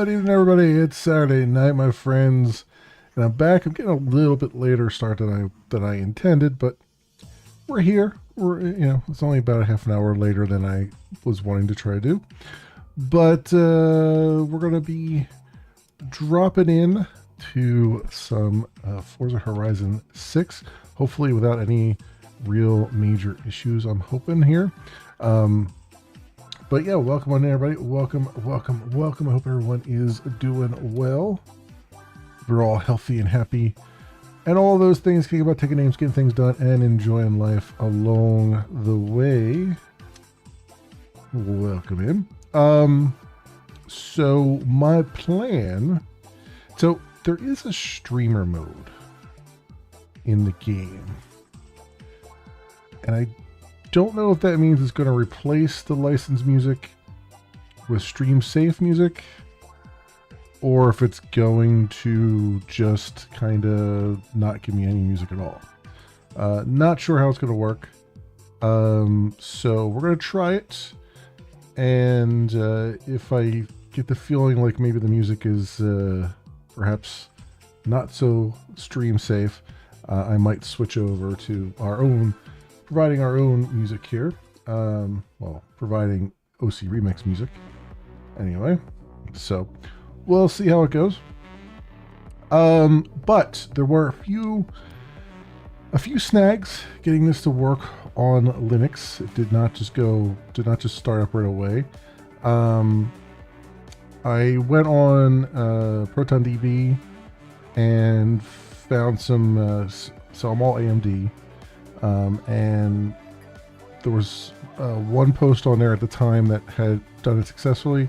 Good evening, everybody. It's Saturday night, my friends, and I'm back. I'm getting a little bit later start than I intended, but we're here. It's only about a half an hour later than I was wanting to try to do, but we're gonna be dropping in to some Forza Horizon 6, hopefully without any real major issues. I'm hoping here. But yeah, welcome on in, everybody. Welcome. I hope everyone is doing well. We're all healthy and happy, and all those things. Thinking about taking names, getting things done, and enjoying life along the way. Welcome in. So my plan. So there is a streamer mode in the game, and I don't know if that means it's going to replace the licensed music with stream safe music, or if it's going to just kind of not give me any music at all. Not sure how it's going to work. So we're going to try it, and if I get the feeling like maybe the music is perhaps not so stream safe, I might switch over to providing our own music here. Providing OC Remix music. Anyway, so we'll see how it goes. But there were a few snags getting this to work on Linux. It did not just start up right away. I went on ProtonDB and found some. So I'm all AMD. And there was one post on there at the time that had done it successfully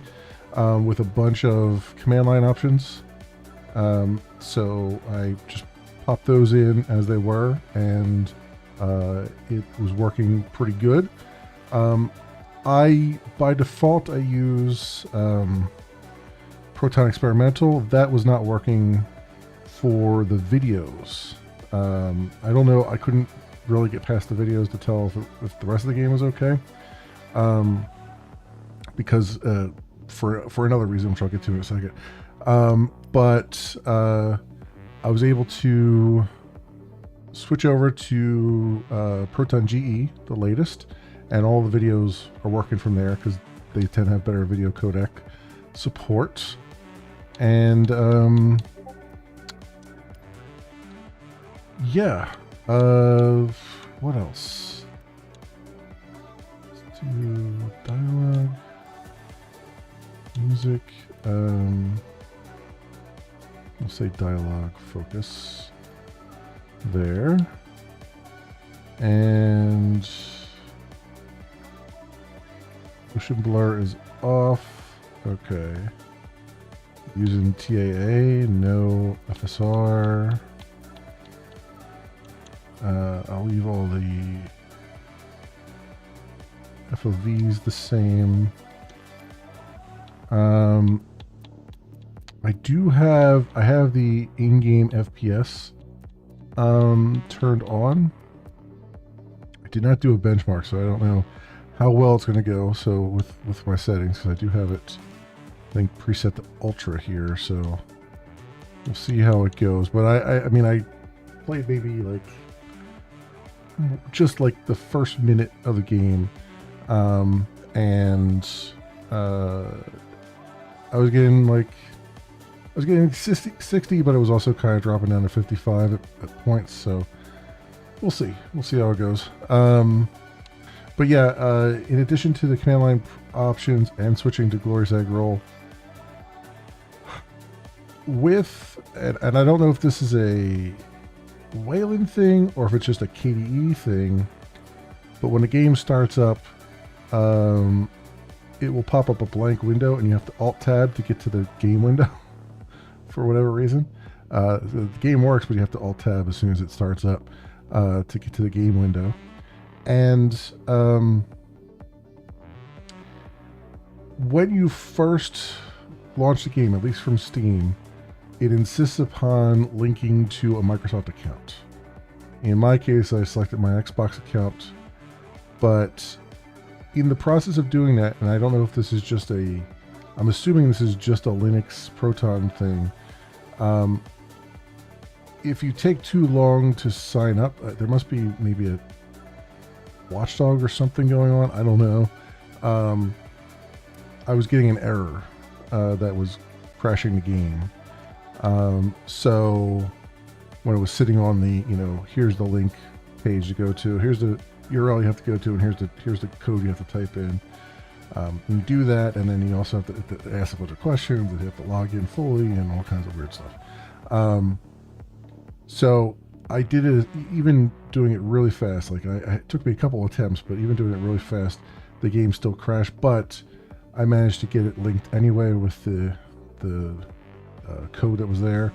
with a bunch of command line options. So I just popped those in as they were, and it was working pretty good. By default, I use Proton Experimental. That was not working for the videos. I don't know. I couldn't really get past the videos to tell if the rest of the game was okay, because for another reason, which I'll get to in a second. But I was able to switch over to Proton GE, the latest, and all the videos are working from there because they tend to have better video codec support. And yeah. What else? Let's do dialogue, music. We'll say dialogue focus there, and motion blur is off. Okay. Using TAA, no FSR. I'll leave all the FOVs the same. I have the in-game FPS turned on. I did not do a benchmark, so I don't know how well it's going to go. So with my settings, because I do have it, I think, preset to ultra here. So we'll see how it goes. But I mean, I played maybe just like the first minute of the game, and I was getting 60, but it was also kind of dropping down to 55 at points. So we'll see how it goes. But yeah, in addition to the command line options and switching to Glorious Egg Roll, and I don't know if this is a Wayland thing or if it's just a KDE thing, but when the game starts up, it will pop up a blank window and you have to alt tab to get to the game window for whatever reason. The game works, but you have to alt tab as soon as it starts up to get to the game window. And when you first launch the game, at least from Steam, it insists upon linking to a Microsoft account. In my case, I selected my Xbox account, but in the process of doing that, and I don't know if this is just a I'm assuming this is just a Linux Proton thing. If you take too long to sign up, there must be maybe a watchdog or something going on. I don't know. I was getting an error that was crashing the game. So when it was sitting on the, here's the link page to go to, here's the URL you have to go to, and here's the code you have to type in. You do that, and then you also have to ask a bunch of questions, and you have to log in fully, and all kinds of weird stuff. So I did it, even doing it really fast. Like it took me a couple attempts, but even doing it really fast, the game still crashed. But I managed to get it linked anyway with the code that was there,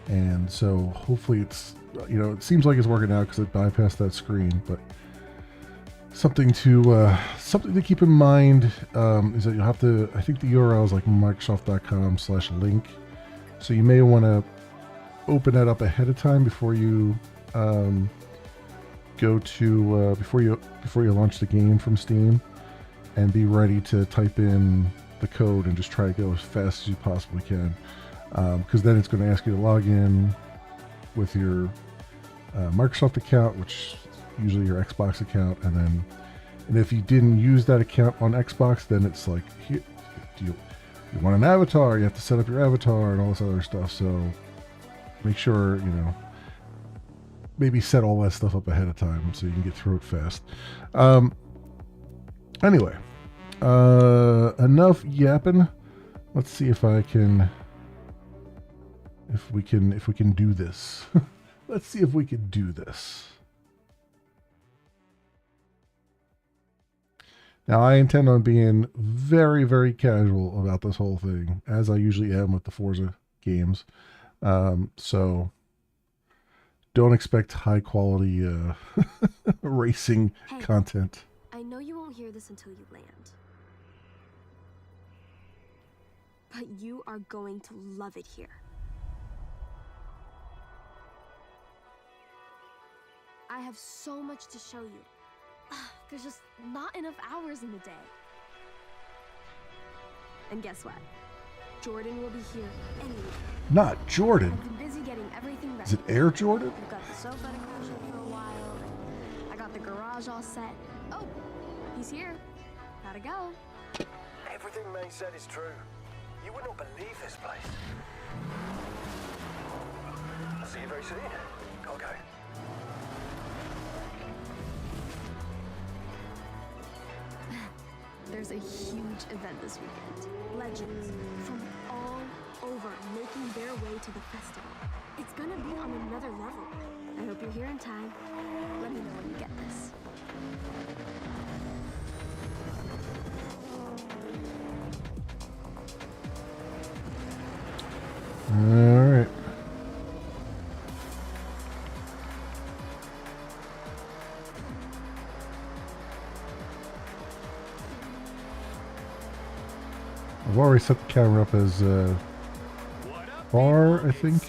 and so hopefully it's, it seems like it's working out because it bypassed that screen. But something to keep in mind is that you'll have to, I think the URL is like microsoft.com/link, so you may want to open that up ahead of time before you go to before you launch the game from Steam, and be ready to type in the code and just try to go as fast as you possibly can, because then it's going to ask you to log in with your Microsoft account, which is usually your Xbox account, and if you didn't use that account on Xbox, then it's like, here, do you want an avatar? You have to set up your avatar and all this other stuff. So make sure, maybe set all that stuff up ahead of time so you can get through it fast. Anyway, enough yapping. Let's see if we can do this. Let's see if we can do this. Now, I intend on being very, very casual about this whole thing, as I usually am with the Forza games. So don't expect high quality racing content. I know you won't hear this until you land, but you are going to love it here. I have so much to show you. There's just not enough hours in the day. And guess what? Jordan will be here anyway. Not Jordan. I've been busy getting everything ready. Is it Air Jordan? We've got the sofa to crash in for a while. I got the garage all set. Oh, he's here. Gotta go. Everything May said is true. You would not believe this place. I'll see you very soon. Gotta go. There's a huge event this weekend. Legends from all over making their way to the festival. It's gonna be on another level. I hope you're here in time. Let me know when you get this. All right. I've already set the camera up as bar, I think.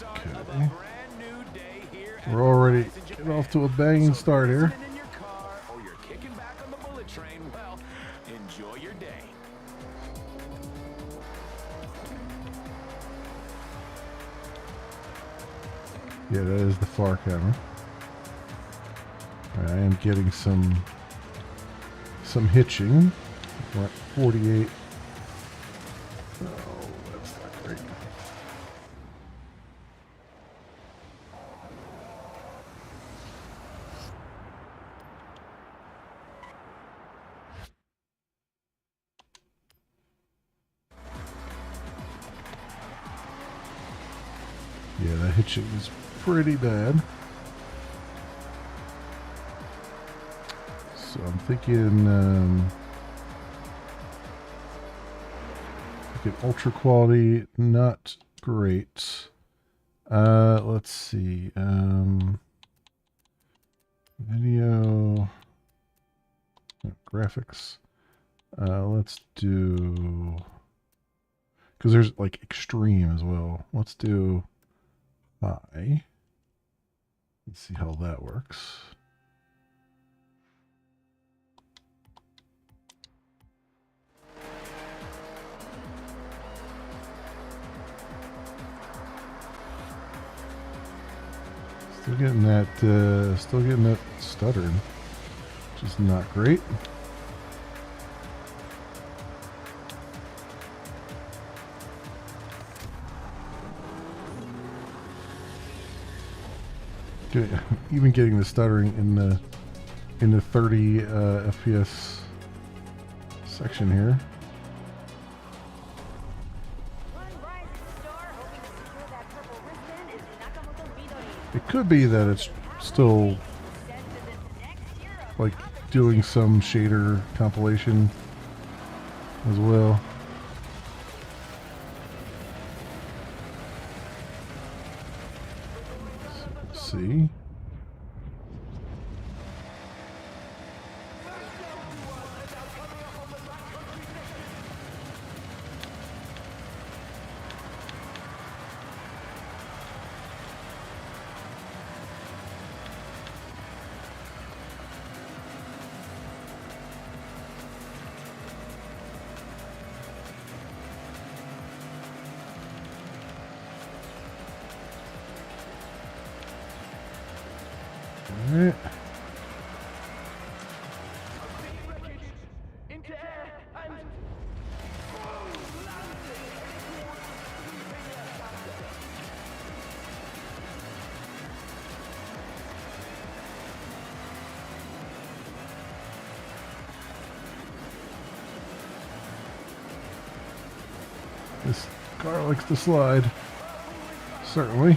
Okay. We're already getting off to a banging start here. Yeah, that is the far camera. Right, I am getting some hitching. We're at 48. Oh, that's not great. Yeah, that hitching is pretty bad. So I'm thinking ultra quality, not great. Let's see. Video, graphics. Let's do, because there's like extreme as well. Let's do high. Let's see how that works. Still getting that stuttering, which is not great. Even getting the stuttering in the 30 FPS section here. It could be that it's still like doing some shader compilation as well. Let's see. Alright. This car likes to slide. Certainly.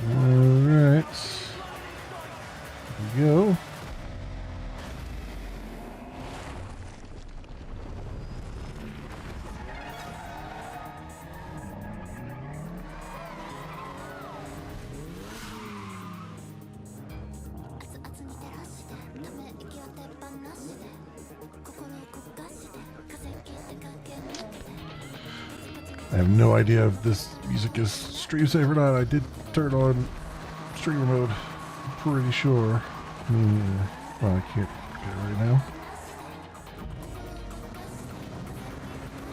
Alright. There we go. I have no idea if this music is stream safe or not. I did turn on streamer mode. I'm pretty sure. Well, I can't get it right now.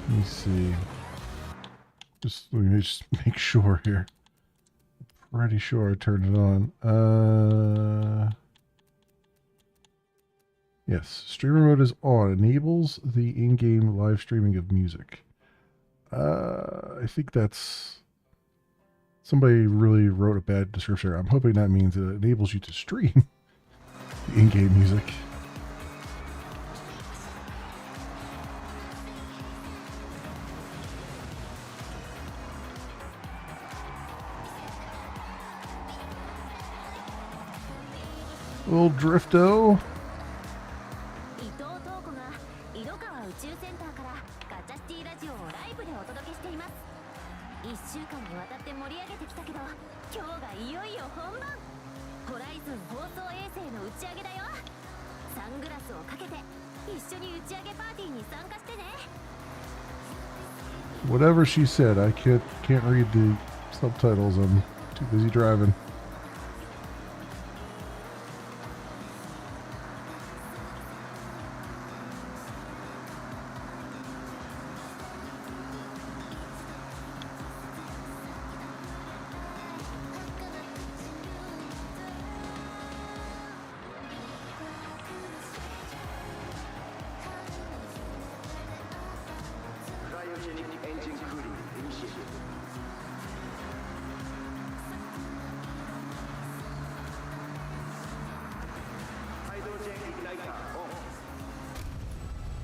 Let me see. Let me just make sure here. Pretty sure I turned it on. Yes, streamer mode is on. Enables the in-game live streaming of music. I think that's... Somebody really wrote a bad description. I'm hoping that means it enables you to stream the in-game music. Little Drifto. Whatever she said, I can't read the subtitles. I'm too busy driving.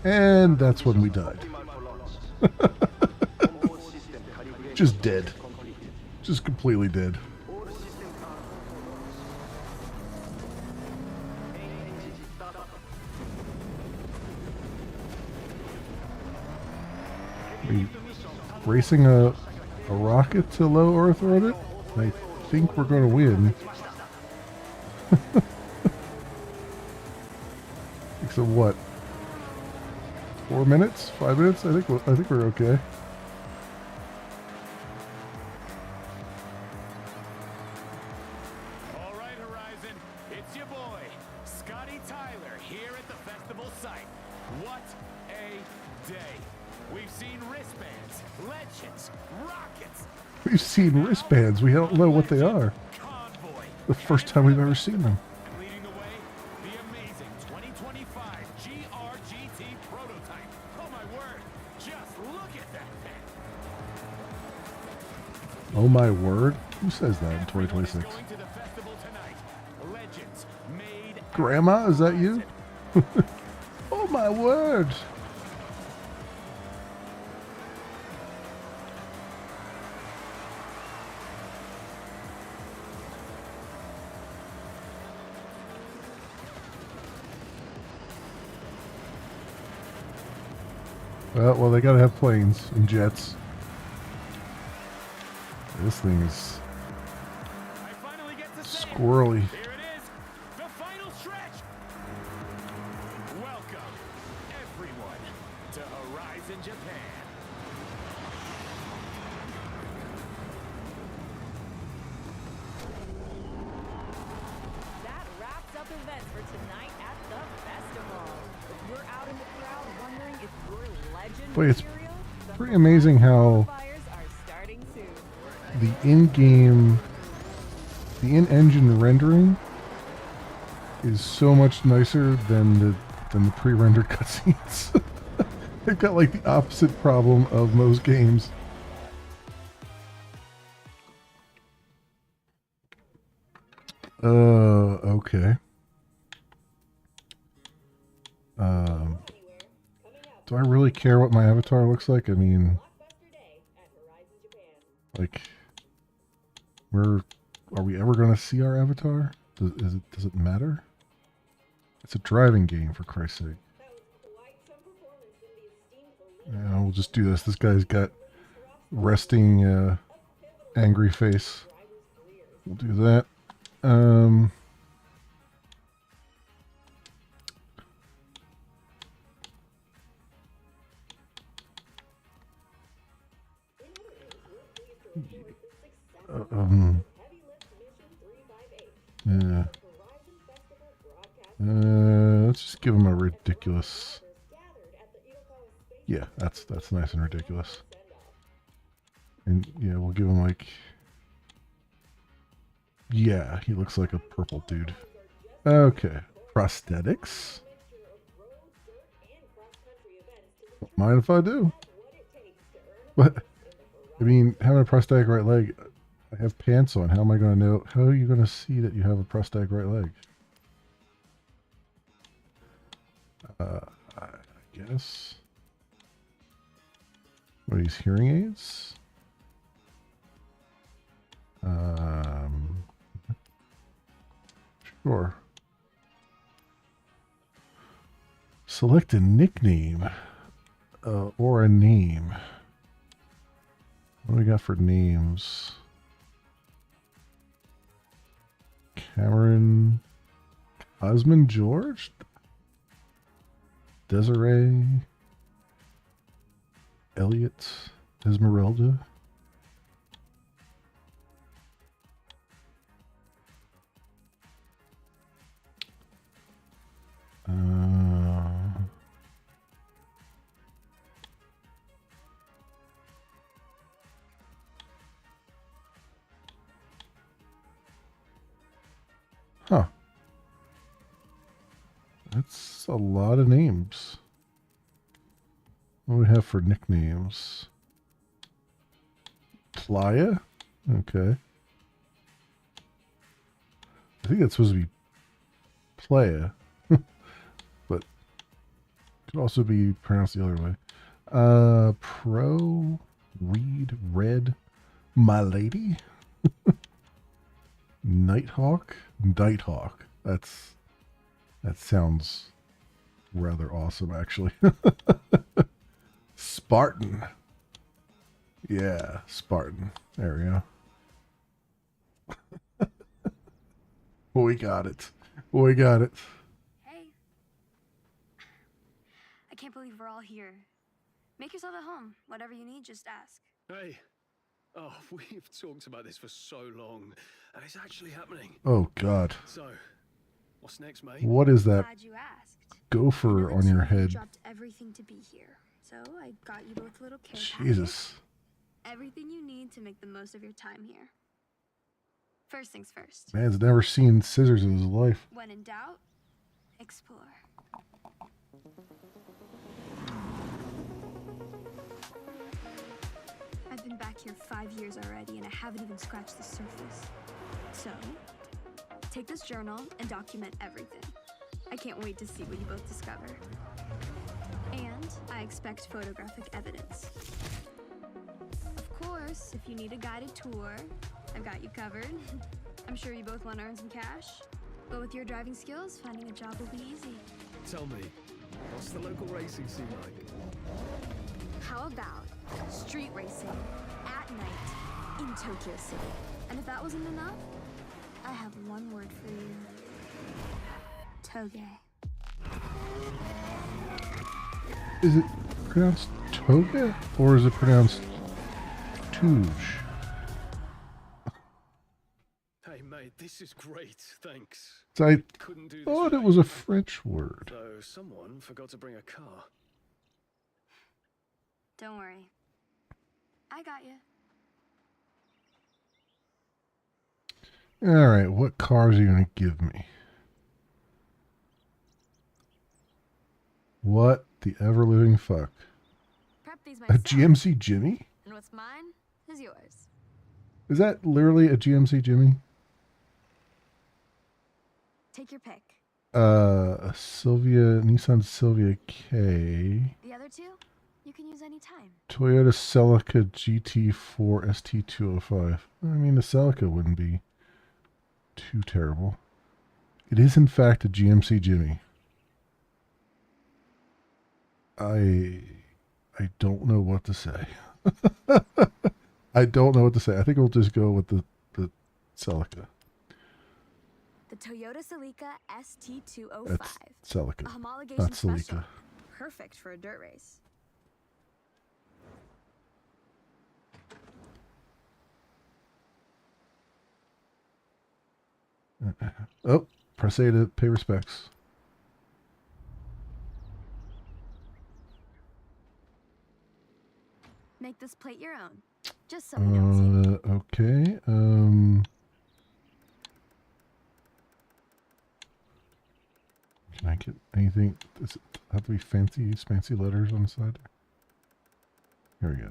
And that's when we died. Just dead. Just completely dead. Are you racing a rocket to low Earth orbit? I think we're going to win. So what? 4 minutes? 5 minutes? I think we're okay. day. We've seen wristbands, legends, rockets. We've seen wristbands. We don't know what they are. Convoy. The first time we've ever seen them. Leading the way, the amazing 2025 GRGT prototype. Oh my word, just look at that thing. Oh my word. Who says that in Everyone is 2026? going to the festival tonight. Legends made Grandma, is that you? Oh my word. Well, they gotta have planes and jets. This thing is I finally get to say it. squirrely. Here it is, the final stretch. Welcome, everyone, to Horizon Japan. That wraps up events for tonight at the festival. If you're out in the crowd wondering if you're legend Boy, it's material, the pretty amazing how fires are starting soon. the in-game, the in-engine rendering is so much nicer than the pre-rendered cutscenes. They've got like the opposite problem of most games. Okay. Do I really care what my avatar looks like? I mean, like, are we ever going to see our avatar? Does it matter? It's a driving game, for Christ's sake. Yeah, we'll just do this. This guy's got resting, angry face. We'll do that. Yeah. Let's just give him a ridiculous. Yeah, that's nice and ridiculous. And yeah, we'll give him like. Yeah, he looks like a purple dude. Okay, prosthetics. Don't mind if I do. What? I mean, having a prosthetic right leg. I have pants on. How am I going to know? How are you going to see that you have a prosthetic right leg? I guess. What are these, hearing aids? Sure. Select a nickname or a name. What do we got for names? Cameron, Osmond George, Desiree, Elliot, Esmeralda. Huh. That's a lot of names. What do we have for nicknames? Playa? Okay. I think that's supposed to be Playa. But could also be pronounced the other way. Pro Reed Red My Lady? Nighthawk? Nighthawk. That sounds rather awesome, actually. Spartan. Yeah, Spartan. There we go. We got it. We got it. Hey. I can't believe we're all here. Make yourself at home. Whatever you need, just ask. Hey. Oh, we've talked about this for so long, and it's actually happening. Oh, God. So, what's next, mate? What is that? Glad you asked. gopher on your head. Dropped everything to be here, so I got you both a little care Jesus. package. Everything you need to make the most of your time here. First things first. Man's never seen scissors in his life. When in doubt, explore. I've been back here 5 years already, and I haven't even scratched the surface. So, take this journal and document everything. I can't wait to see what you both discover. And I expect photographic evidence. Of course, if you need a guided tour, I've got you covered. I'm sure you both want to earn some cash. But with your driving skills, finding a job will be easy. Tell me, what's the local racing scene like? How about street racing at night in Tokyo City? And if that wasn't enough, I have one word for you. Toge. Is it pronounced toga or is it pronounced touge? Hey mate, this is great, thanks. So I Couldn't do this thought it without was you. a French word. Though someone forgot to bring a car. Don't worry. I got you. Alright, what cars are you going to give me? What the ever-living fuck? Prep these A myself. GMC Jimmy? And what's mine is yours. Is that literally a GMC Jimmy? Take your pick. A Nissan Silvia K. The other two, you can use any time. Toyota Celica GT4 ST205. I mean, the Celica wouldn't be too terrible. It is, in fact, a GMC Jimmy. I don't know what to say. I don't know what to say. I think we'll just go with the Celica. The Toyota Celica ST205. That's Celica, A homologation not special. Celica. Perfect for a dirt race. Oh, press A to pay respects. Make this plate your own. Just so we know it's you. Okay. Can I get anything? Does it have to be fancy letters on the side? Here we go.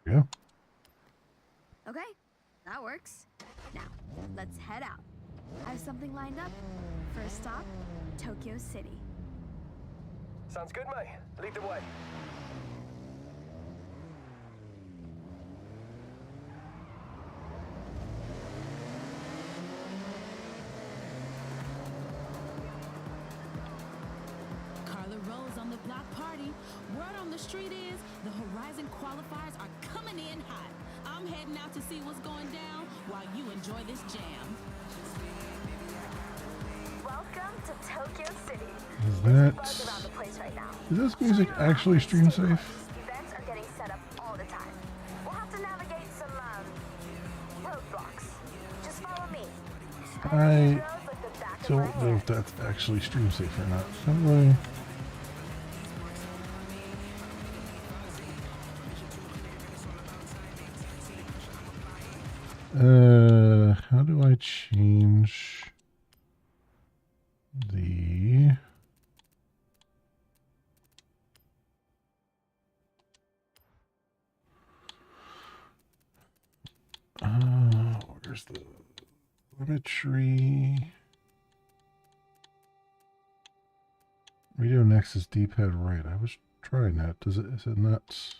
Yeah. Okay, that works. Now, let's head out. I have something lined up. First stop, Tokyo City. Sounds good, mate. Lead the way. Carla Rose on the block party. Word on the street is the Horizon qualifiers are coming in hot. I'm heading out to see what's going down while you enjoy this jam. Welcome to Tokyo City. Is There's a buzz around the place right now. this music actually stream safe? Events are getting set up all the time. We'll have to navigate some roadblocks. Just follow me. I don't know if that's actually stream safe or not. How do I... how do I change the... where's the telemetry? Radio Nexus D-pad right. I was trying that. Is it not?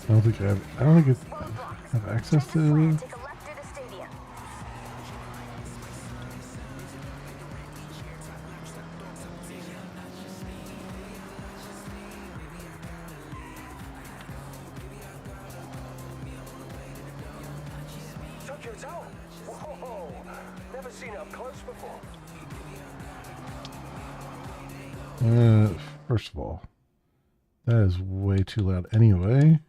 I don't think I have access to. Take a left through the stadium. Tokyo's out. Whoa! Never seen it up close before. First of all, that is way too loud anyway.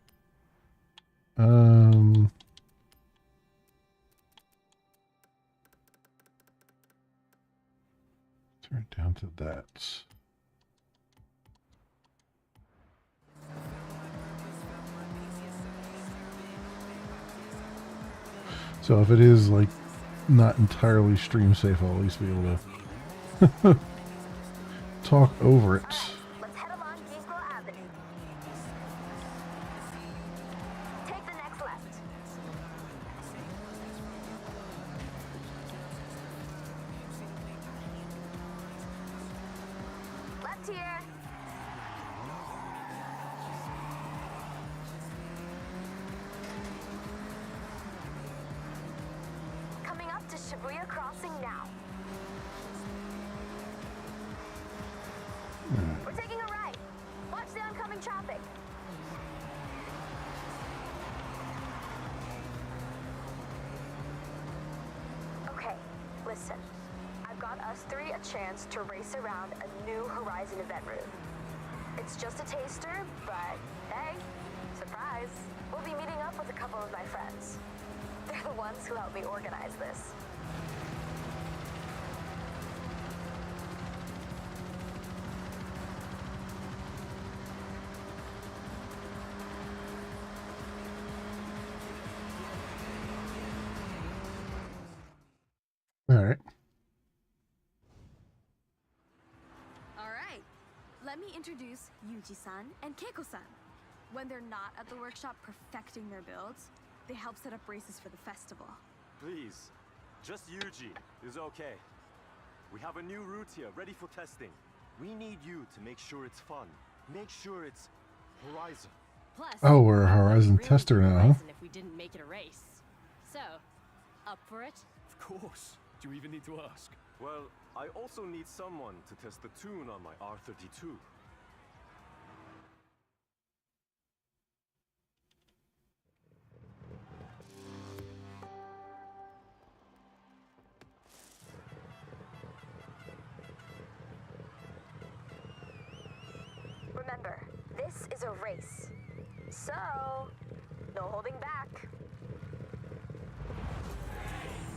Turn it down to that. So if it is like not entirely stream safe, I'll at least be able to talk over it. Let's head along Gainesville Avenue. Take the next left. Left here. Coming up to Shibuya Crossing now. We're taking a right. Watch the oncoming traffic. Okay, listen. I've got us three a chance to race around a new Horizon event route. It's just a taster, but hey, surprise. We'll be meeting up with a couple of my friends. They're the ones who helped me organize this. All right. All right. Let me introduce Yuji-san and Keiko-san. When they're not at the workshop perfecting their builds, they help set up races for the festival. Please, just Yuji is okay. We have a new route here, ready for testing. We need you to make sure it's fun. Make sure it's Horizon. Plus, Oh, we're a Horizon really tester now, huh? Horizon if we didn't make it a race. So, up for it? Of course. Do you even need to ask? Well, I also need someone to test the tune on my R32. Remember, this is a race. So, no holding back.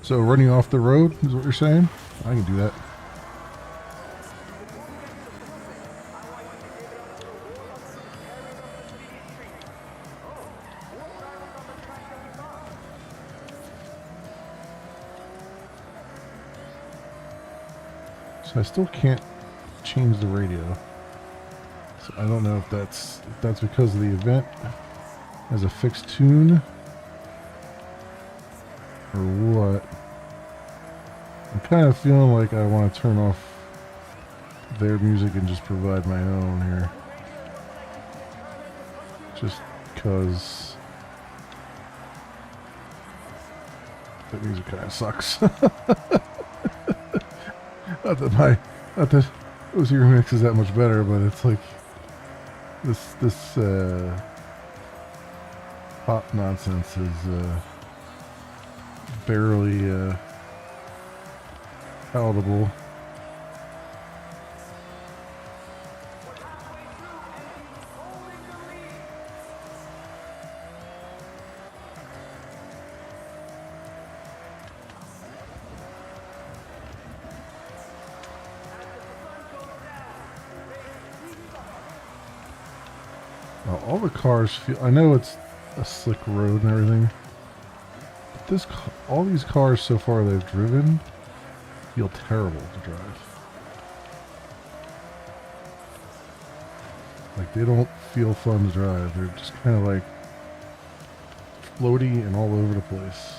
So running off the road is what you're saying? I can do that. So I still can't change the radio. So I don't know if that's because of the event has a fixed tune or what. I'm kind of feeling like I want to turn off their music and just provide my own here. Just because that music kind of sucks. Not that OC Remix is that much better, but it's like this pop nonsense is barely palatable. All the cars feel. I know it's a slick road and everything. But all these cars so far they've driven feel terrible to drive. Like they don't feel fun to drive. They're just kind of like floaty and all over the place.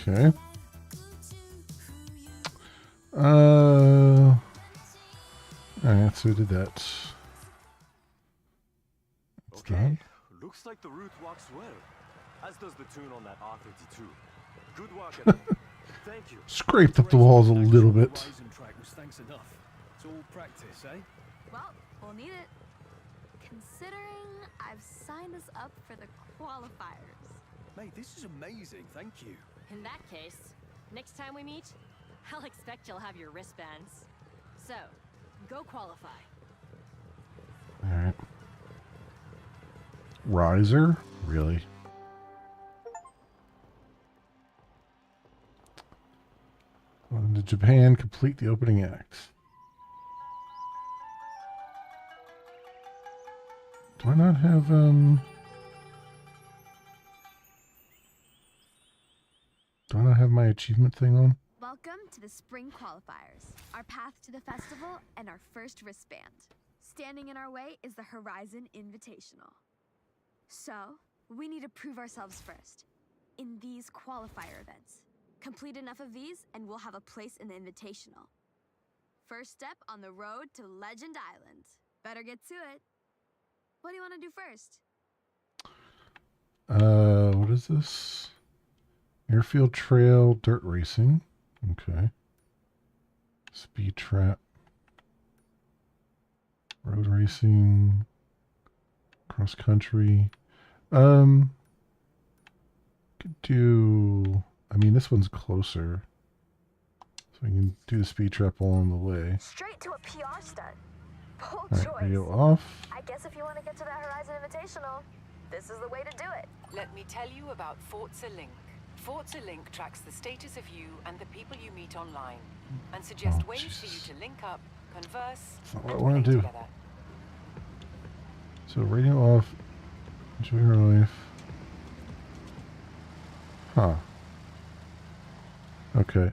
Okay. Alright, so we did that. It's done. Looks like the route walks well. As does the tune on that R32. Good work, Evan. Thank you. Scraped up the walls a little bit. Horizon track was thanks enough. It's all practice, eh? Well, we'll need it. Considering I've signed us up for the qualifiers. Mate, this is amazing. Thank you. In that case, next time we meet, I'll expect you'll have your wristbands. So, go qualify. Alright. Riser? Really? Going to Japan, complete the opening act. Do I not have, Do I not have my achievement thing on? Welcome to the Spring Qualifiers, our path to the festival and our first wristband. Standing in our way is the Horizon Invitational. So, we need to prove ourselves first, in these qualifier events. Complete enough of these and we'll have a place in the Invitational. First step on the road to Legend Island. Better get to it. What do you want to do first? What is this? Airfield trail, dirt racing. Okay. Speed trap. Road racing. Cross country. Could do. I mean, this one's closer. So we can do the speed trap along the way. Straight to a PR stunt. Bold Alright, choice. radio off. I guess if you want to get to that Horizon Invitational, this is the way to do it. Let me tell you about Forza Link. Forza Link tracks the status of you and the people you meet online, and suggests Oh, ways Jesus. for you to link up, converse, That's not what and I want to play do. together. So radio off. Enjoy your life. Huh. Okay.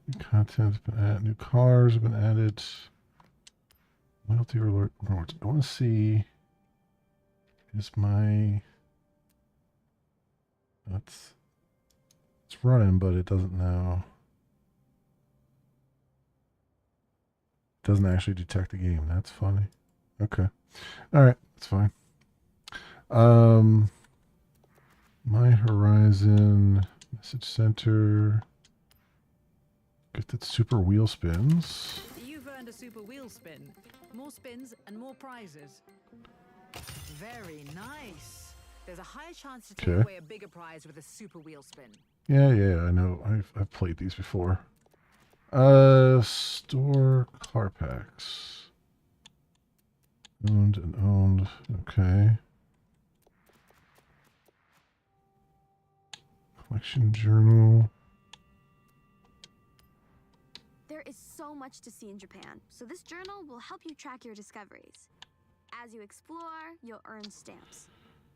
New content's been added. New cars have been added. Loyalty alert. I want to see. Is my. It's running, but it doesn't know. It doesn't actually detect the game. That's funny. Okay. All right. That's fine. My Horizon message center. Gifted super wheel spins. You've earned a super wheel spin. More spins and more prizes. Very nice. There's a higher chance to take Okay. away a bigger prize with a super wheel spin. Yeah, I know. I've played these before. Store car packs. Owned and owned. Okay. Collection journal. There is so much to see in Japan, so this journal will help you track your discoveries. As you explore, you'll earn stamps.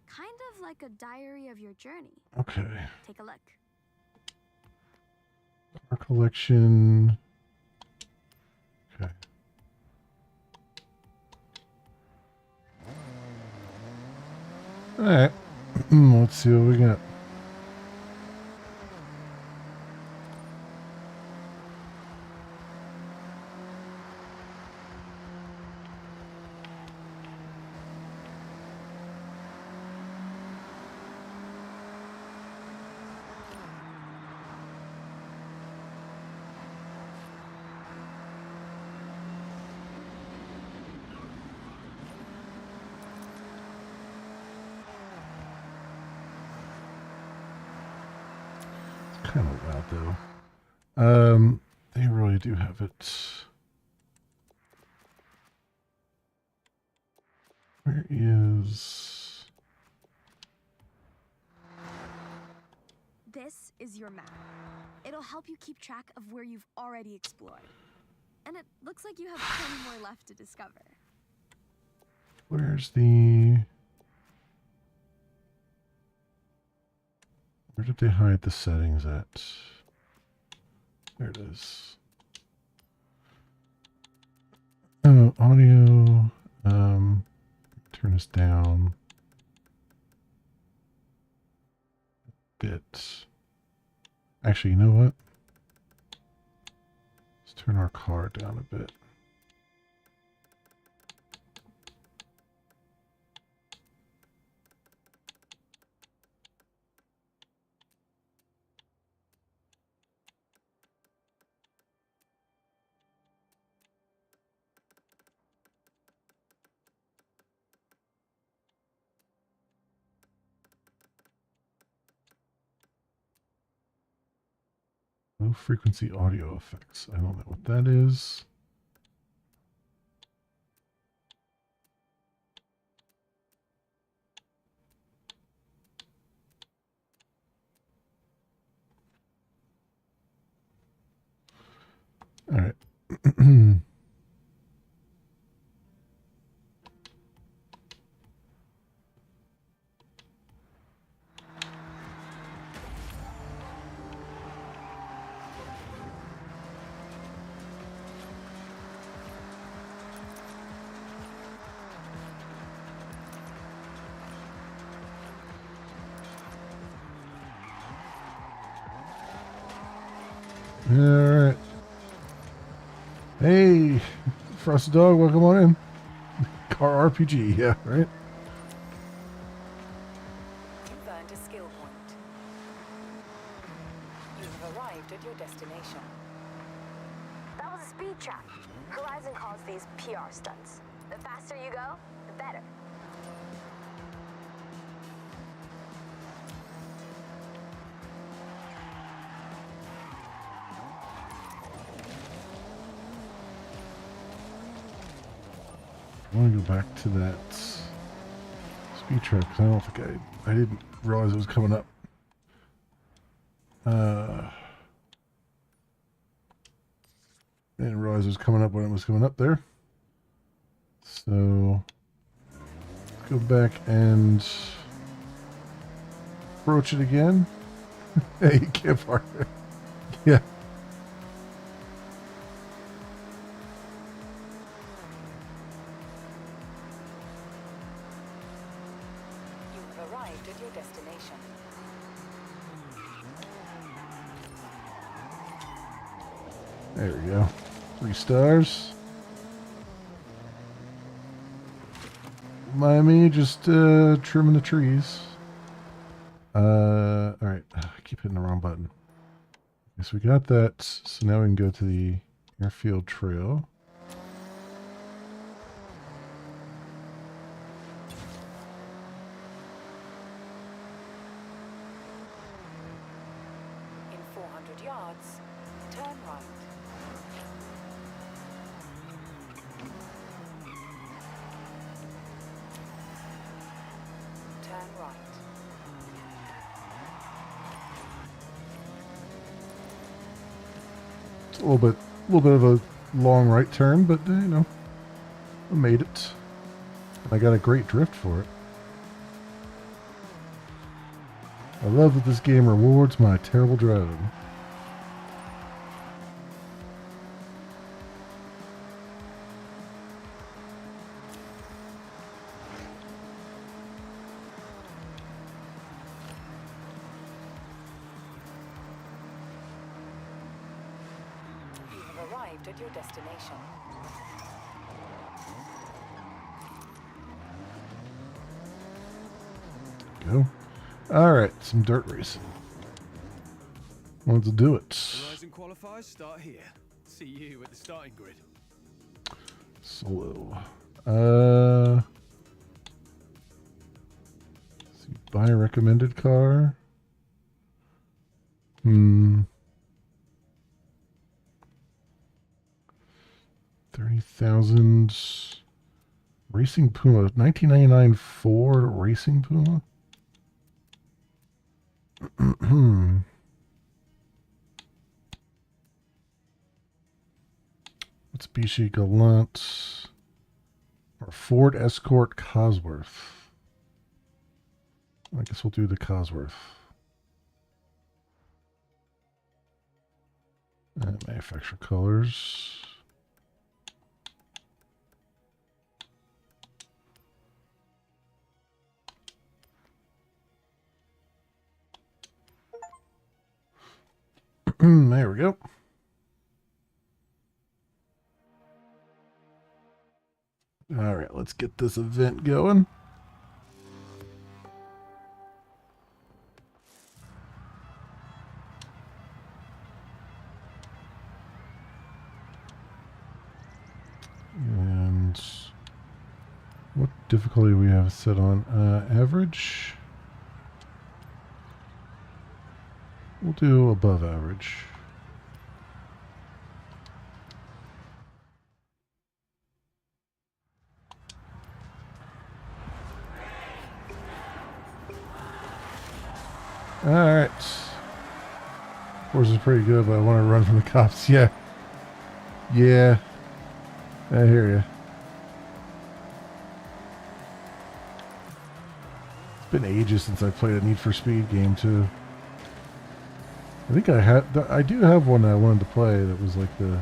Kind of like a diary of your journey. Okay. Take a look. Car collection. Okay. Alright. Let's see what we got. kind of loud though. They really do have it. Where is... This is your map. It'll help you keep track of where you've already explored. And it looks like you have plenty more left to discover. Where's the... Where did they hide the settings at? There it is. Oh, audio. Turn this down a bit. Actually, you know what? Let's turn our car down a bit. Low frequency audio effects. I don't know what that is. All right. All right. Hey, Frosty Dog, welcome on in. Car RPG, yeah, right? You've earned a skill point. You have arrived at your destination. That was a speed trap. Horizon calls these PR stunts. The faster you go, the better. I want to go back to that speed trap because I don't think I didn't realize it was coming up. I didn't realize it was coming up when it was coming up there. So let's go back and approach it again. Hey, campfire. Yeah. Arrived at your destination. There we go. 3 stars. Miami just trimming the trees. Alright. I keep hitting the wrong button. Guess we got that. So now we can go to the airfield trail. In 400 yards, turn right. Turn right. It's a little bit of a long right turn, but you know, I made it. I got a great drift for it. I love that this game rewards my terrible driving. You have arrived at your destination. Go. Alright, some dirt racing. Let's do it. Horizon qualifiers start here. See you at the starting grid. Solo. See, buy a recommended car. Hmm. 30,000. Racing Puma. 1999 Ford Racing Puma. Mitsubishi Galant. Or Ford Escort Cosworth. I guess we'll do the Cosworth. And manufacturer colors. There we go. All right, let's get this event going. And what difficulty we have set on? Average. We'll do above average. Alright. Forza's pretty good, but I want to run from the cops. Yeah. Yeah. I hear you. It's been ages since I played a Need for Speed game, too. I think I do have one that I wanted to play that was like the,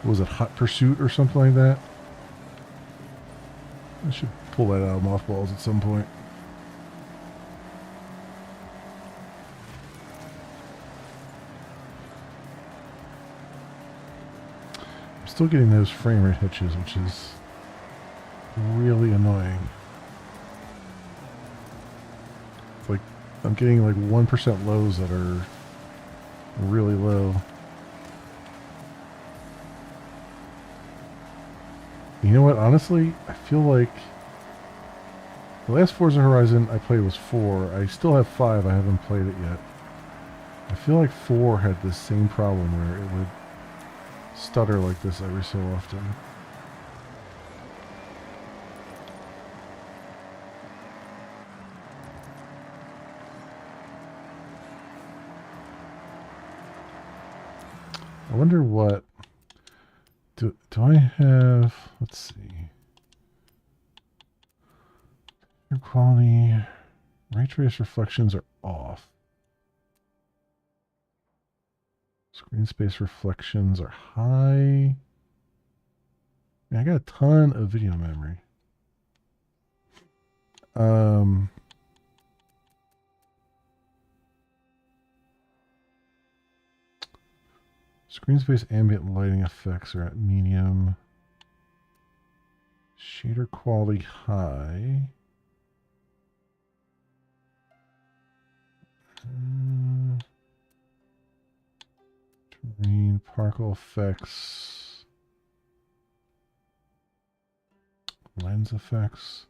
was it Hot Pursuit or something like that? I should pull that out of mothballs at some point. I'm still getting those frame rate hitches, which is really annoying. It's like I'm getting like 1% lows that are really low. You know what? Honestly, I feel like the last Forza Horizon I played was 4. I still have 5. I haven't played it yet. I feel like 4 had this same problem where it would stutter like this every so often. I wonder what do I have? Let's see. Air quality, ray trace reflections are off. Screen space reflections are high. I got a ton of video memory. Screen space ambient lighting effects are at medium. Shader quality high. Terrain particle effects. Lens effects.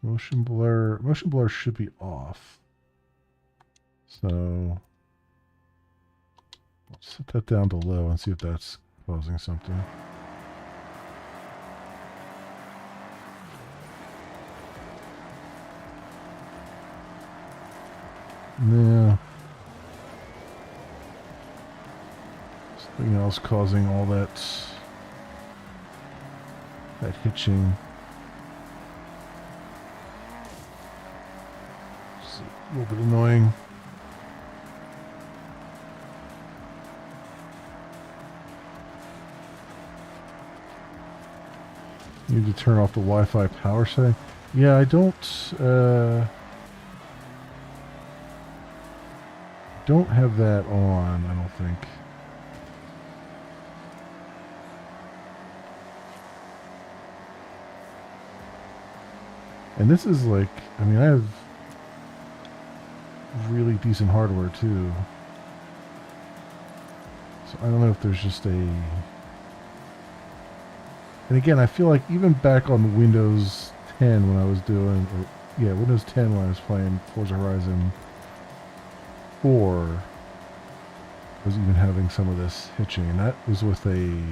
Motion blur. Motion blur should be off. So let's set that down to low and see if that's causing something. No. Something else causing all that hitching. It's a little bit annoying. You need to turn off the Wi-Fi power setting. Yeah, I don't have that on, I don't think. And this is like, I mean, I have really decent hardware too. So I don't know if there's just a... And again, I feel like even back on Windows 10 when I was doing, or, yeah, Windows 10 when I was playing Forza Horizon 4. I was even having some of this hitching, and that was with a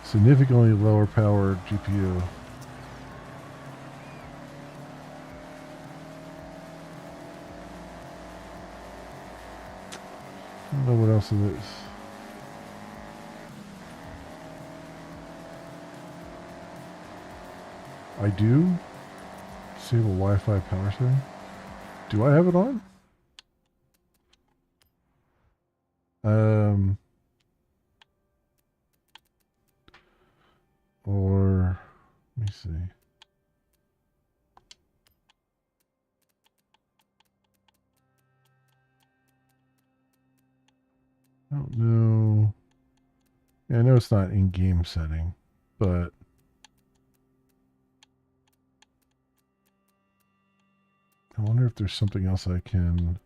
significantly lower powered GPU. I don't know what else it is. I do disable Wi-Fi power setting. Do I have it on? Or let me see. I don't know. Yeah, I know it's not in-game setting, but I wonder if there's something else I can.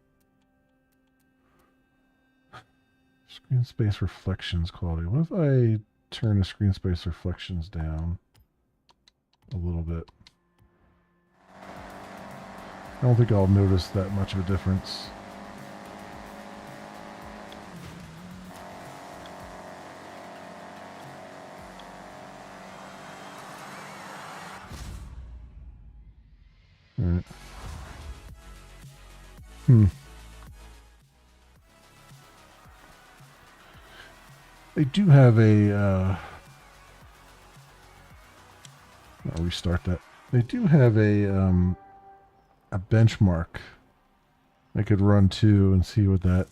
Screen space reflections quality. What if I turn the screen space reflections down a little bit? I don't think I'll notice that much of a difference. All right. They do have a, I'll restart that. They do have a benchmark I could run to and see what that,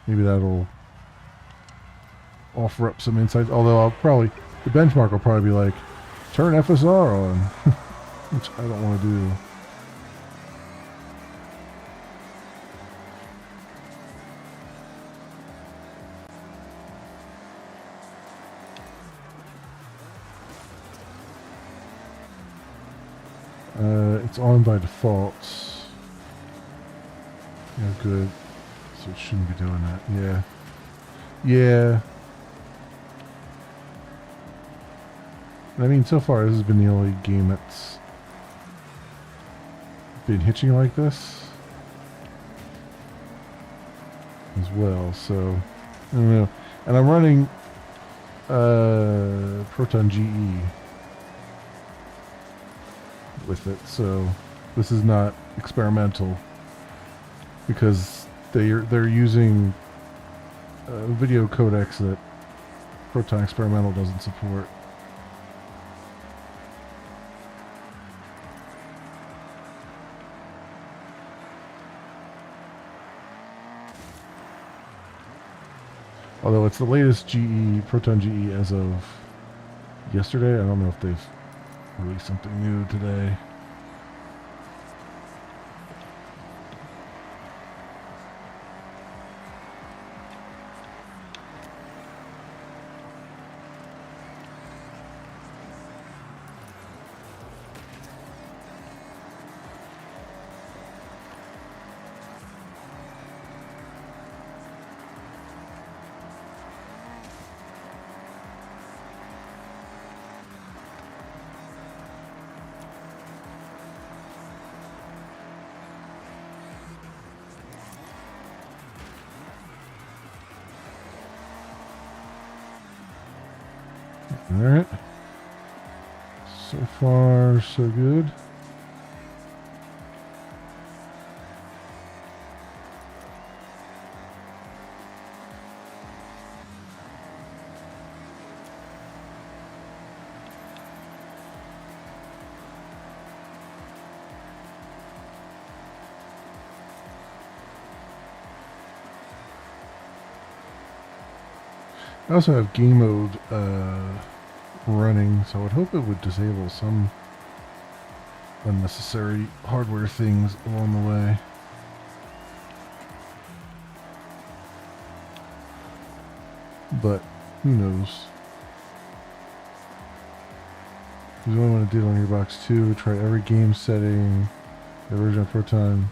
maybe that'll offer up some insights. Although the benchmark will probably be like, turn FSR on, which I don't want to do. It's on by default. Yeah, good. So it shouldn't be doing that. Yeah. Yeah. I mean, so far this has been the only game that's been hitching like this as well. So I don't know. And I'm running Proton GE with it, so this is not experimental because they're using a video codecs that Proton Experimental doesn't support. Although it's the latest Proton GE as of yesterday. I don't know if they've released something new today. Alright. So far, so good. I also have game mode running, so I would hope it would disable some unnecessary hardware things along the way. But who knows? You only want to do it on Gearbox 2, try every game setting, the original Proton,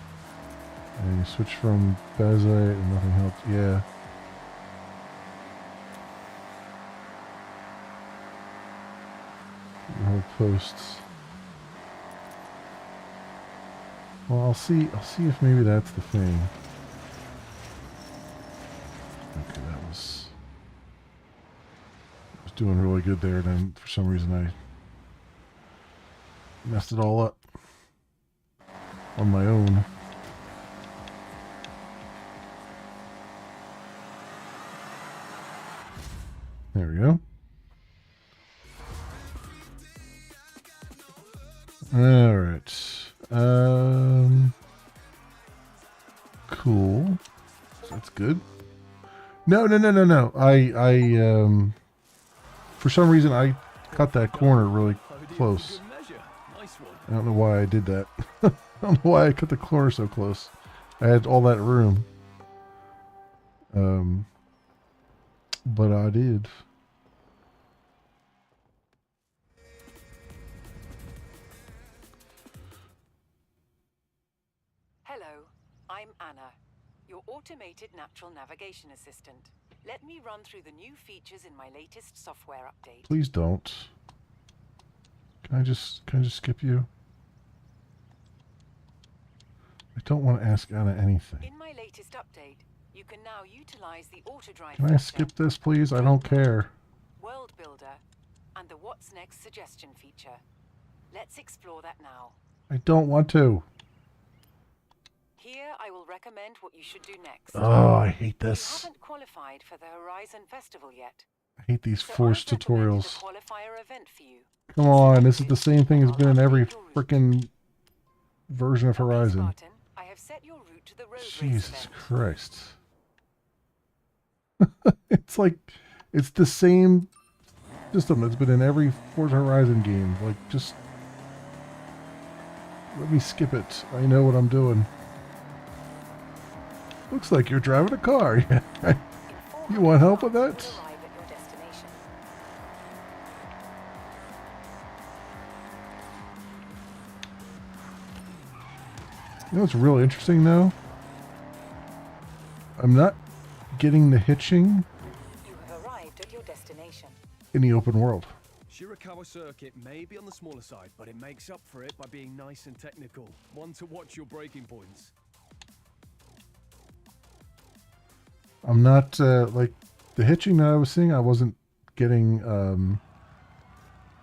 and you switch from Bazite and nothing helps. Yeah. Your whole posts. Well, I'll see if maybe that's the thing. Okay, that was doing really good there, and then for some reason I messed it all up on my own. There we go. All right. Cool. That's good. No. For some reason I cut that corner really close. I don't know why I did that. I don't know why I cut the corner so close. I had all that room. But I did. Hello, I'm Anna, your automated natural navigation assistant. Let me run through the new features in my latest software update. Please don't. Can I just skip you? I don't want to ask Anna anything. In my latest update, you can now utilize the auto-drive Can I feature, skip this, please? I don't care. World Builder, and the What's Next suggestion feature. Let's explore that now. I don't want to. Here I will recommend what you should do next. Oh, I hate You this. haven't qualified for the Horizon Festival yet. I hate these So forced I've recommended tutorials. a qualifier event for you. Come on, this is the same thing as I'll been in every update your route. frickin' version of Okay, Horizon. Spartan, I have set your route to the road race Jesus event. Christ. It's like, it's the same system that's been in every Forza Horizon game. Like, just let me skip it. I know what I'm doing. Looks like you're driving a car. You want help with that? Arrive at your destination. You know what's really interesting though? I'm not getting the hitching You have arrived at your destination. in the open world. Shirakawa Circuit may be on the smaller side, but it makes up for it by being nice and technical. One to watch your breaking points. I'm not like the hitching that I was seeing. I wasn't getting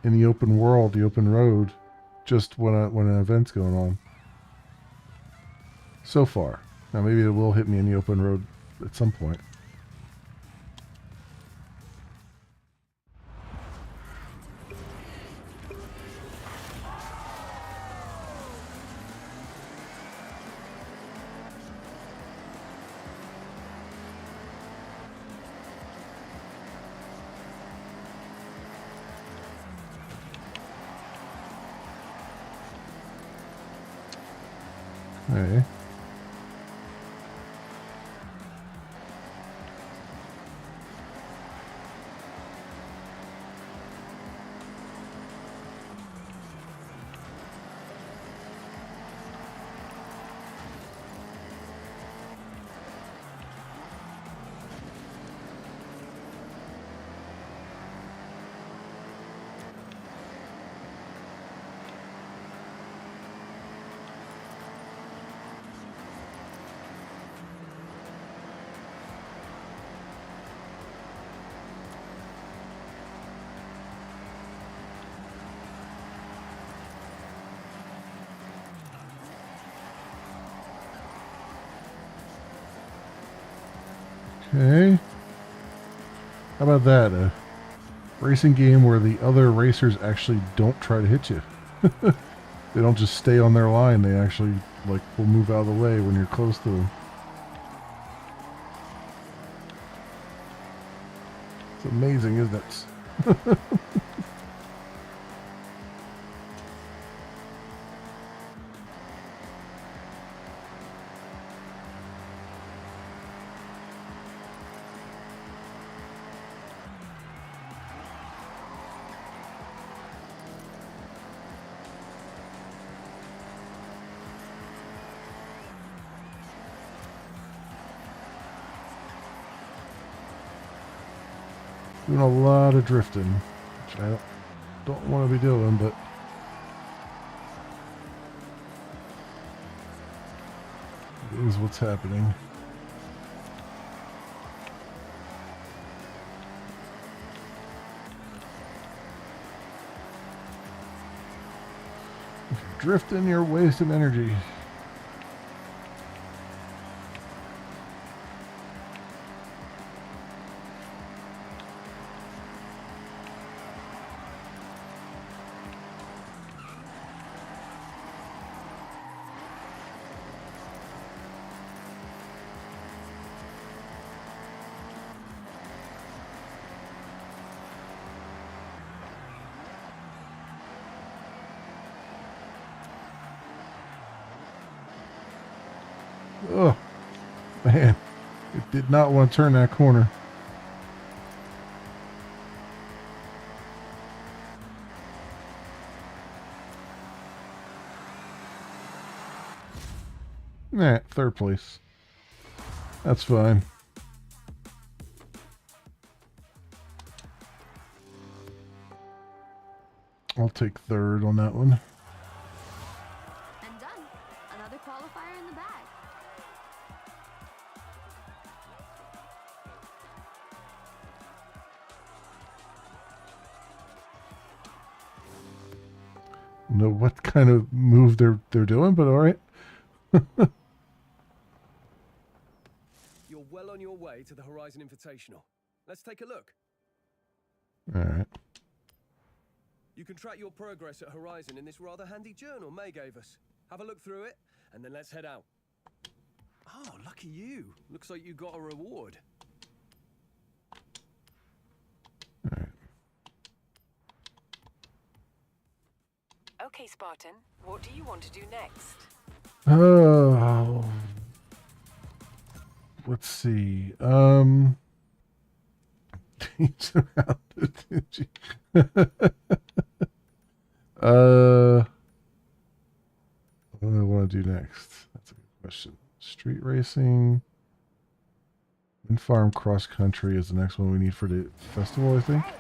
in the open world, the open road, just when an event's going on. So far, now maybe it will hit me in the open road at some point. Okay. Okay. How about that? A racing game where the other racers actually don't try to hit you. They don't just stay on their line. They actually like will move out of the way when you're close to them. It's amazing, isn't it? Doing a lot of drifting, which I don't want to be doing, but is what's happening. If you're drifting, you're wasting energy. Oh, man. It did not want to turn that corner. Nah, third place. That's fine. I'll take third on that one. And done. Another qualifier in the bag. Know what kind of move they're doing, but all right. You're well on your way to the Horizon Invitational. Let's take a look. All right. You can track your progress at Horizon in this rather handy journal May gave us. Have a look through it, and then let's head out. Oh, lucky you. Looks like you got a reward. All right. Okay, Spartan, what do you want to do next? Oh. Let's see. Teach around what do I want to do next? That's a good question. Street racing. Wind farm cross country is the next one we need for the festival, I think. Hey,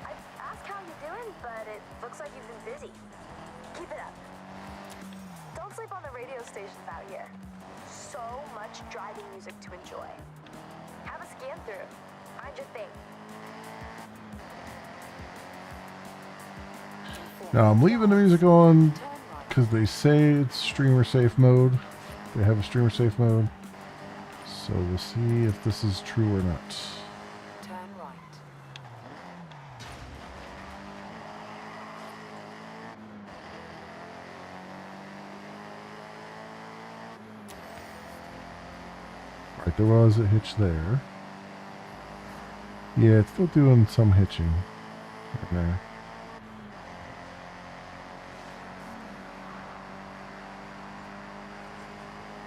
I asked how you're doing, but it looks like you've been busy. Keep it up. Don't sleep on the radio stations out here. So much driving music to enjoy. Have a scan through. Find your thing. Now I'm leaving the music on because they say it's streamer safe mode. They have a streamer safe mode. So we'll see if this is true or not. Turn right. Right, there was a hitch there. Yeah, it's still doing some hitching. Right there.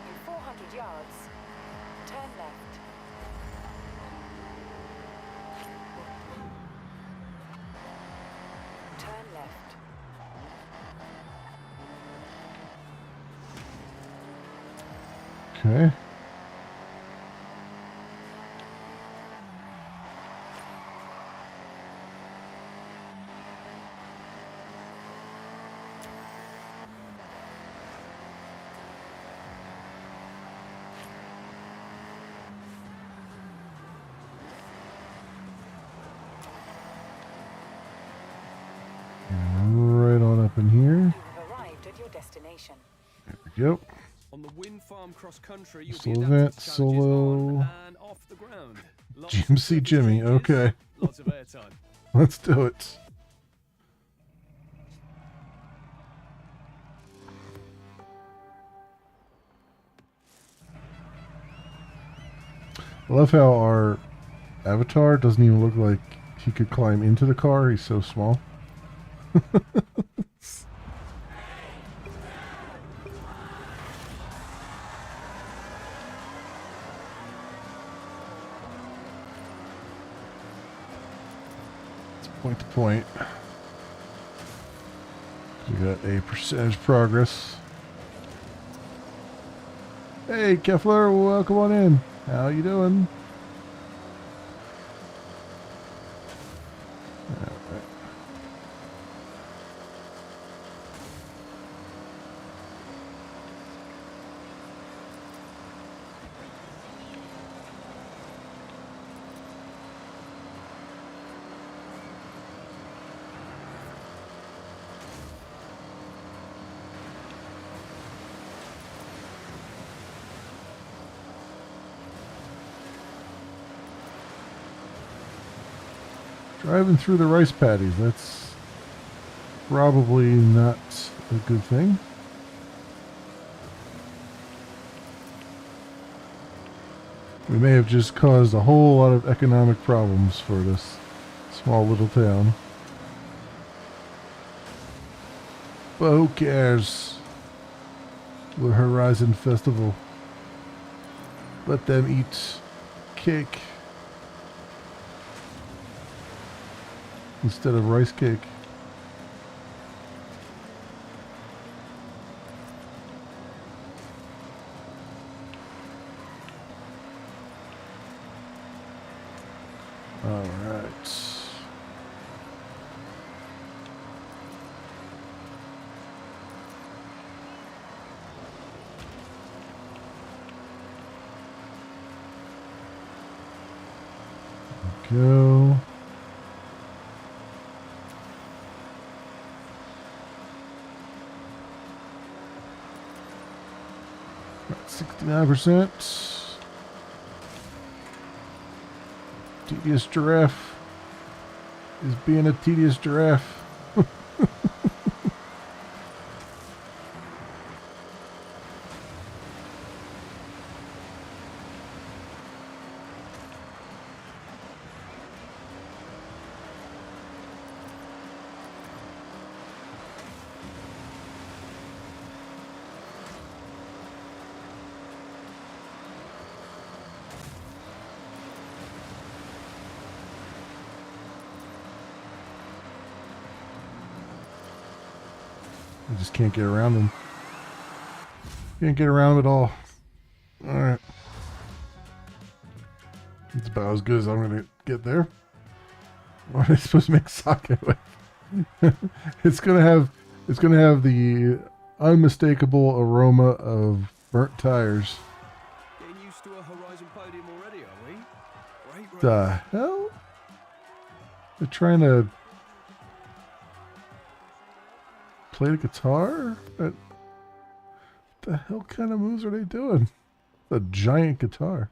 In 400 yards, turn left. Turn left. Okay. Right on up in here. You have arrived at your destination. There we go. On the wind farm cross country, you'll Solo be adapted event, to challenges solo. on and off the ground. Lots of GMC surface Jimmy, changes, okay. Lots of airtime. Let's do it. I love how our avatar doesn't even look like he could climb into the car. He's so small. It's point to point. We got a percentage progress. Hey, Kefler, welcome on in. How you doing? Alright. Driving through the rice paddies, that's probably not a good thing. We may have just caused a whole lot of economic problems for this small little town. But who cares? The Horizon Festival. Let them eat cake instead of rice cake. All right. Go. About 69%. Tedious giraffe is being a tedious giraffe. I just can't get around them. Can't get around them at all. Alright. It's about as good as I'm gonna get there. What are they supposed to make sake with? It's gonna have the unmistakable aroma of burnt tires. Getting used to a Horizon podium already, are we? Great. The hell? They're trying to play the guitar? What the hell kind of moves are they doing? A giant guitar.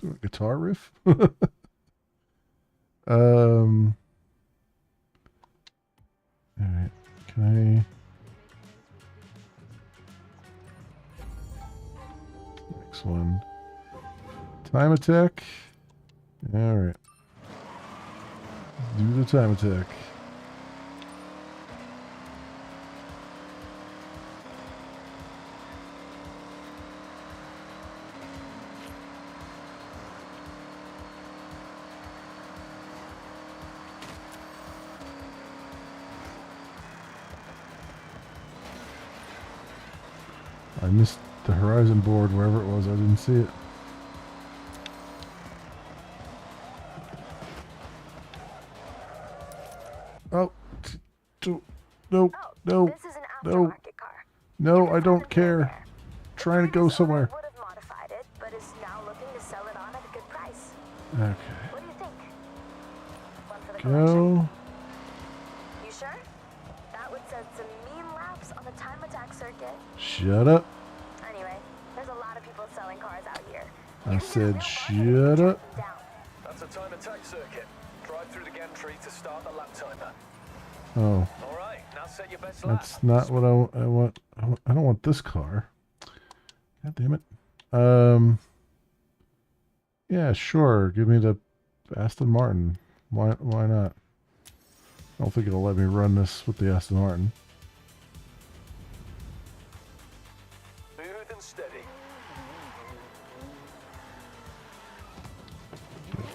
Doing a guitar riff? Alright. Can I... Next one. Time attack. Alright. Do the time attack. I missed the Horizon board wherever it was. I didn't see it. Oh, no, no, This is an no, aftermarket car. no, I don't care. Trying to go somewhere. Would have modified it, but is now looking to sell it on at a good price. Okay. What do you think? One for the collection? Go. You sure? That would send some mean laps on the time attack circuit. Shut up. Anyway, there's a lot of people selling cars out here. I said shut up. That's a time attack circuit. Drive through the gantry to start the lap timer. Oh, All right, now set your best lap. that's not what I want. I don't want this car. God damn it. Yeah, sure. Give me the Aston Martin. Why not? I don't think it'll let me run this with the Aston Martin. Smooth and steady.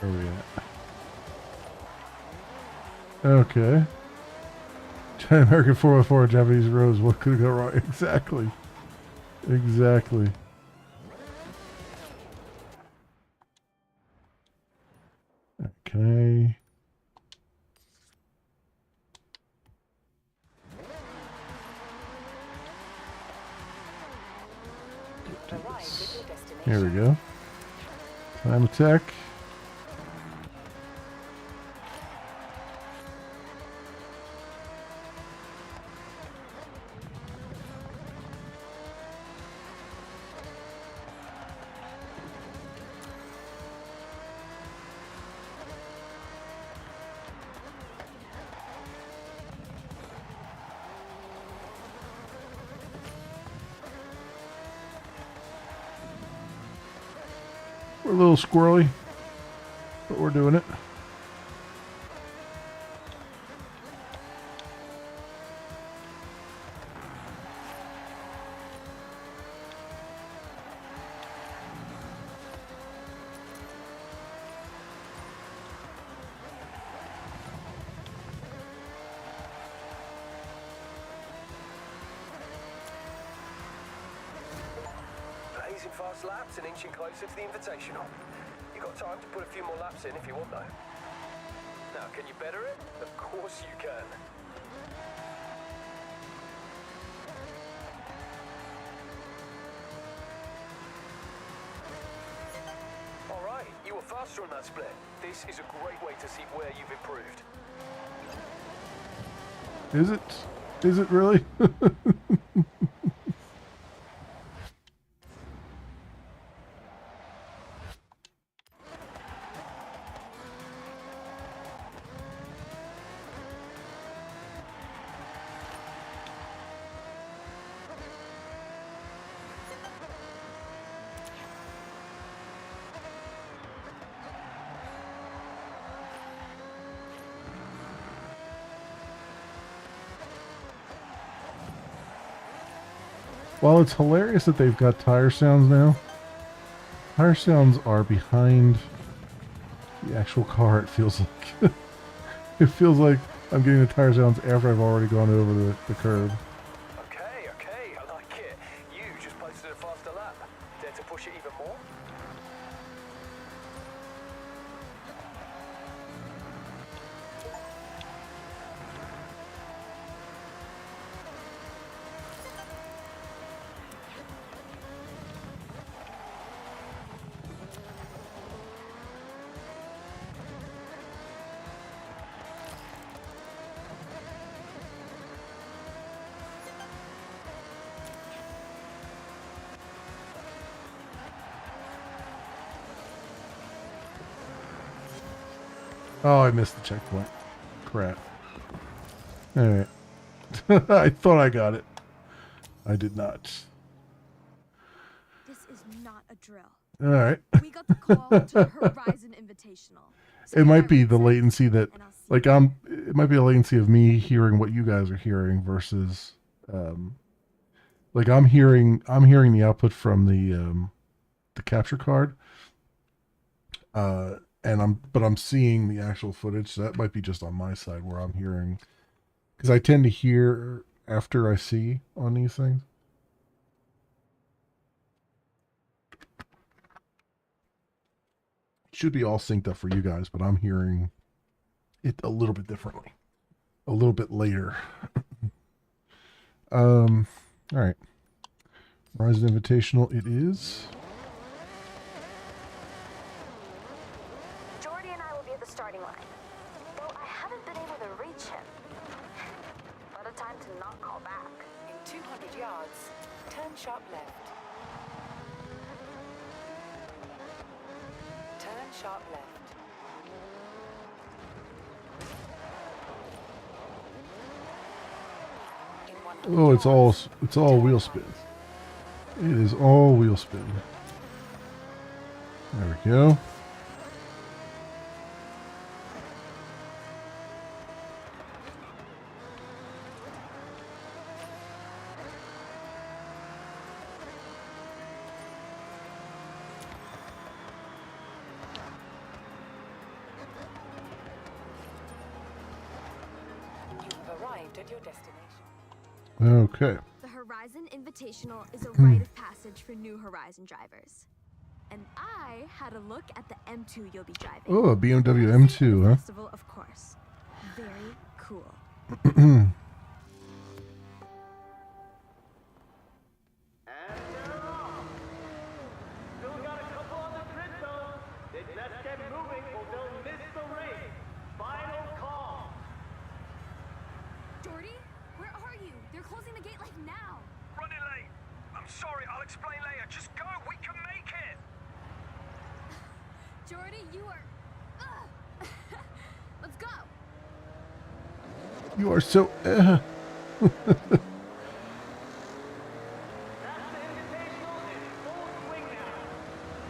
Where are we at? Okay. American 404 Japanese roads. What could go wrong? Exactly. Exactly. Okay. Here we go. Time attack. We're a little squirrely, but we're doing it. Blazing fast laps and inching closer to the Invitational. You got time to put a few more laps in if you want, though. Now, can you better it? Of course you can. All right, you were faster on that split. This is a great way to see where you've improved. Is it? Is it really? While it's hilarious that they've got tire sounds now, tire sounds are behind the actual car, it feels like. It feels like I'm getting the tire sounds after I've already gone over the curb. Okay, I like it. You just posted a faster lap. Dare to push it even more? Oh, I missed the checkpoint. Crap. Alright. I thought I got it. I did not. This is not a drill. Alright. We got the call to the Horizon Invitational. So It might be get the ready, latency that, and I'll see like, you. it might be a latency of me hearing what you guys are hearing versus, like I'm hearing the output from the capture card, but I'm seeing the actual footage. So that might be just on my side where I'm hearing, because I tend to hear after I see on these things. Should be all synced up for you guys, but I'm hearing it a little bit differently, a little bit later. All right. Horizon Invitational it is. Jordy and I will be at the starting line. Though I haven't been able to reach him. What a time to not call back. In 200 yards, turn sharp left. Turn sharp left. In 100 Oh, it's yards, all turn wheel right. spin. It is all wheel spin. There we go. You've arrived at your destination. Okay. The Horizon Invitational is a rite of passage for new Horizon drivers. And I had a look at the M2 you'll be driving. Oh, a BMW At the M2, huh? Festival, of course. Very cool. Still got a couple on the grid though. They just get moving or they'll miss the race. Final call. Jordy, where are you? They're closing the gate like now. Running late. I'm sorry, I'll explain later. Just go, we can make it. Jordy, you are... Ugh. Let's go. You are so. That's the invitational in full swing now.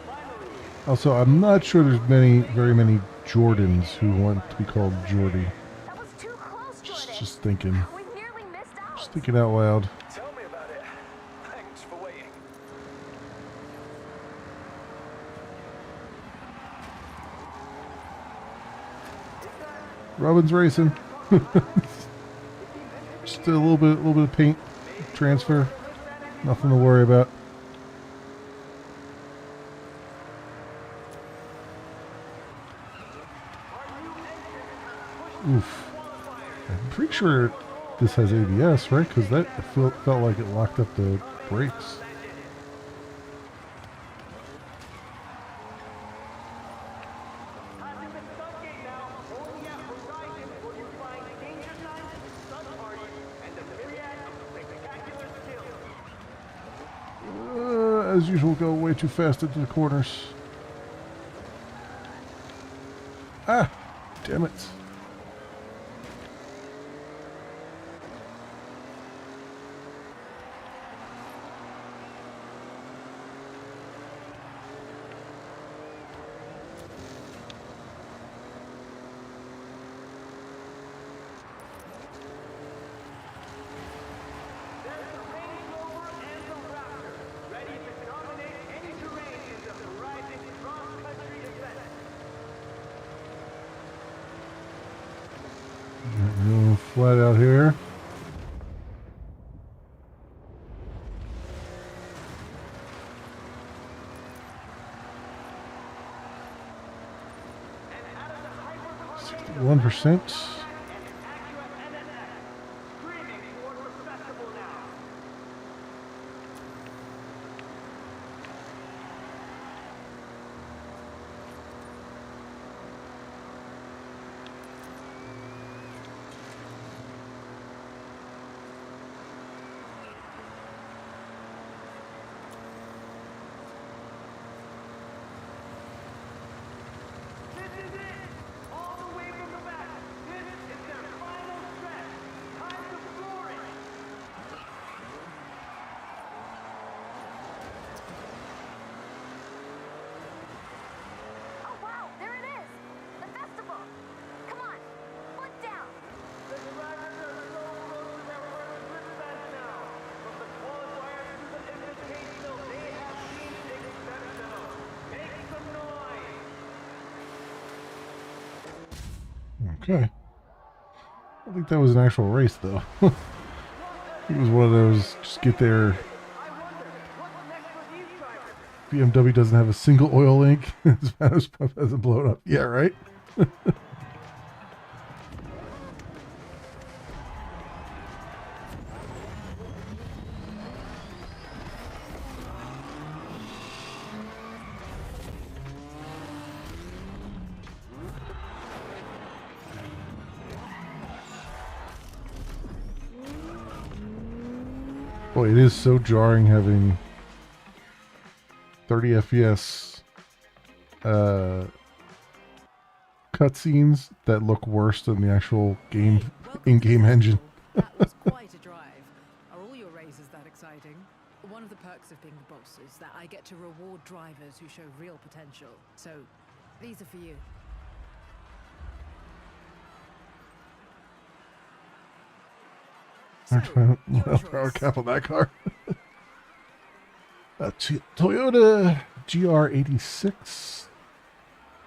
Finally, Also, I'm not sure there's very many Jordans who want to be called Jordy. That was too close, Jordan. Just thinking. We nearly missed out. Just thinking out loud. Tell me about it. Thanks for waiting. Robin's racing. Just a little bit of paint transfer. Nothing to worry about. Oof. I'm pretty sure this has ABS, right? Because that felt like it locked up the brakes. Passing the stunt gate now. Only at Horizon will you find danger signs, stunt parties, and a myriad of spectacular skills. As usual, go way too fast into the corners. Ah, damn it. There's the Range Rover and the Raptor, ready to dominate any terrain in the Horizon cross-country event. Going flat out here. And out of the hypercar 61%. and an Acura NSX, screaming toward the festival now. This is it! All the way from the back. This is their final stretch. Time to floor it. Oh wow, there it is. The festival. Come on, foot down. The drivers are so close to their first wristband now. From the qualifiers to the invitational, they have been exceptional. Make some noise. Okay. I think that was an actual race, though. It was one of those, just get there. I wonder, what's next for these drivers? BMW doesn't have a single oil leak. His Spanish pump hasn't blown up. Yeah, right? Boy, it is so jarring having 30 FPS cutscenes that look worse than the actual game in-game engine. That was quite a drive. Are all your races that exciting? One of the perks of being the boss is that I get to reward drivers who show real potential. So, these are for you. Power cap on that car. Toyota GR86,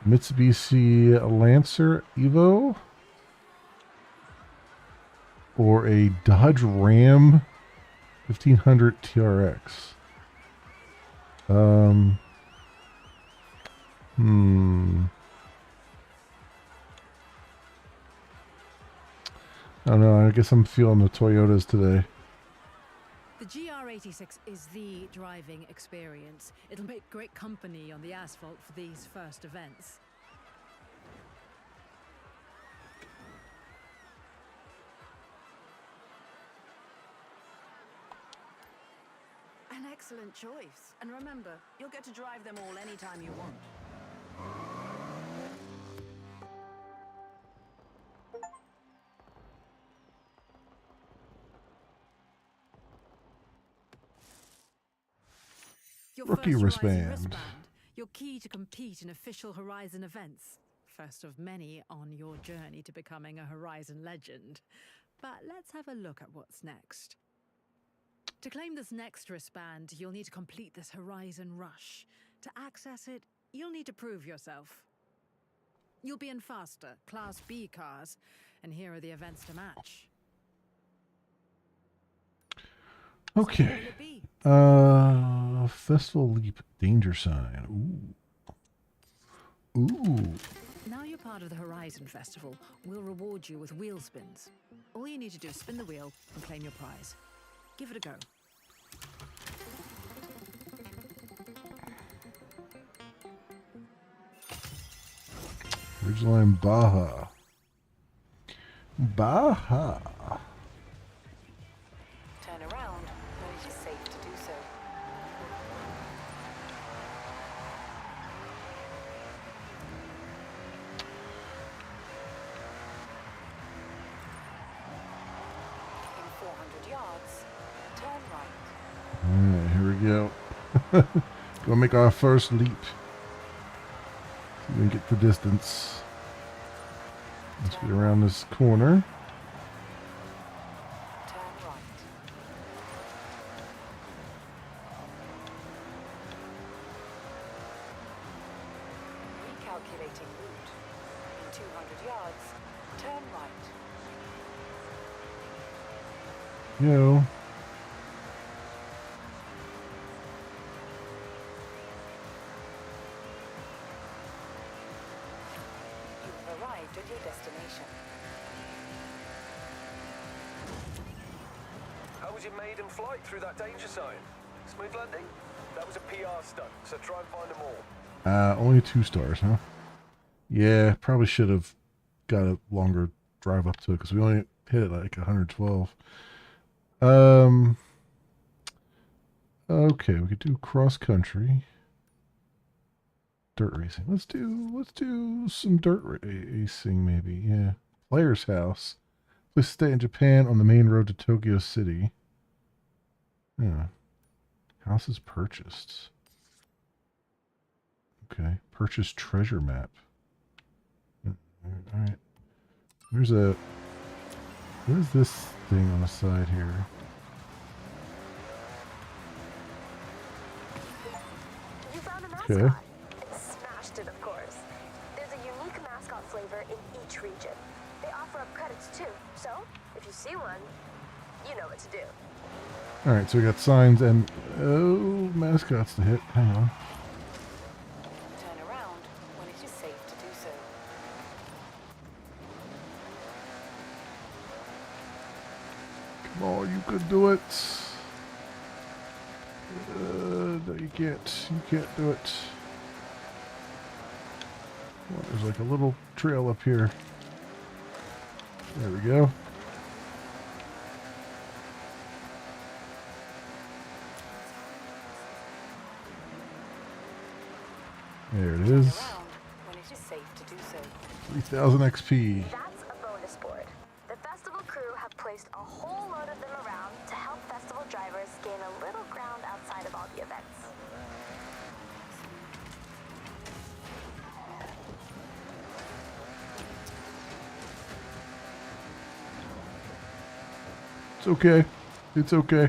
Mitsubishi Lancer Evo, or a Dodge Ram 1500 TRX. I don't know. I guess I'm feeling the Toyotas today. The GR86 is the driving experience. It'll make great company on the asphalt for these first events. An excellent choice. And remember, you'll get to drive them all anytime you want. Your Rookie first Horizon wristband. Your key ready to compete in official Horizon events? First of many on your journey to becoming a Horizon legend. But let's have a look at what's next. To claim this next wristband, you'll need to complete this Horizon Rush. To access it, you'll need to prove yourself. You'll be in faster, Class B cars, and here are the events to match. Okay. Festival Leap Danger Sign. Ooh. Ooh. Now you're part of the Horizon Festival, we'll reward you with wheel spins. All you need to do is spin the wheel and claim your prize. Give it a go. Ridgeline Baja. Baja. Turn around when it is safe to do so. In 400 yards, turn right. Alright, here we go. Go make our first leap. See if we can get the distance. Let's get around this corner. Turn right. Recalculating route. In 200 yards, turn right. Yo. You've arrived at your destination. How was your maiden flight through that danger sign? Smooth landing? That was a PR stunt, so try and find them all. Only 2 stars, huh? Yeah, probably should have got a longer drive up to it because we only hit it like 112. Okay, we could do cross country, dirt racing. Let's do some dirt racing, maybe. Yeah, Player's House. Please stay in Japan on the main road to Tokyo City. Yeah, houses purchased. Okay, purchase treasure map. All right. There's a. What is this thing on the side here? You found a mascot. Okay. And smashed it, of course. There's a unique mascot flavor in each region. They offer up credits too, so if you see one, you know what to do. Alright, so we got signs and mascots to hit. Hang on. Turn around when it is safe to do so. Come on, you could do it. No, you can't. You can't do it. Well, there's like a little trail up here. There we go. There it is. Turn around when it is safe to do so. 3000 XP. That's a bonus board. The festival crew have placed a whole load of them around to help festival drivers gain a little ground outside of all the events. It's okay. It's okay.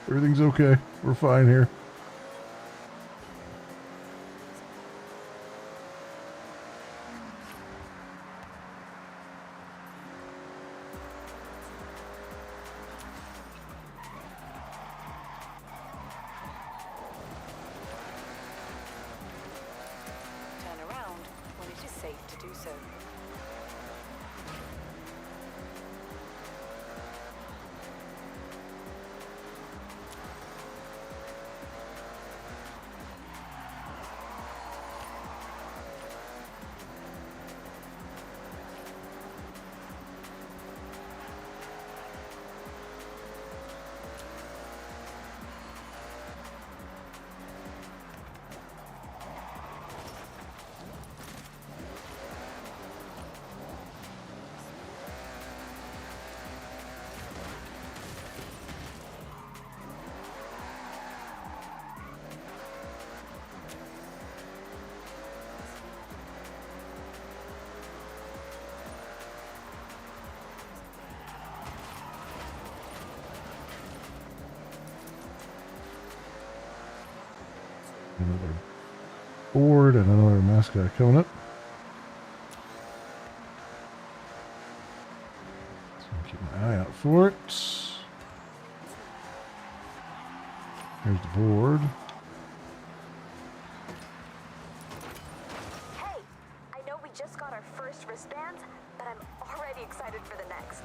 Everything's okay. We're fine here. Turn around when it is safe to do so. another board and another mascot coming up. So keep an eye out for it. Here's the board. Hey, I know we just got our first wristbands, but I'm already excited for the next.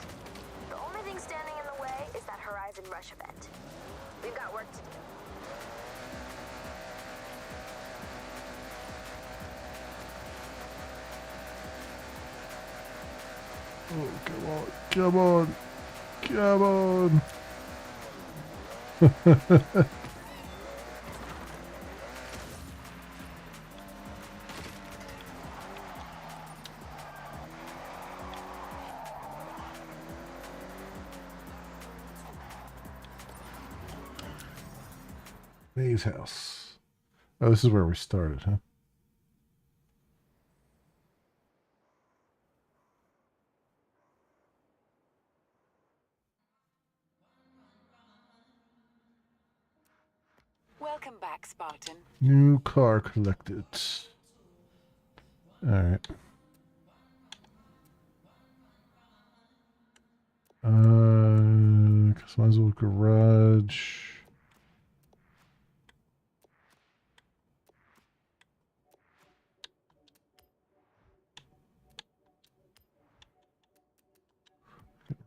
The only thing standing in the way is that Horizon Rush event. We've got work to do. Oh, come on, come on, come on. May's house. Oh, this is where we started, huh? Welcome back, Spartan. New car collected. Alright. Customizable garage.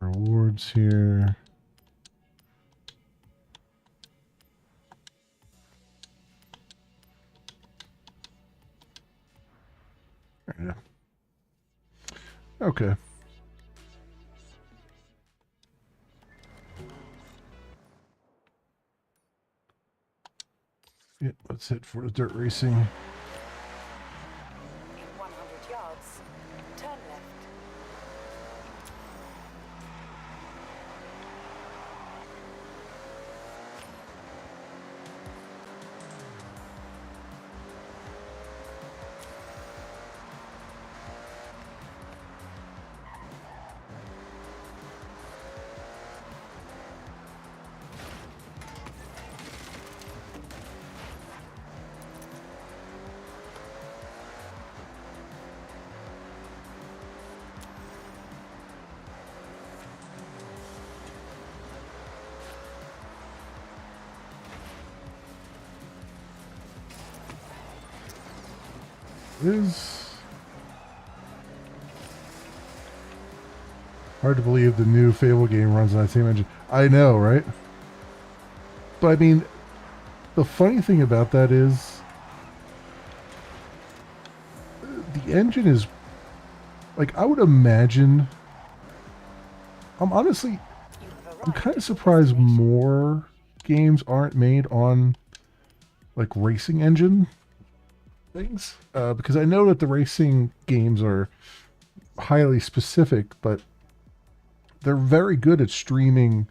Rewards here. Yeah. Okay. Yeah, let's hit for the dirt racing. In 100 yards, turn left. It is hard to believe the new Fable game runs on that same engine. I know, right? But I mean, the funny thing about that is the engine is like, I would imagine, I'm kind of surprised more games aren't made on like racing engine things, because I know that the racing games are highly specific, but they're very good at streaming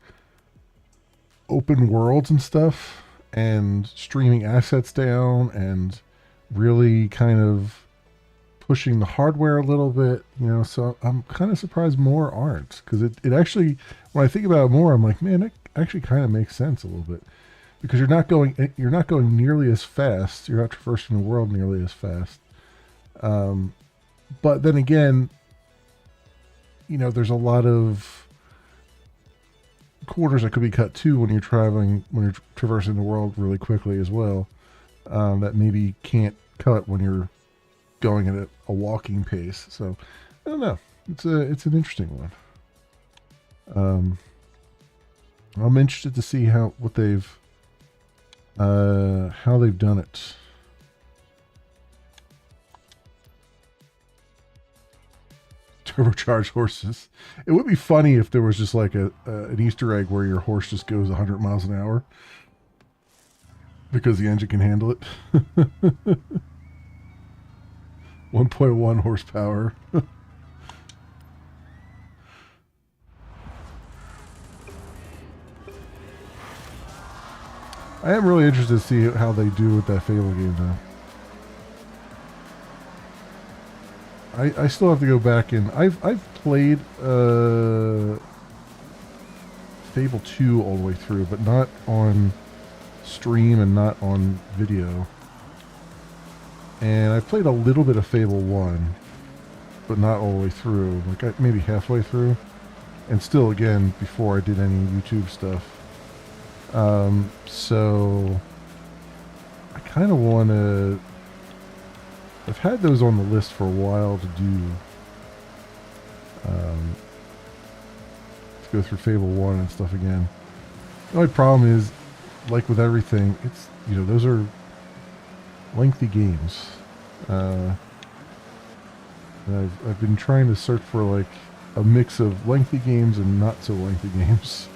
open worlds and stuff and streaming assets down and really kind of pushing the hardware a little bit, you know. So I'm kind of surprised more aren't, because it actually, when I think about it more, I'm like, man, it actually kind of makes sense a little bit, because you're not going nearly as fast. You're not traversing the world nearly as fast. But then again, you know, there's a lot of corners that could be cut too when you're traversing the world really quickly as well. That maybe can't cut when you're going at a walking pace. So I don't know. It's an interesting one. I'm interested to see how they've done it. Turbocharged horses. It would be funny if there was just like an Easter egg where your horse just goes 100 miles an hour because the engine can handle it. 1.1 horsepower. I am really interested to see how they do with that Fable game now. I still have to go back and I've played Fable 2 all the way through, but not on stream and not on video. And I played a little bit of Fable 1, but not all the way through. Like maybe halfway through. And still, again, before I did any YouTube stuff. So I kind of want to... I've had those on the list for a while to do. To go through Fable 1 and stuff again. The only problem is, like with everything, it's, you know, those are lengthy games. And I've been trying to search for like a mix of lengthy games and not so lengthy games.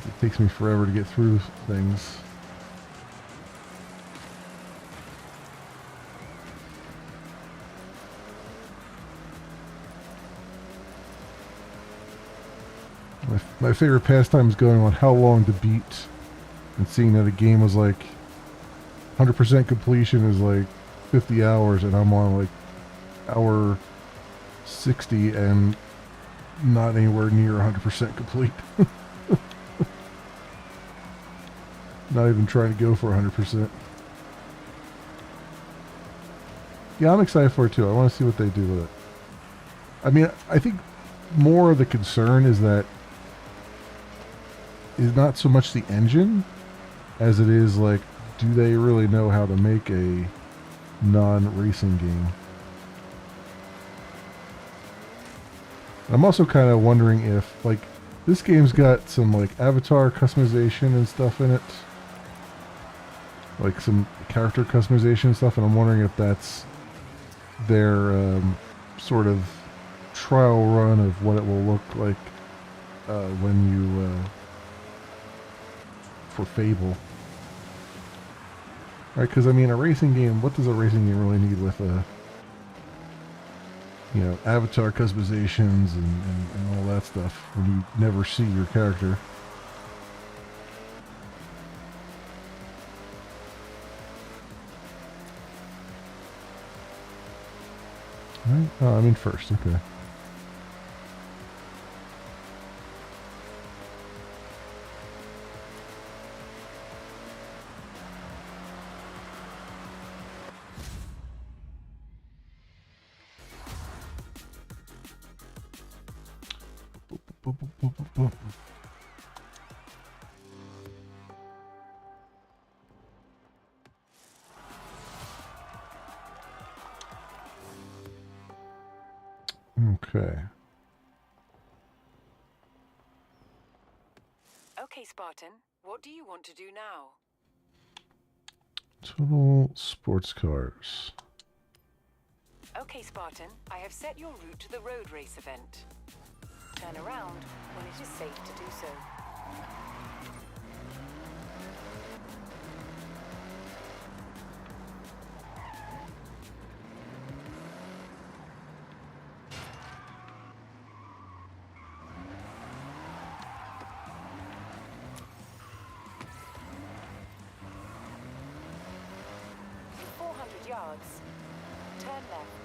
It takes me forever to get through things. My favorite pastime is going on how long to beat and seeing that a game was like 100% completion is like 50 hours and I'm on like hour 60 and not anywhere near 100% complete. Not even trying to go for 100%. Yeah, I'm excited for it too. I want to see what they do with it. I mean, I think more of the concern is that is not so much the engine as it is like, do they really know how to make a non-racing game? I'm also kind of wondering if, like, this game's got some like avatar customization and stuff in it, like some character customization and stuff, and I'm wondering if that's their sort of trial run of what it will look like when you for Fable. Right, because I mean, a racing game, what does a racing game really need with a, you know, avatar customizations and all that stuff when you never see your character? Right? Oh, I'm in first, okay. Okay. Okay, Spartan, what do you want to do now? Total sports cars. Okay, Spartan, I have set your route to the road race event. Turn around when it is safe to do so. In 400 yards, turn left.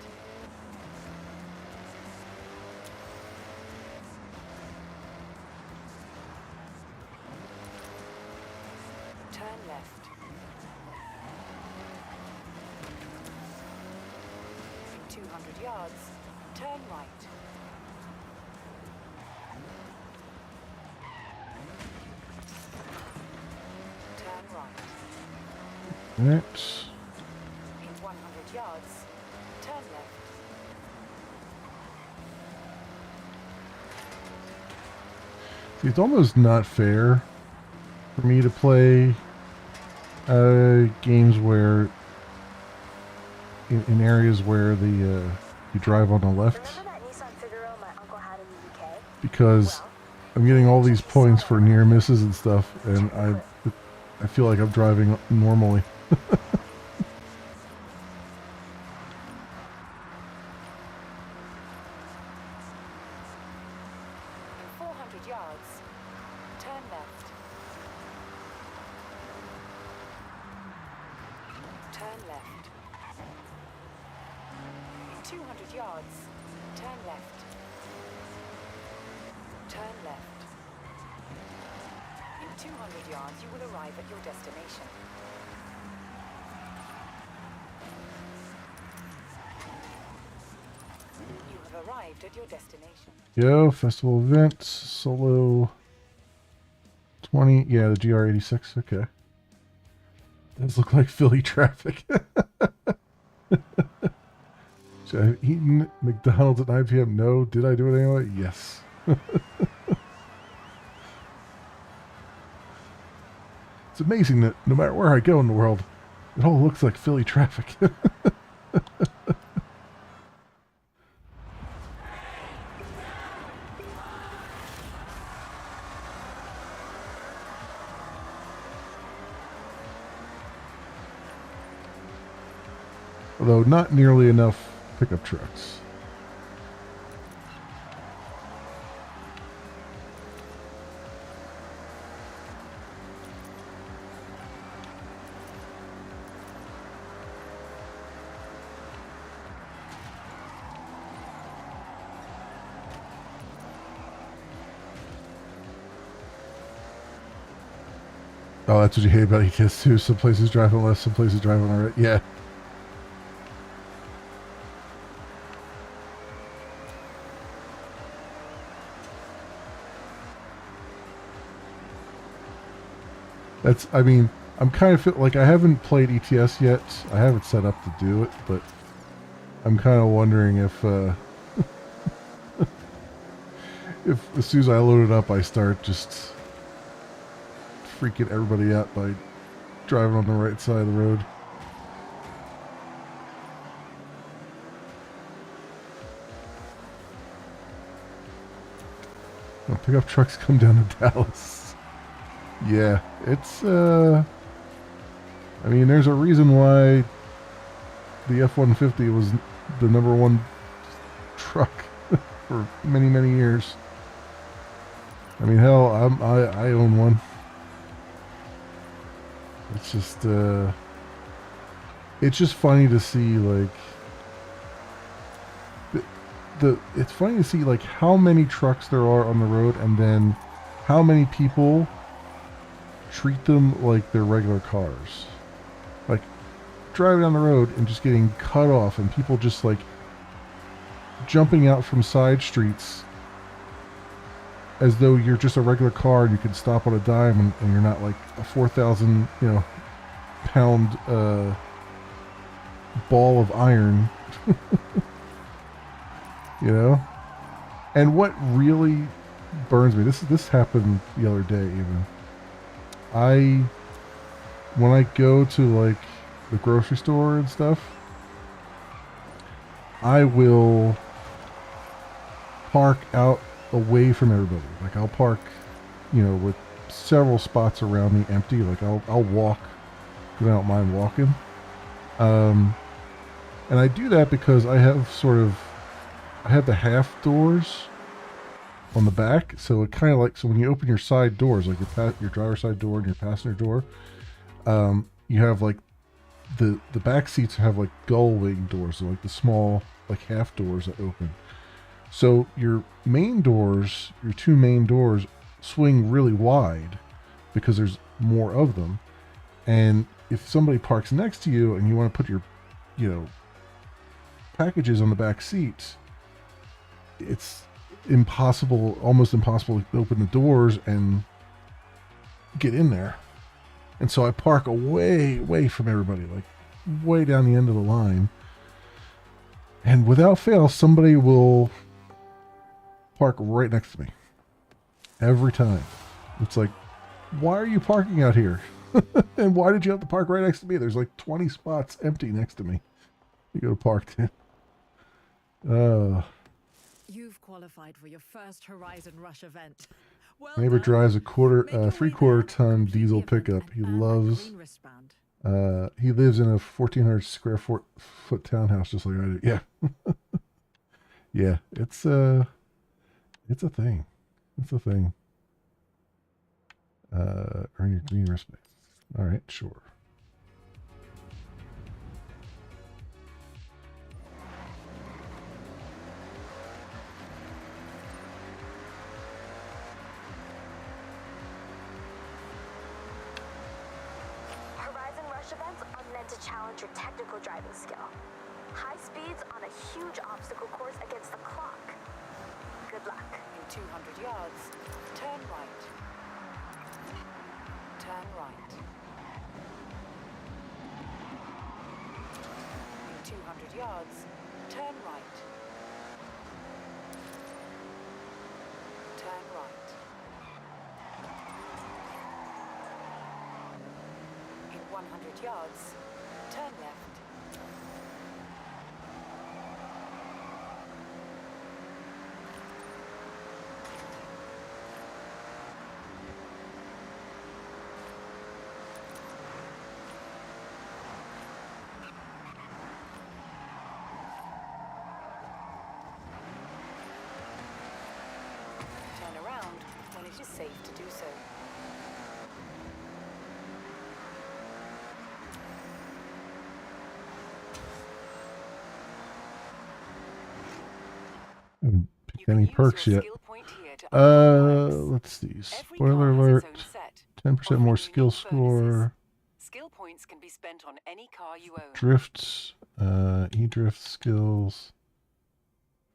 Turn left. In 200 yards, turn right. Turn right. Next. In 100 yards, turn left. See, it's almost not fair for me to play games where in areas where the you drive on the left, because I'm getting all these points for near misses and stuff, and I feel like I'm driving normally. In 400 yards, turn left. Turn left. In 200 yards, turn left. Turn left. In 200 yards, you will arrive at your destination. have arrived at your destination. Yo, festival events, solo 20. Yeah, the GR86. Okay. Does look like Philly traffic. Should I have eaten McDonald's at 9 p.m.? No. Did I do it anyway? Yes. It's amazing that no matter where I go in the world, it all looks like Philly traffic. Although not nearly enough pickup trucks. Oh, that's what you hate about ETS too. Some places drive on left, some places drive on the right. Yeah. That's, I mean, I'm kind of feel like I haven't played ETS yet. I haven't set up to do it, but I'm kind of wondering if, if as soon as I load it up, I start just freaking everybody out by driving on the right side of the road. Oh, pickup trucks come down to Dallas. Yeah, it's, I mean, there's a reason why the F-150 was the #1 truck for many, many years. I mean, hell, I own one. It's just funny to see, like, it's funny to see, like, how many trucks there are on the road and then how many people treat them like they're regular cars. Like, driving down the road and just getting cut off and people just, like, jumping out from side streets as though you're just a regular car and you can stop on a dime and you're not like a 4,000, pound ball of iron. And what really burns me, this happened the other day even. When I go to like the grocery store and stuff, I will park out away from everybody. Like, I'll park, with several spots around me empty. Like, I'll walk because I don't mind walking. And I do that because I have the half doors on the back, so it kind of like, so when you open your side doors, like your driver's side door and your passenger door, you have like the back seats have like gull wing doors, so like the small like half doors that open. So your two main doors swing really wide because there's more of them. And if somebody parks next to you and you want to put your, packages on the back seats, it's almost impossible to open the doors and get in there. And so I park away from everybody, like way down the end of the line. And without fail, somebody will park right next to me. Every time. It's like, why are you parking out here? And why did you have to park right next to me? There's like 20 spots empty next to me. You go to park in. You've qualified for your first Horizon Rush event. Well Neighbor done. drives a Make your way there, 3/4 ton complete the diesel event, pickup. and He earn that loves, green wristband. he lives in a 1,400 square foot townhouse just like I do. Yeah. Yeah, it's a thing. It's a thing. Earn your green wristband. All right, sure. Horizon Rush events are meant to challenge your technical driving skill. High speeds on a huge obstacle course against the clock. 200 yards, turn right. Turn right. In 200 yards, turn right. Turn right. In 100 yards, turn left. Turn around when it is safe to do so. Haven't picked You can any use perks your yet. skill point here to unlock perks. Let's see. Every Spoiler car has alert. its own set, 10% more offering skill unique bonuses. score. Skill points can be spent on any car you own. Drifts. E-drift skills.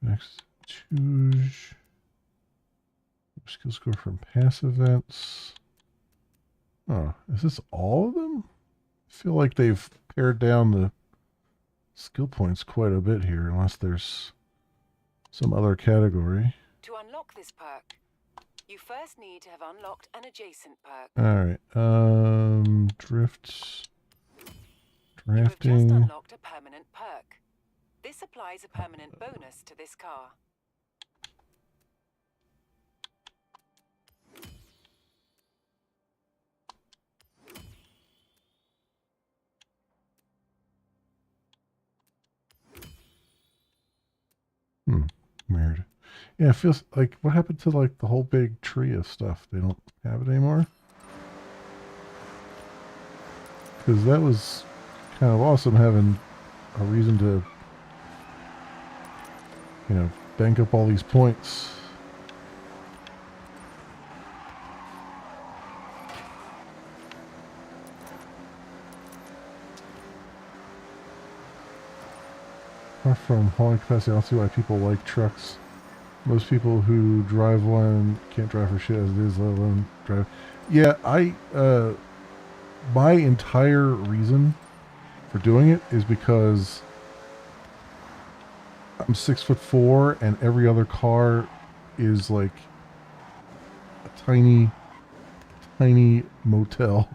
Next. Choose. Skill score from past events. Oh, is this all of them? I feel like they've pared down the skill points quite a bit here, unless there's some other category. To unlock this perk, you first need to have unlocked an adjacent perk. Alright, drifts, You have just drafting. unlocked a permanent perk. This applies a permanent bonus to this car. Weird. Yeah, it feels like, what happened to like the whole big tree of stuff? They don't have it anymore? Because that was kind of awesome having a reason to, you know, bank up all these points. Apart from hauling capacity, I don't see why people like trucks. Most people who drive one can't drive for shit as it is, let alone drive. Yeah, my entire reason for doing it is because I'm 6'4" and every other car is like a tiny motel.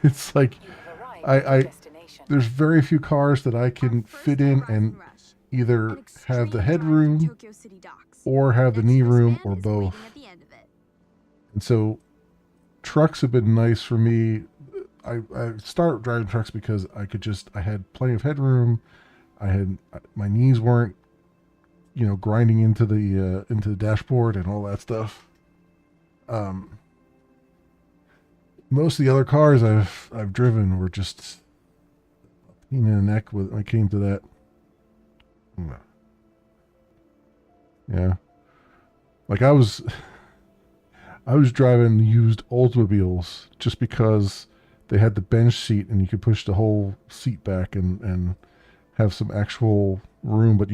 It's like You have arrived at your destination. there's very few cars that I can Our fit first in Horizon and Rush, either an have the extreme drive headroom through Tokyo City docks. or have the Next knee room wristband or is both. waiting at the end of it. And so trucks have been nice for me. I started driving trucks because I had plenty of headroom. My knees weren't, you know, grinding into the dashboard and all that stuff. Most of the other cars I've driven were just a pain in the neck when it came to that. Yeah. Like I was driving used Oldsmobiles just because they had the bench seat and you could push the whole seat back and have some actual room, but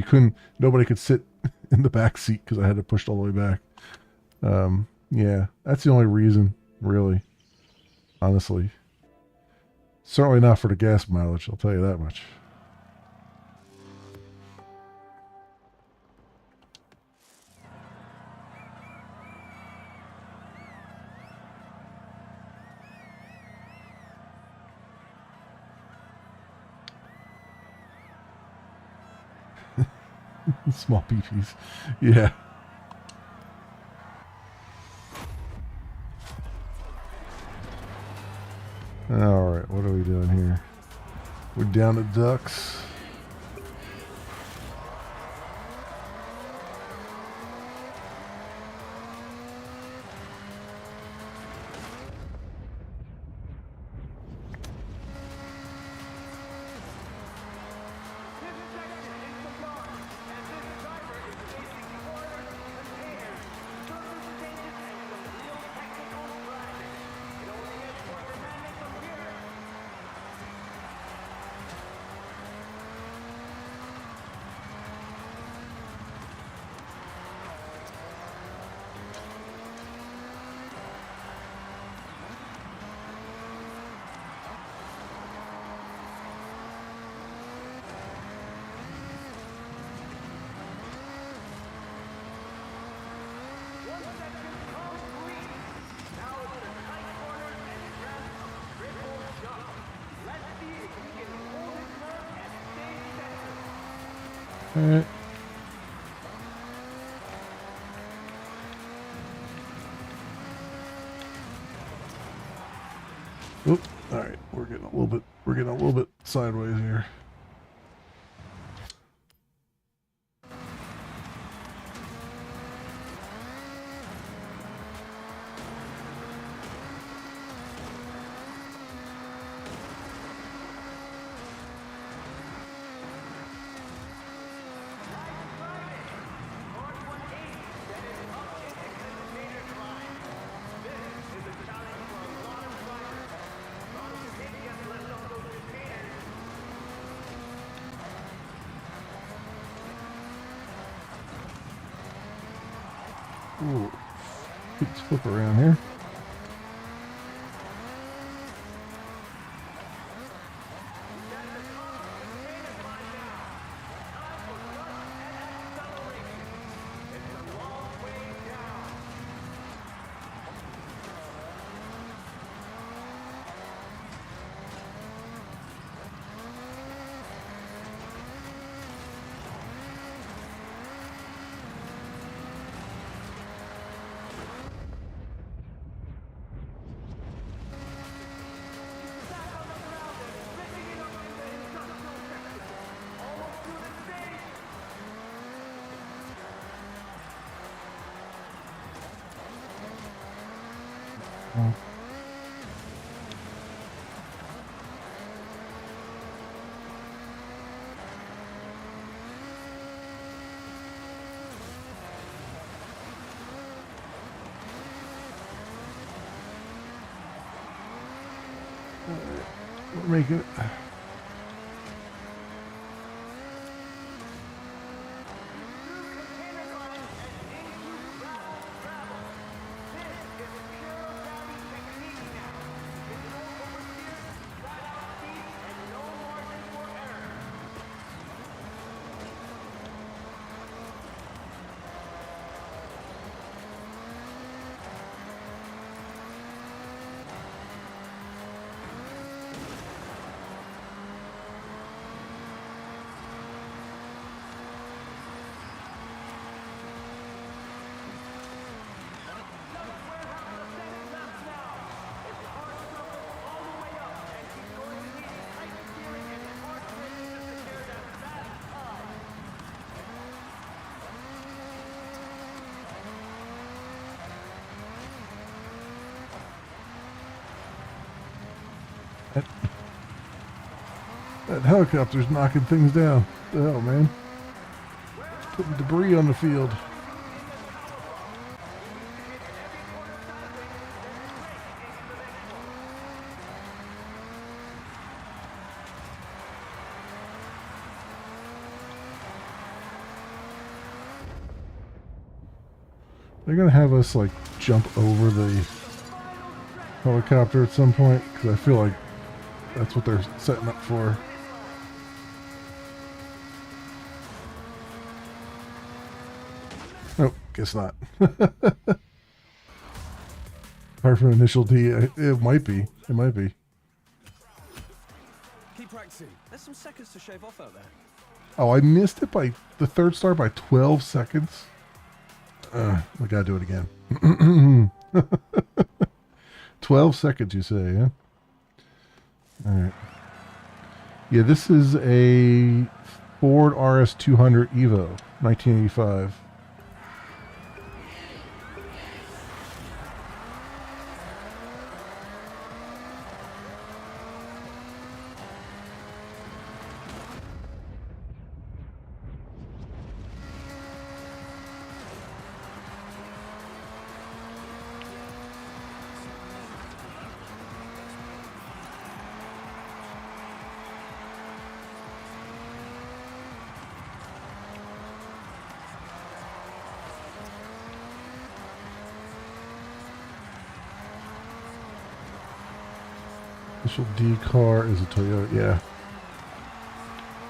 nobody could sit in the back seat because I had to push it all the way back. Yeah, that's the only reason, really. Honestly. Certainly not for the gas mileage, I'll tell you that much. Small peepees. Yeah. Alright, what are we doing here? We're down to ducks. This section is the yard, and this driver is facing orders and pairs. Surface changes and some real technical driving. It only gets more demanding from here. Alright. Oop. Alright, we're getting a little bit sideways here. Ooh. Let's flip around here. We're making it. That helicopter's knocking things down. What the hell, man? Putting debris on the field. They're gonna have us like jump over the helicopter at some point, because I feel like that's what they're setting up for. Nope, guess not. Apart from initial D, it might be. It might be. Keep practicing. There's some seconds to shave off out there. Oh, I missed it by the third star by 12 seconds. We gotta do it again. 12 seconds, you say, yeah? Alright. Yeah, this is a Ford RS200 Evo, 1985. Initial D car is a Toyota, yeah.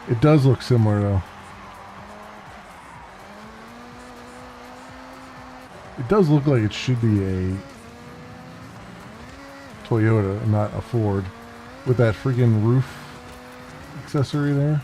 It does look similar though. It does look like it should be a Toyota and not a Ford with that freaking roof accessory there.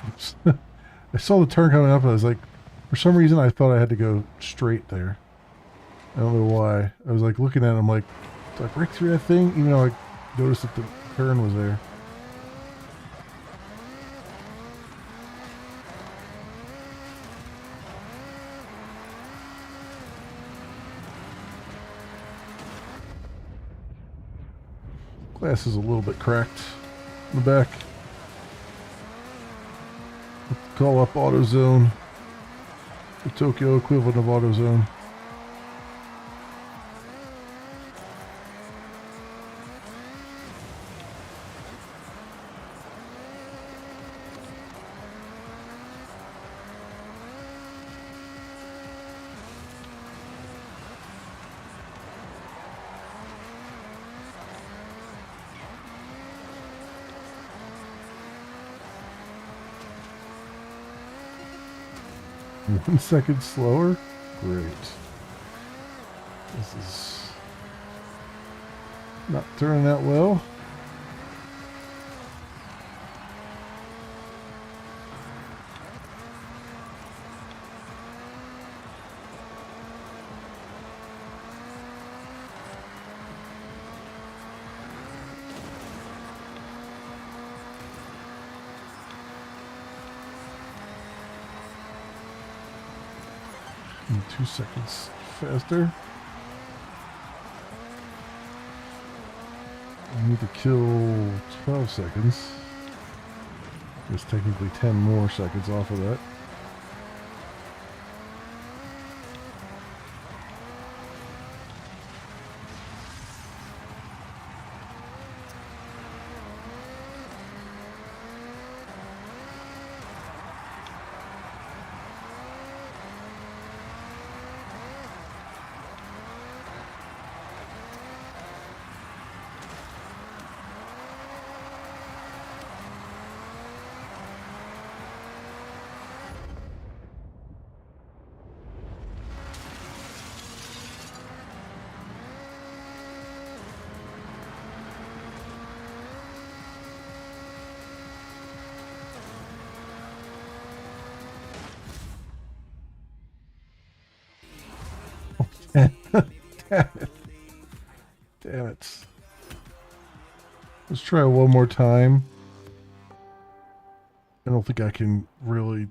Oops. I saw the turn coming up and I was like, for some reason I thought I had to go straight there. I don't know why. I was like looking at it, I'm like, did I break through that thing? Even though I noticed that the turn was there. Glass is a little bit cracked in the back. Call up AutoZone. The Tokyo equivalent of AutoZone. One second slower? Great. This is not turning out well. And 2 seconds faster. I need to kill 12 seconds. There's technically 10 more seconds off of that. Damn it. Damn it. Let's try one more time. I don't think I can really...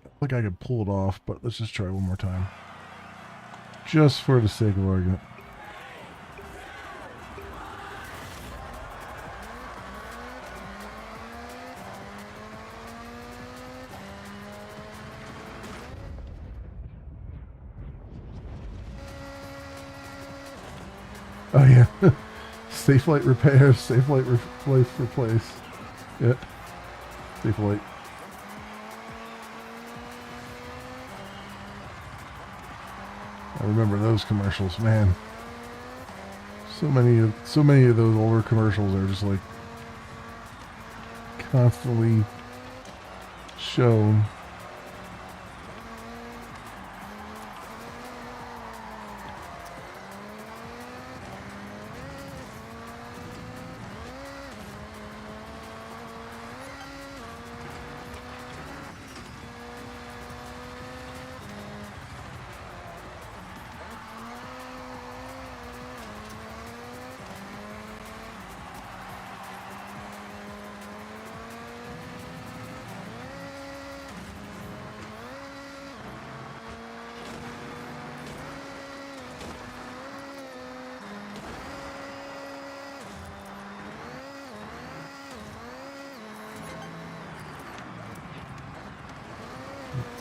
I think I can pull it off, but let's just try one more time. Just for the sake of argument. Oh yeah, safe light repair, safe light replace. Yep, safe light. I remember those commercials, man. So many of those older commercials are just like constantly shown.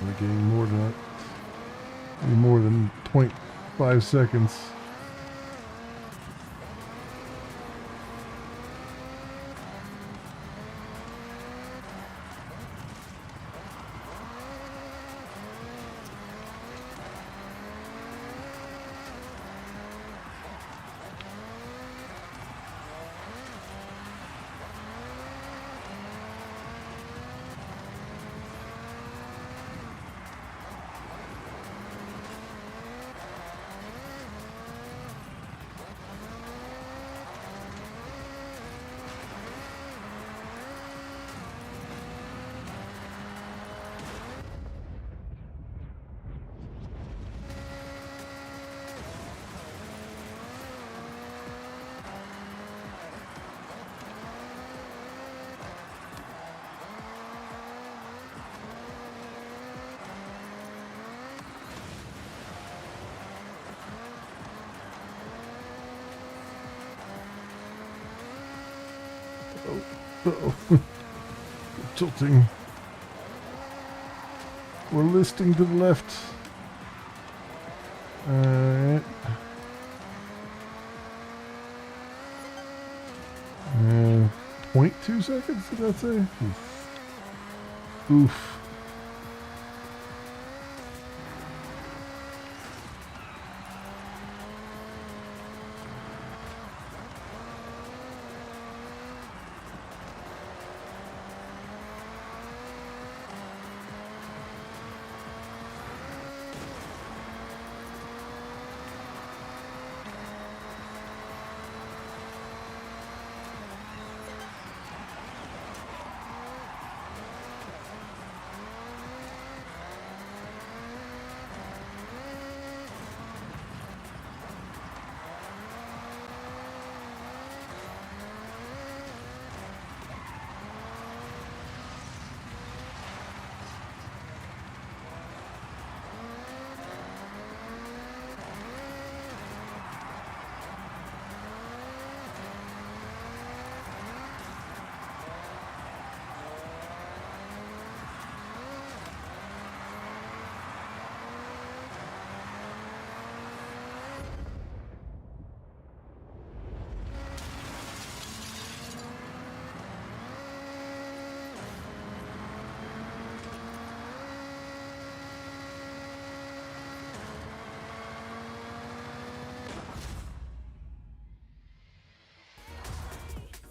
We're getting more than that. More than 0.5 seconds. Oh, uh-oh. Tilting. We're listing to the left. Alright. 0.2 seconds, did that say? Oof. Oof.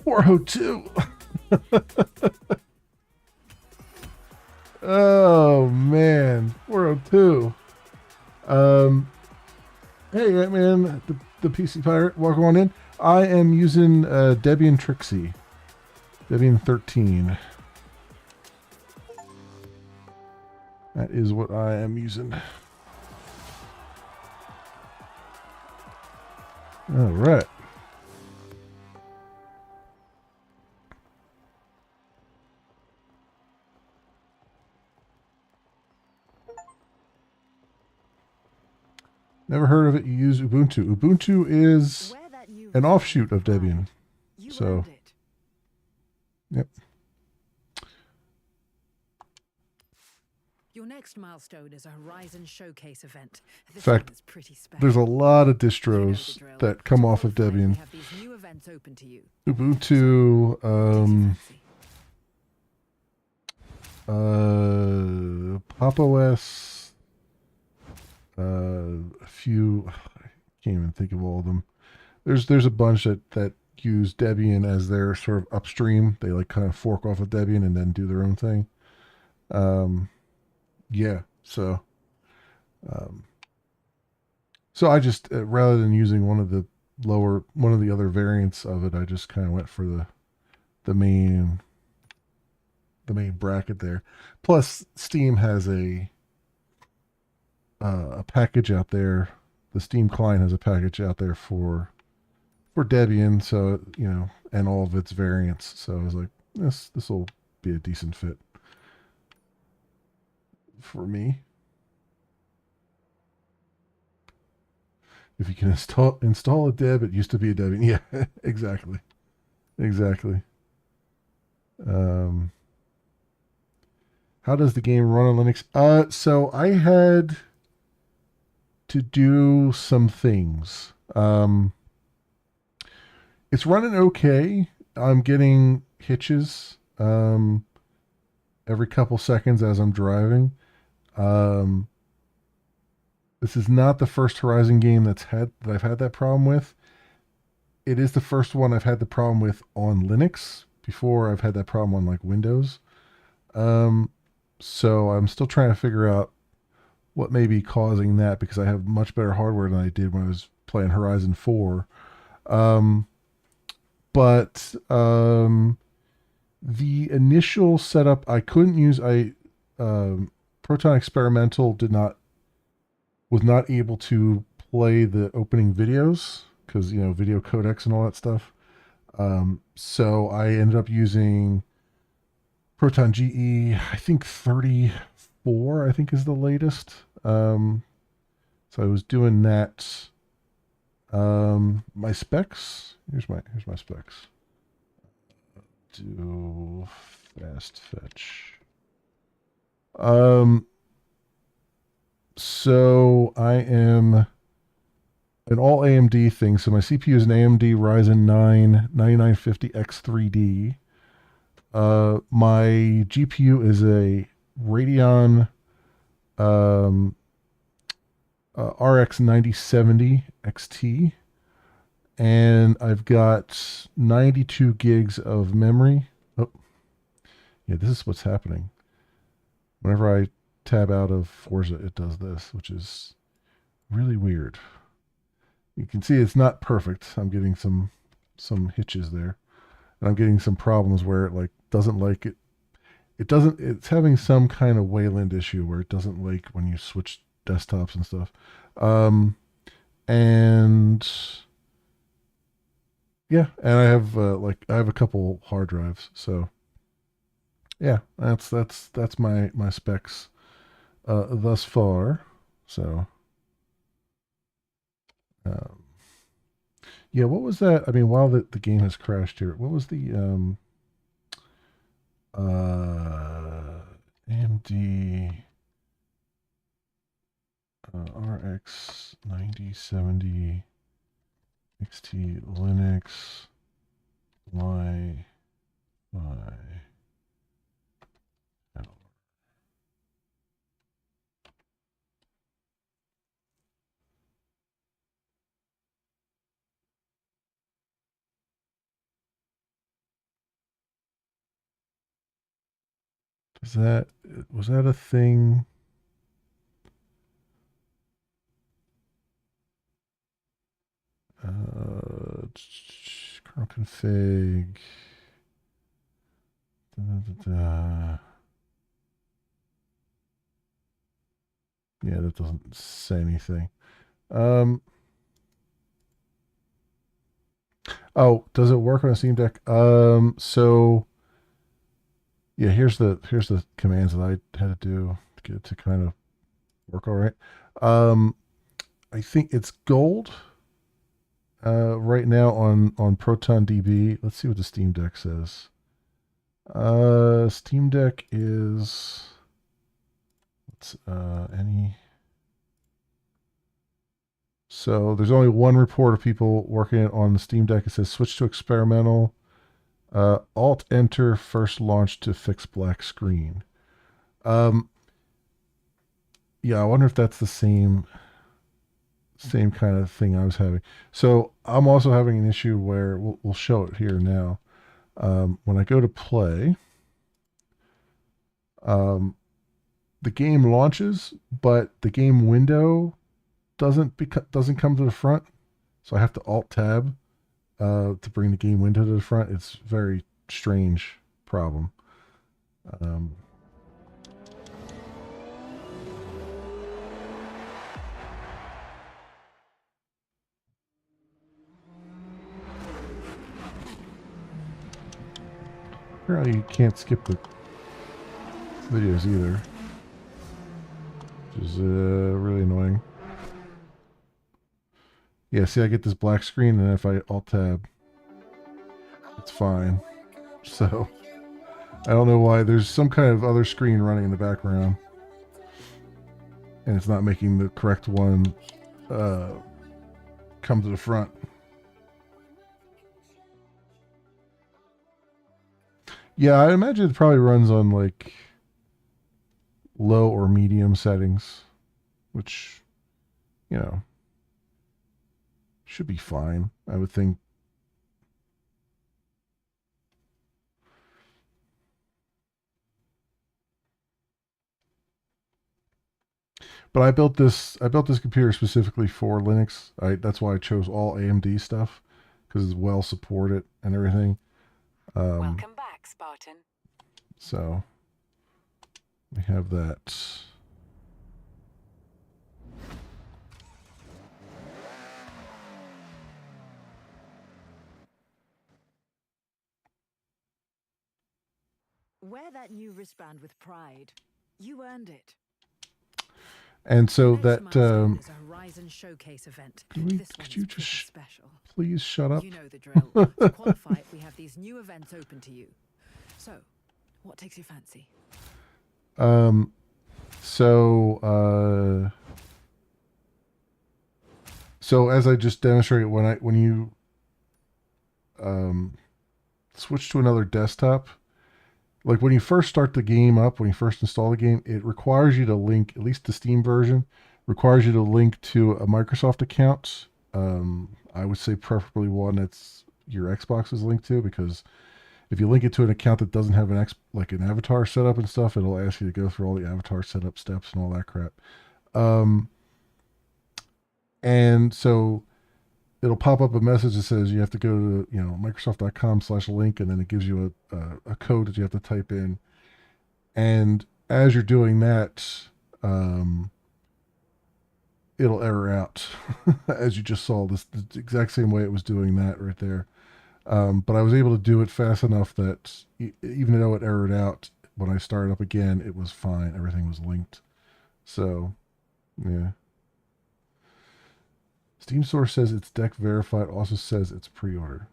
.402. Oh man, 402. Hey man, the PC pirate, welcome on in. I am using Debian Trixie, Debian 13. That is what I am using. All right. Never heard of it. You use Ubuntu. Ubuntu is an offshoot of Debian. So, yep. Your next milestone is a Horizon Showcase event. In fact, there's a lot of distros that come off of Debian. Ubuntu, Pop! OS, a few, I can't even think of all of them. There's a bunch that use Debian as their sort of upstream. They like kind of fork off of Debian and then do their own thing. Yeah, so I just rather than using one of the other variants of it, I just kind of went for the main bracket there. Plus, Steam has a package out there. The Steam client has a package out there for Debian, so and all of its variants. So I was like, this will be a decent fit for me. If you can install a Deb, it used to be a Debian. Yeah, exactly. How does the game run on Linux? So I had to do some things. It's running okay. I'm getting hitches every couple seconds as I'm driving. This is not the first Horizon game that I've had that problem with. It is the first one I've had the problem with on Linux. Before, I've had that problem on like Windows. So I'm still trying to figure out what may be causing that, because I have much better hardware than I did when I was playing Horizon 4. But the initial setup I couldn't use. Proton Experimental was not able to play the opening videos because video codecs and all that stuff. So I ended up using Proton GE. I think 34. I think is the latest. So I was doing that. My specs. Here's my specs. do fast fetch. So I am an all AMD thing. So my CPU is an AMD Ryzen 9 9950X3D. My GPU is a Radeon RX 9070 XT. And I've got 92 gigs of memory. Oh, yeah, this is what's happening. Whenever I tab out of Forza, it does this, which is really weird. You can see it's not perfect. I'm getting some hitches there. And I'm getting some problems where it like doesn't like it. It doesn't, it's having some kind of Wayland issue where it doesn't like when you switch desktops and stuff. And yeah, and I have I have a couple hard drives, so yeah, that's my specs thus far. So yeah, what was that? I mean, while the game has crashed here, what was the AMD RX 9070 XT Linux Wi-Fi. Was that a thing? Kernel config. Yeah, that doesn't say anything. Oh, does it work on a Steam Deck? So yeah, here's the commands that I had to do to get it to kind of work all right. I think it's gold right now on Proton DB. Let's see what the Steam Deck says. Steam Deck is any. So there's only one report of people working on the Steam Deck. It says switch to experimental. Alt enter first launch to fix black screen. Yeah, I wonder if that's the same kind of thing I was having. So I'm also having an issue where we'll show it here now. When I go to play, the game launches, but the game window doesn't come to the front. So I have to Alt Tab to bring the game window to the front. It's a very strange problem. Apparently you can't skip the videos either, which is really annoying. Yeah, see, I get this black screen, and if I Alt-Tab, it's fine. So, I don't know why. There's some kind of other screen running in the background, and it's not making the correct one come to the front. Yeah, I imagine it probably runs on, like, low or medium settings, which, you know, should be fine, I would think. But I built this computer specifically for Linux. That's why I chose all AMD stuff, because it's well supported and everything. Welcome back, Spartan. So we have that. Wear that new wristband with pride. You earned it. And so that is a Horizon showcase event. could you just please shut up? You know the drill. To qualify, we have these new events open to you. So, what takes your fancy? So as I just demonstrated, when you switch to another desktop, like when you first start the game up, when you first install the game, it requires you to link, at least the Steam version, requires you to link to a Microsoft account. I would say preferably one that's your Xbox is linked to, because if you link it to an account that doesn't have an avatar setup and stuff, it'll ask you to go through all the avatar setup steps and all that crap. And so it'll pop up a message that says you have to go to, Microsoft.com/link, and then it gives you a code that you have to type in. And as you're doing that, it'll error out, as you just saw, the exact same way it was doing that right there. But I was able to do it fast enough that even though it errored out, when I started up again, it was fine. Everything was linked. So, yeah. Steam Source says it's deck verified, also says it's pre-order.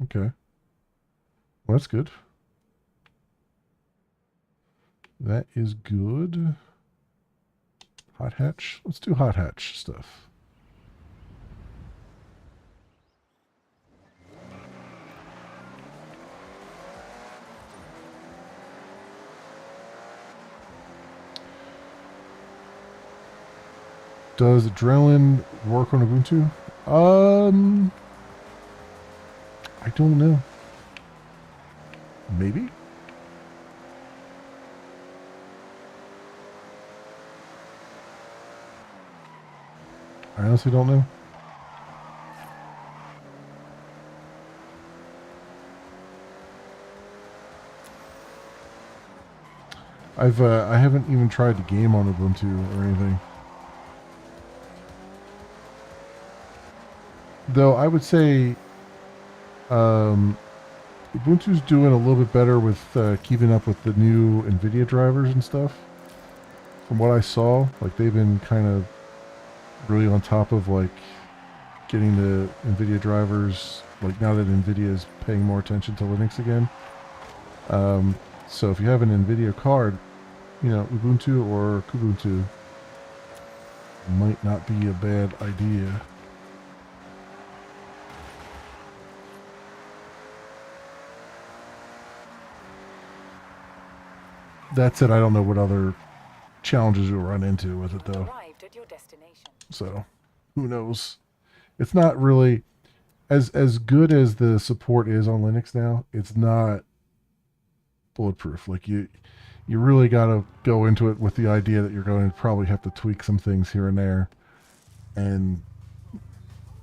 Okay. Well, that's good. That is good. Hot Hatch. Let's do Hot Hatch stuff. Does Adrenaline work on Ubuntu? I don't know. Maybe? I honestly don't know. I haven't even tried the game on Ubuntu or anything. Though I would say Ubuntu's doing a little bit better with keeping up with the new NVIDIA drivers and stuff. From what I saw, like they've been kind of really on top of like getting the NVIDIA drivers, like now that NVIDIA is paying more attention to Linux again. So if you have an NVIDIA card, Ubuntu or Kubuntu might not be a bad idea. That said, I don't know what other challenges you'll run into with it, though. Arrived at your destination. So, who knows? It's not really as good as the support is on Linux now. It's not bulletproof. Like you really got to go into it with the idea that you're going to probably have to tweak some things here and there, and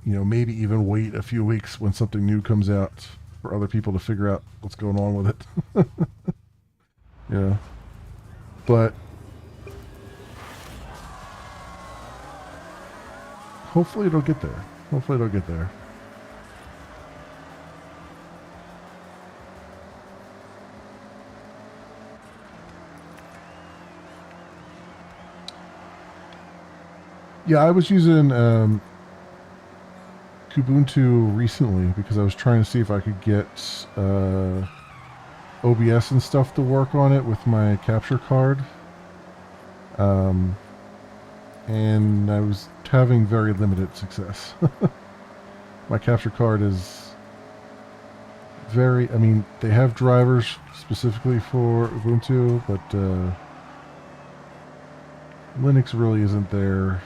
maybe even wait a few weeks when something new comes out for other people to figure out what's going on with it. Yeah. But hopefully it'll get there. Hopefully it'll get there. Yeah, I was using Kubuntu recently because I was trying to see if I could get OBS and stuff to work on it with my capture card. And I was having very limited success. My capture card is they have drivers specifically for Ubuntu, but Linux really isn't their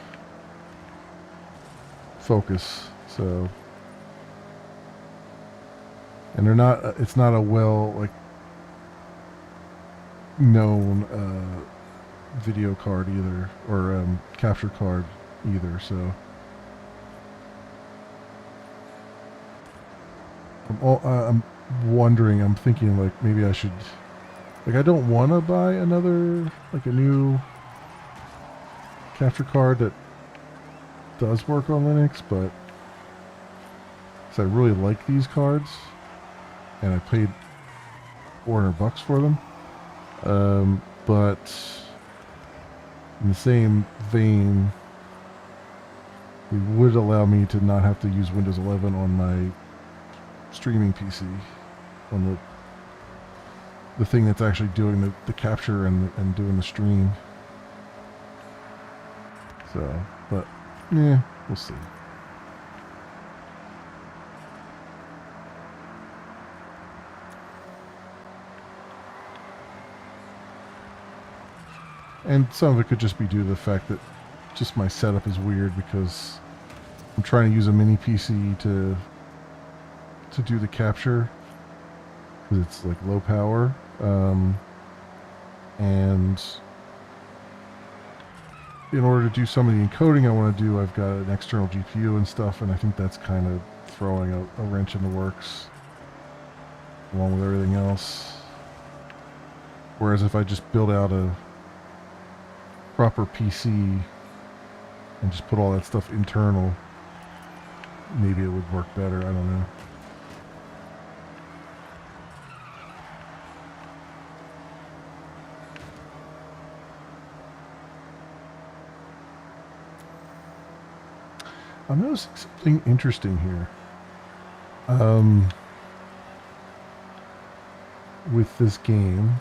focus, so. And it's not a known video card either, or capture card either, so I'm wondering, I'm thinking like maybe I should, I don't want to buy another, a new capture card that does work on Linux, but because I really like these cards and I paid $400 for them. But in the same vein, it would allow me to not have to use Windows 11 on my streaming PC, on the thing that's actually doing the capture and doing the stream. So, but yeah, we'll see. And some of it could just be due to the fact that just my setup is weird because I'm trying to use a mini PC to do the capture because it's like low power, and in order to do some of the encoding I want to do, I've got an external GPU and stuff, and I think that's kind of throwing a wrench in the works along with everything else. Whereas if I just build out a proper PC and just put all that stuff internal, maybe it would work better. I don't know. I'm noticing something interesting here. With this game.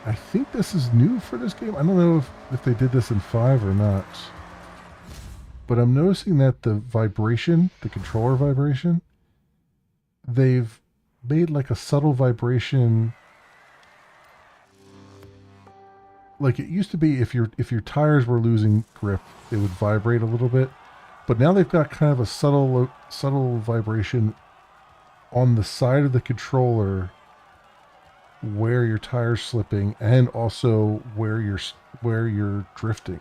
I think this is new for this game. I don't know if they did this in 5 or not. But I'm noticing that the vibration, the controller vibration, they've made like a subtle vibration. Like it used to be if your tires were losing grip, it would vibrate a little bit. But now they've got kind of a subtle vibration on the side of the controller where your tire's slipping and also where you're drifting,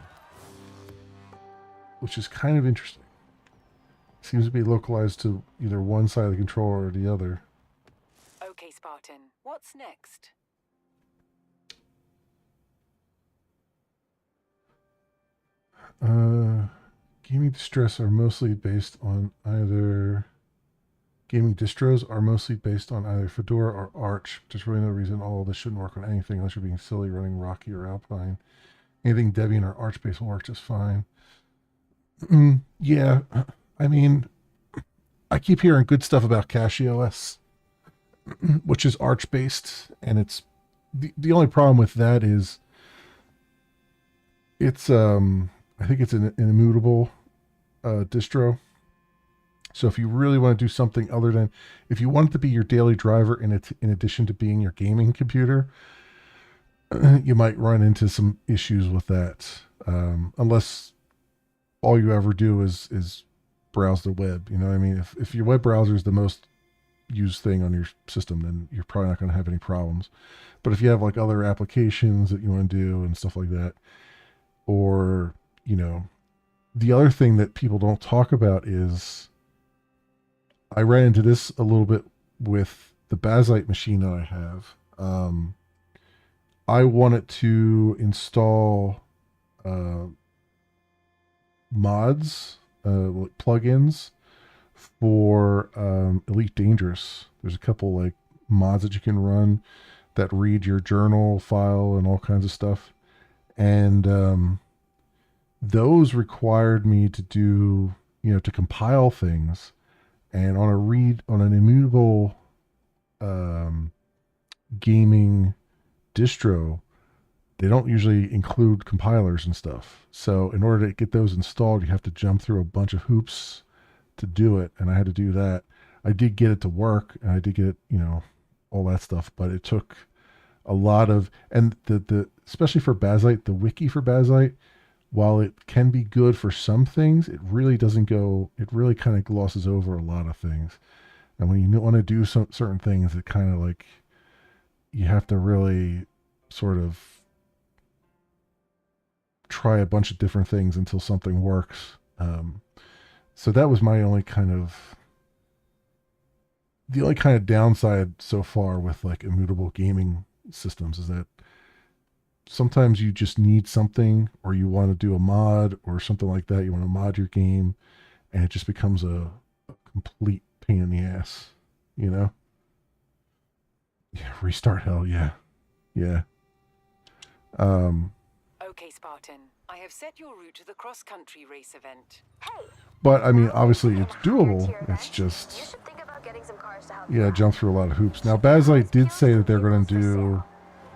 which is kind of interesting. Seems to be localized to either one side of the controller or the other. Okay, Spartan, what's next? Gaming distros are mostly based on either Fedora or Arch. There's really no reason all of this shouldn't work on anything unless you're being silly running Rocky or Alpine. Anything Debian or Arch based will work just fine. Yeah, I mean, I keep hearing good stuff about CachyOS, which is Arch based, and it's the only problem with that is it's I think it's an immutable distro. So if you really want to do something other than, if you want it to be your daily driver in addition to being your gaming computer, you might run into some issues with that. Unless all you ever do is browse the web. You know what I mean? If your web browser is the most used thing on your system, then you're probably not going to have any problems. But if you have like other applications that you want to do and stuff like that, or, you know, the other thing that people don't talk about is, I ran into this a little bit with the Bazzite machine that I have. I wanted to install mods, plugins for Elite Dangerous. There's a couple like mods that you can run that read your journal file and all kinds of stuff. And those required me to do, you know, to compile things. And on an immutable gaming distro, they don't usually include compilers and stuff. So in order to get those installed, you have to jump through a bunch of hoops to do it. And I had to do that. I did get it to work, and I did get it, you know, all that stuff, but it took a lot of, and the especially for Bazzite, the wiki for Bazzite, while it can be good for some things, it really kind of glosses over a lot of things. And when you want to do some certain things, it kind of like, you have to really sort of try a bunch of different things until something works. So that was my only kind of downside so far with like immutable gaming systems, is that sometimes you just need something, or you want to do a mod or something like that. You want to mod your game, and it just becomes a complete pain in the ass, you know? Yeah, restart hell, yeah. Yeah. Okay, Spartan, I have set your route to the cross-country race event. Hey! But I mean, obviously it's doable. It's You just, should think about getting some cars to help Yeah, jump through a lot of hoops. Now, Bazlight did say that they're going to do. You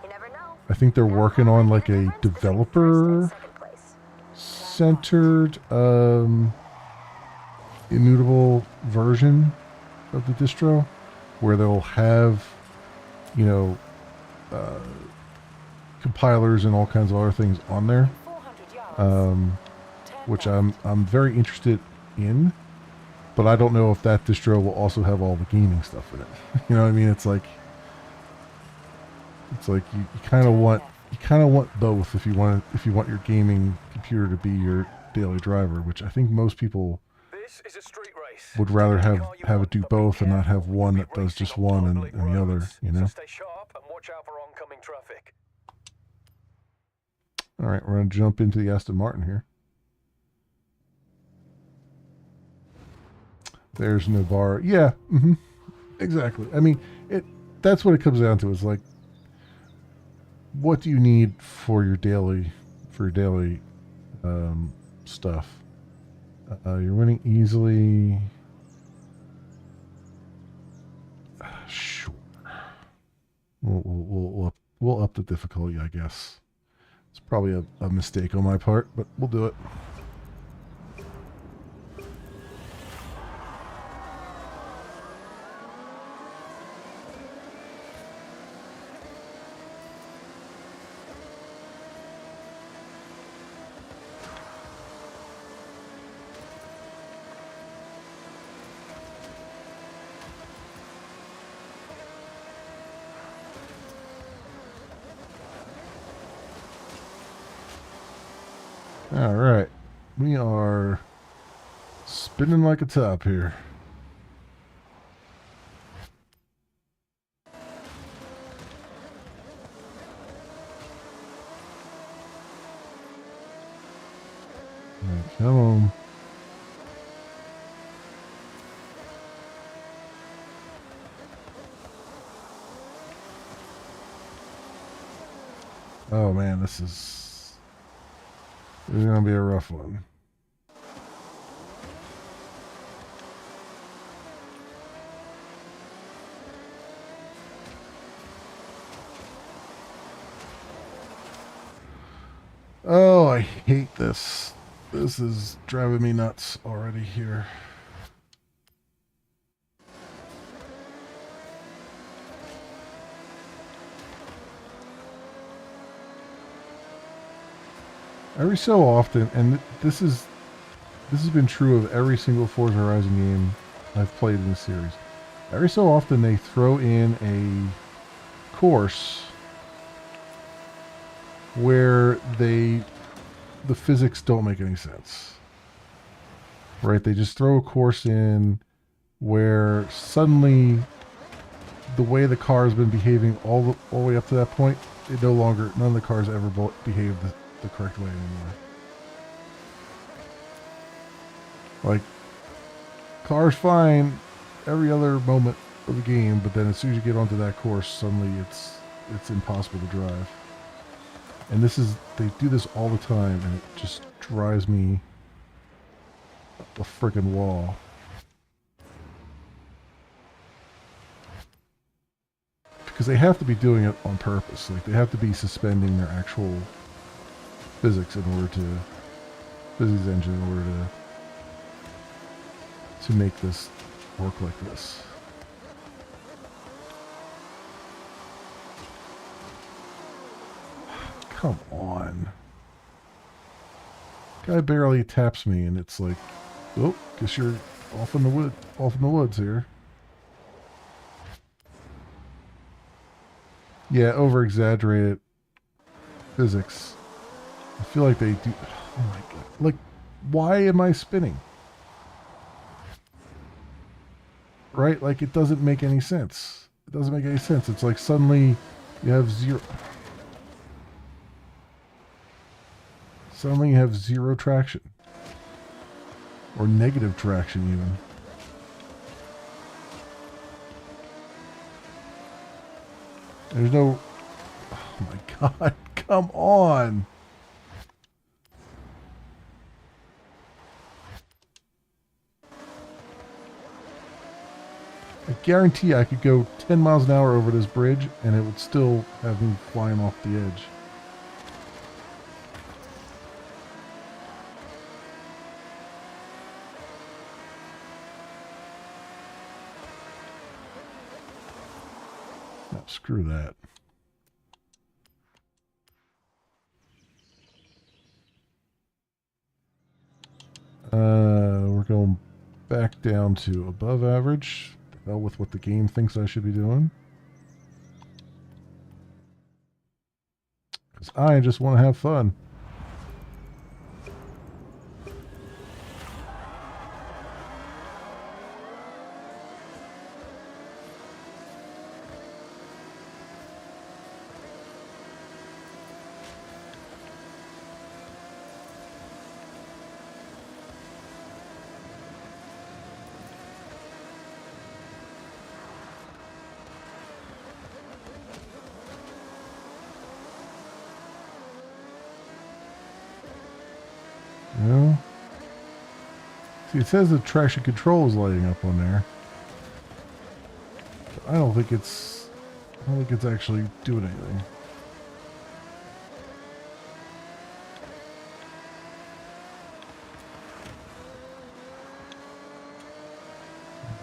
never know. I think they're working on like a developer centered, immutable version of the distro, where they'll have, you know, compilers and all kinds of other things on there, which I'm very interested in. But I don't know if that distro will also have all the gaming stuff in it. You know what I mean? It's like you kind of want both if you want your gaming computer to be your daily driver, which I think most people This is a street race. would rather have it do both and not have one that does just one and the other, you know? So stay sharp and watch out for oncoming traffic. All right, we're going to jump into the Aston Martin here. There's no bar. Yeah, exactly. I mean, that's what it comes down to. Is like, what do you need for your daily stuff? You're winning easily. Sure. We'll up the difficulty, I guess. It's probably a mistake on my part, but we'll do it. All right, we are spinning like a top here. Right, come on. Oh man, this is going to be a rough one. Oh, I hate this. This is driving me nuts already here. Every so often, and this has been true of every single Forza Horizon game I've played in the series. Every so often they throw in a course where the physics don't make any sense. Right? They just throw a course in where suddenly the way the car has been behaving all the way up to that point, none of the cars ever behave the correct way anymore. Like, car's fine every other moment of the game, but then as soon as you get onto that course, suddenly it's impossible to drive. And they do this all the time, and it just drives me up a freaking wall. Because they have to be doing it on purpose. Like, they have to be suspending their actual physics engine in order to make this work like this. Come on. Guy barely taps me and it's like, oh, guess you're off in the woods here. Yeah, over exaggerated physics. I feel like they do. Oh my god. Like, why am I spinning? Right? Like, it doesn't make any sense. It doesn't make any sense. It's like suddenly you have zero. Suddenly you have zero traction. Or negative traction, even. There's no... Oh my god, come on! I guarantee I could go 10 miles an hour over this bridge and it would still have me flying off the edge. No, screw that. We're going back down to above average. The hell with what the game thinks I should be doing. Because I just want to have fun. No. See, it says the traction control is lighting up on there. But I don't think it's actually doing anything.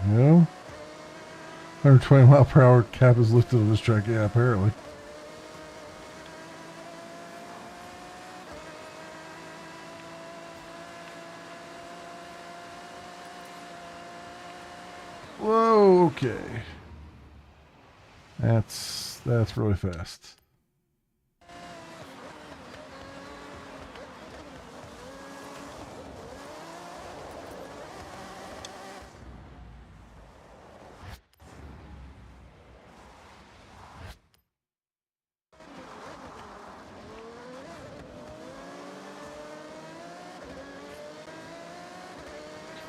No. 120 mile per hour cap is lifted on this track. Yeah, apparently. Whoa, okay. That's really fast.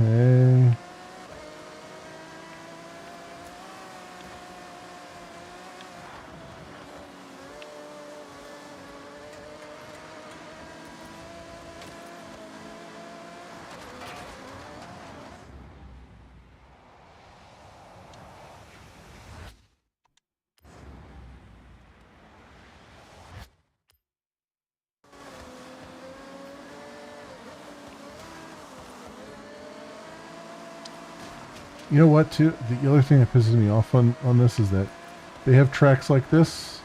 Okay. You know what, too? The other thing that pisses me off on this is that they have tracks like this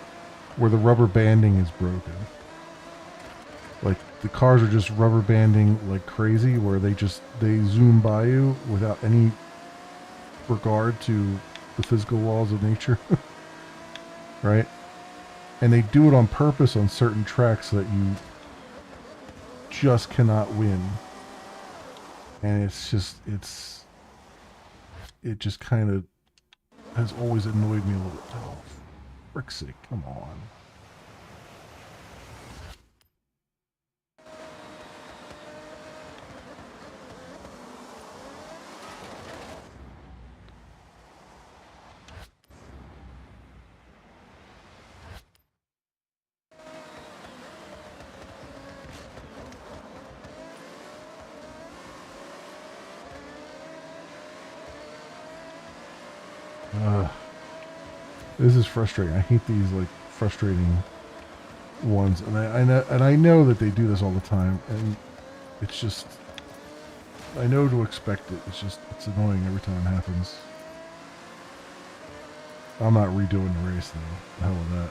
where the rubber banding is broken. Like, the cars are just rubber banding like crazy, where they zoom by you without any regard to the physical laws of nature. Right? And they do it on purpose on certain tracks so that you just cannot win. And it just kind of has always annoyed me a little bit. Oh, for frick's sake, come on. This is frustrating. I hate these like frustrating ones, and I know that they do this all the time, and it's just I know to expect it. It's annoying every time it happens. I'm not redoing the race though. The hell with that.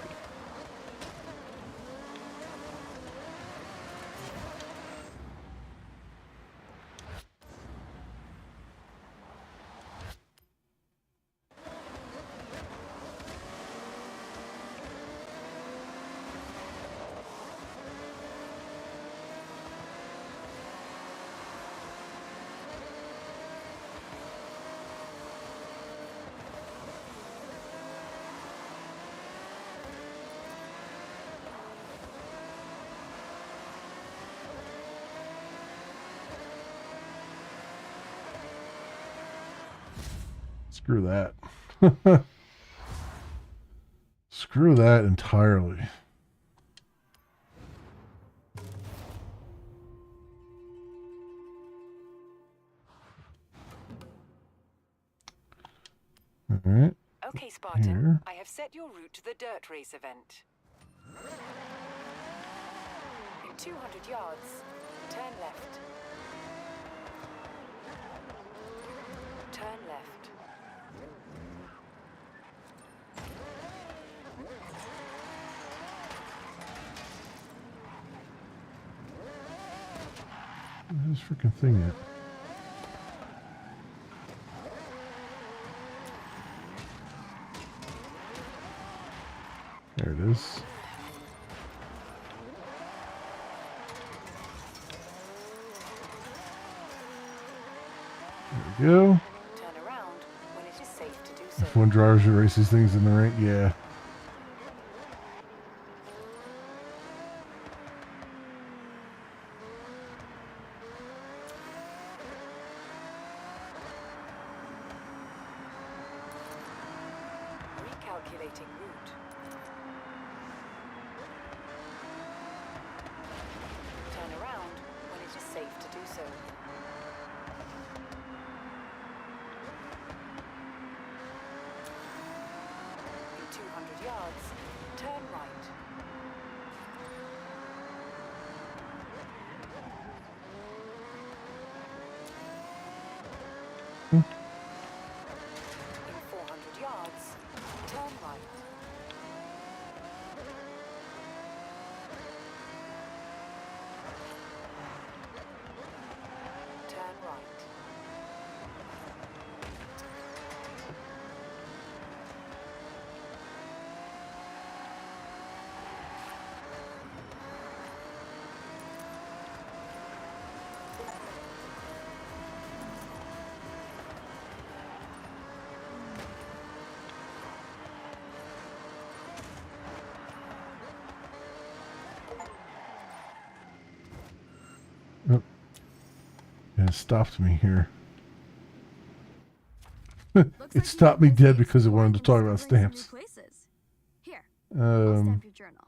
Screw that. Screw that entirely. right. Okay, Spartan, Here. I have set your route to the dirt race event. In 200 yards, turn left. Turn left. Where's this freaking thing at? There it is. There we go. Turn around when it is safe to do so. F1 drivers who race these things in the rain. Yeah. Recalculating route. Turn around when it is safe to do so. In 200 yards, turn right. In 400 yards, turn right. Turn right. Oh. Yeah, it stopped me here. Looks It like stopped you me have dead this because it exploring wanted to and talk about discovering some new stamps. places. Here, I'll Um, stamp your journal.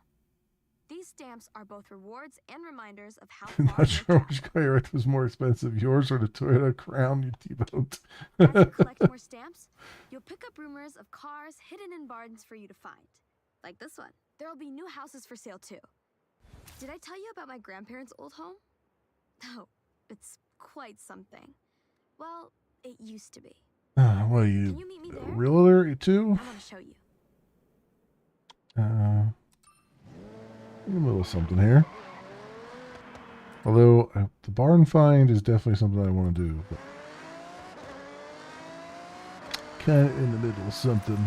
These stamps are both rewards and reminders of how I'm far not you've sure traveled. which car you wrecked was more expensive, yours or the Toyota Crown you T-boned. As you collect more stamps, you'll pick up rumors of cars hidden in barns for you to find. Like this one. There'll be new houses for sale too. Did I tell you about my grandparents' old home? Oh, it's quite something. Well, it used to be. What are Can you, you meet me a there? realtor too? I want to show you. In the middle of something here. Although, the barn find is definitely something I want to do. But kind of in the middle of something.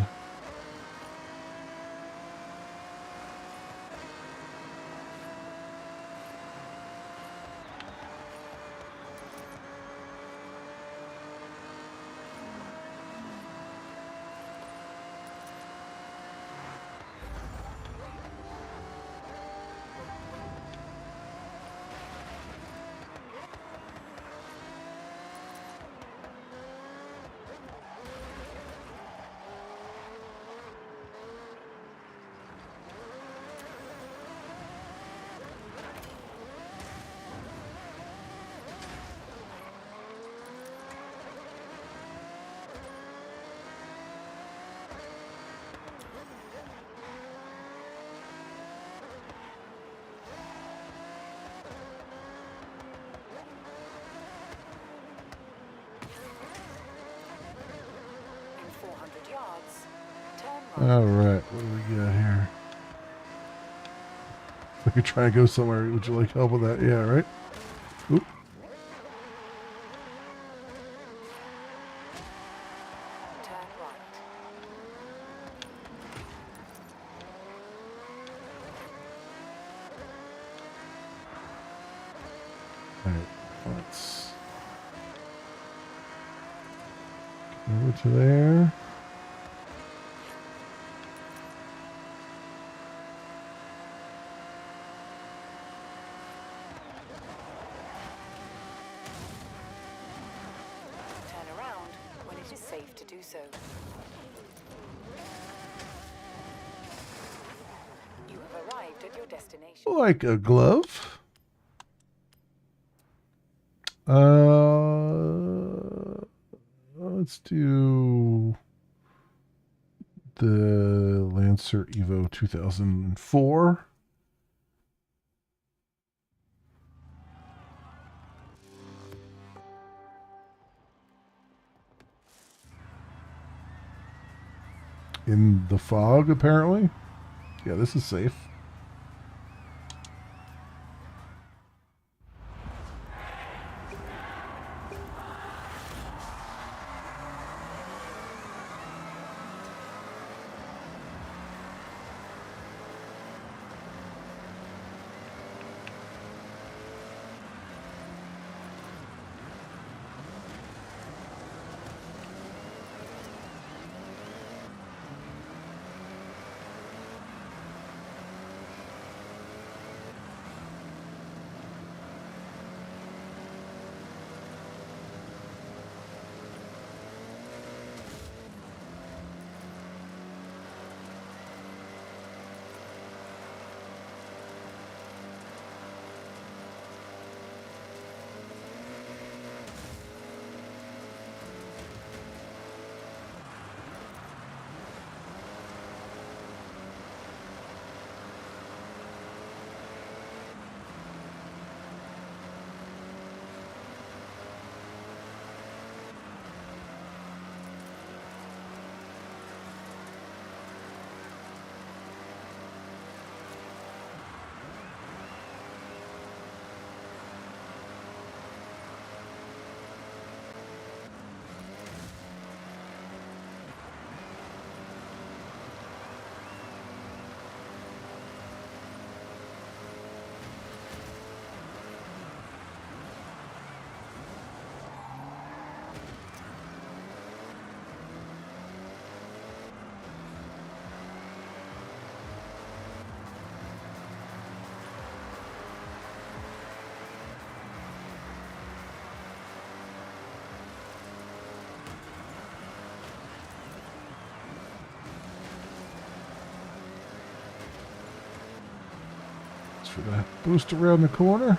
In 400 yards, turn right. Alright, what do we got here? If I could try and go somewhere, would you like help with that? Yeah, right? Oop. Turn right. Alright, let's get over to there. Turn around when it is safe to do so. You have arrived at your destination. Like a glove. Let's do the Lancer Evo 2004. In the fog, apparently. Yeah, this is safe. For the boost around the corner.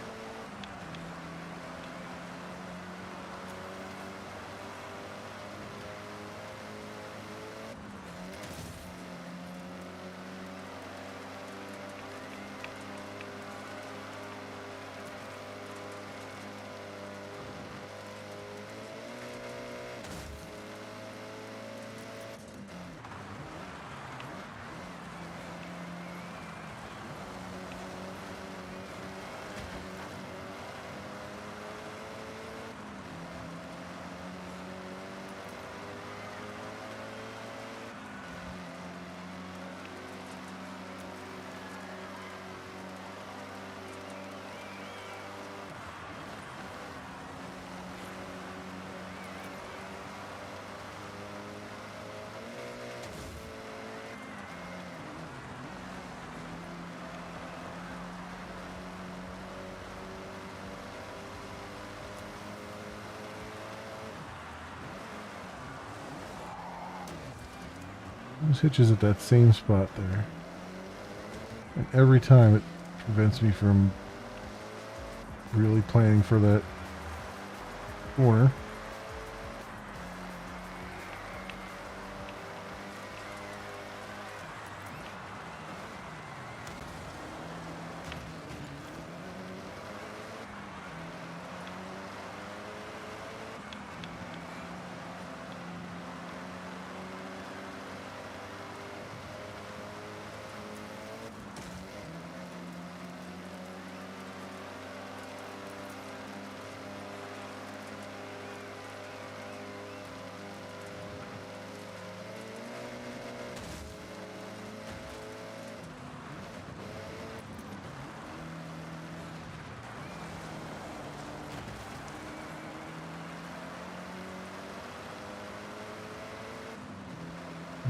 Those hitches at that same spot there. And every time it prevents me from really planning for that corner.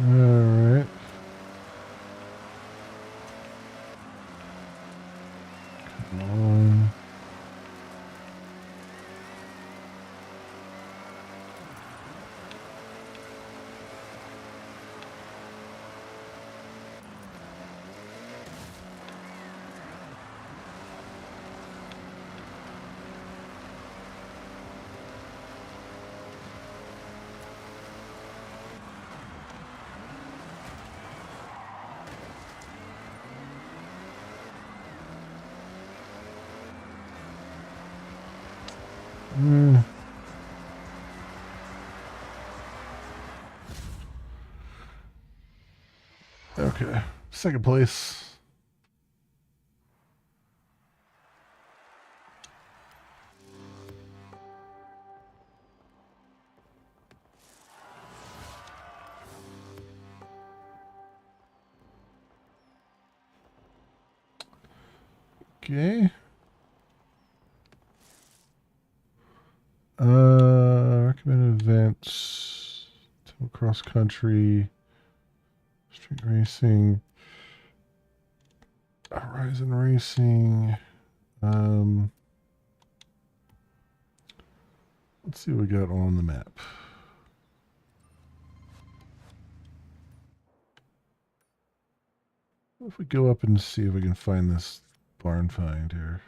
Alright. Come on. Okay, second place. Okay. Recommended events. Cross country. Street racing. Horizon racing. Let's see what we got on the map. If we go up and see if we can find this barn find here.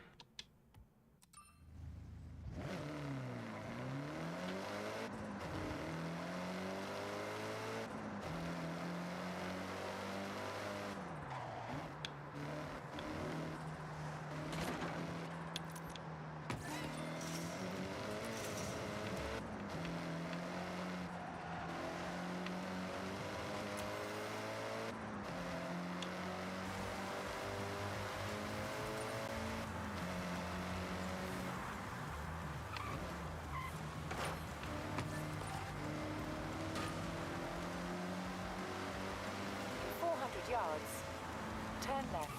Yards. Turn left.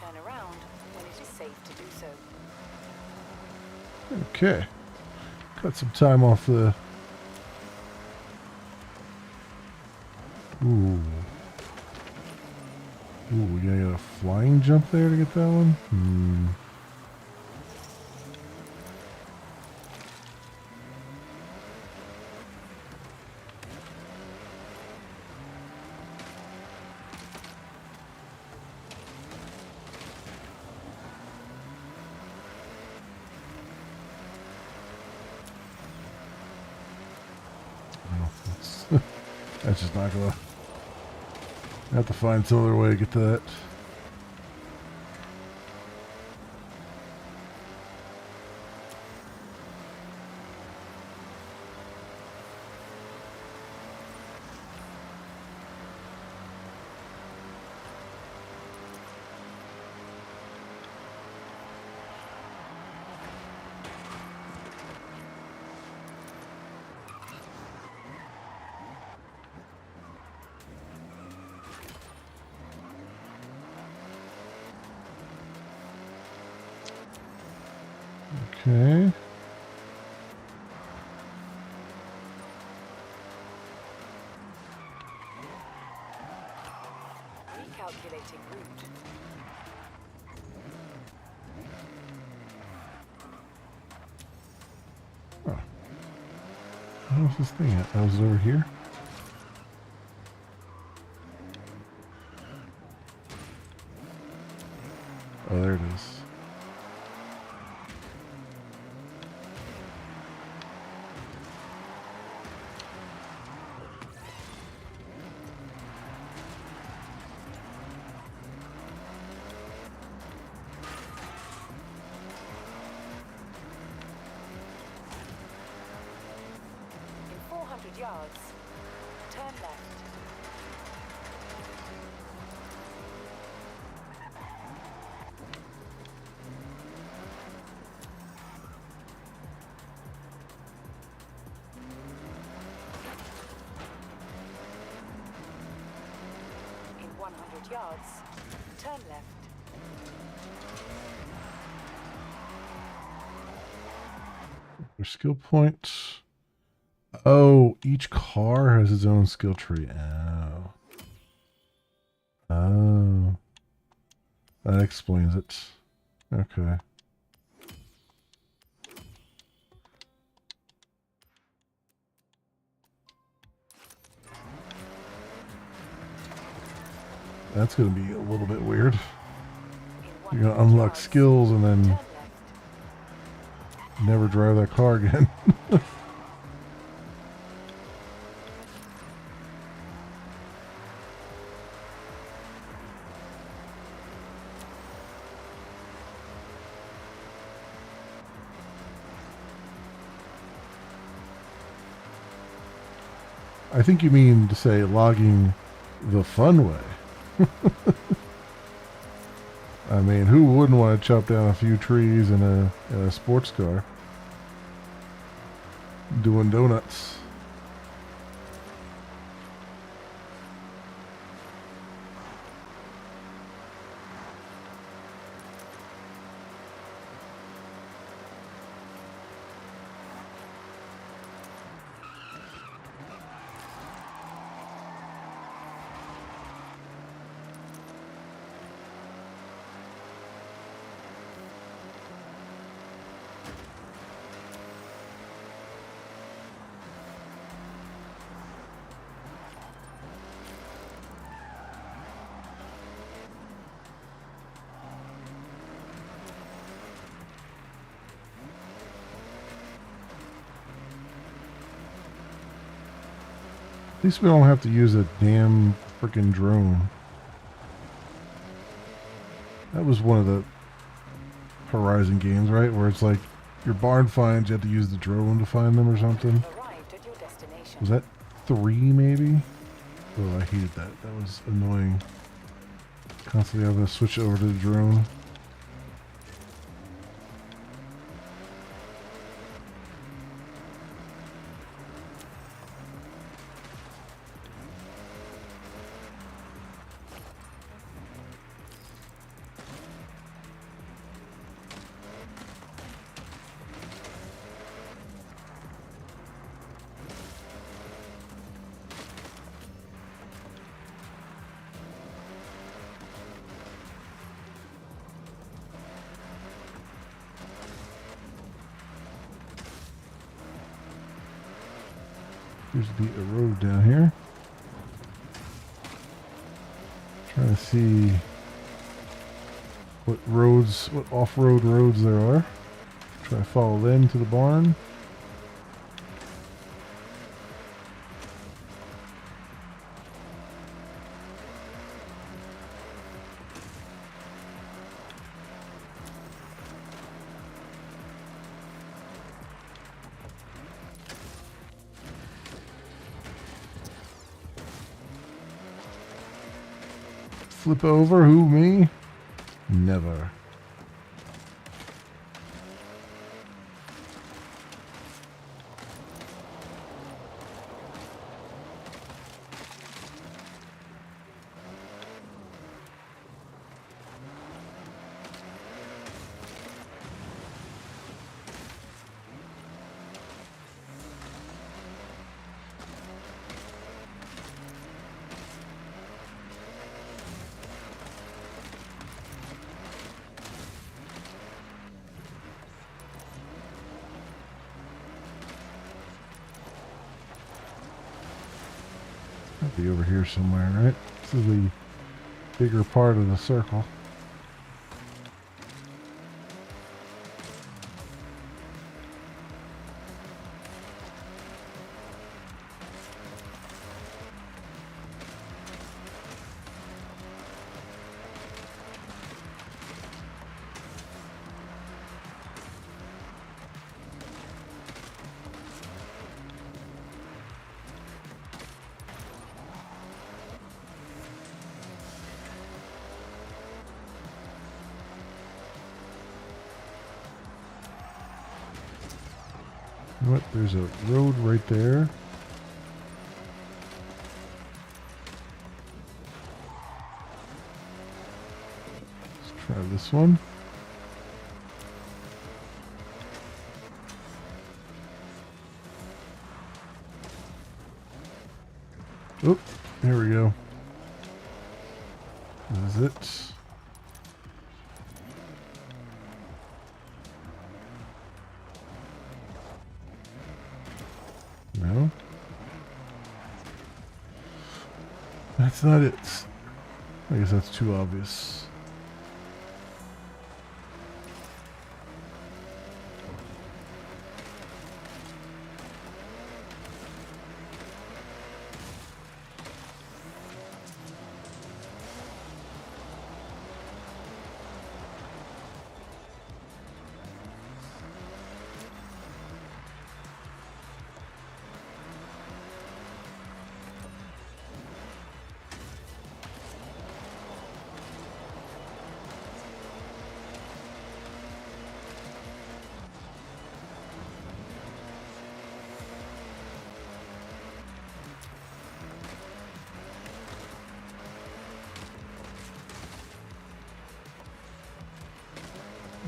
Turn around when it is safe to do so. Okay. Cut some time off the... Ooh. Ooh, we gotta get a flying jump there to get that one? That's just not gonna... I have to find some other way to get to that. Okay. Recalculating route. Oh. Where's this thing at? That was over here? Oh, there it is. In 400 yards, turn left. In 100 yards, turn left. Your skill points. Oh, each car has its own skill tree. Oh. Oh. That explains it. Okay. That's going to be a little bit weird. You're going to unlock skills and then never drive that car again. I think you mean to say logging the fun way. I mean, who wouldn't want to chop down a few trees in a sports car? Doing donuts. At least we don't have to use a damn freaking drone. That was one of the Horizon games, right? Where it's like your barn finds, you have to use the drone to find them or something. Was that 3 maybe? Oh, I hated that. That was annoying. Constantly having to switch over to the drone. Appears to be a road down here. Trying to see what roads, what off-road roads there are. Try to follow them to the barn. Flip over? Who, me? Never. Be over here somewhere, right? This is the bigger part of the circle. You know what? There's a road right there. Let's try this one. Oh, here we go. This is it. No. That's not it. I guess that's too obvious.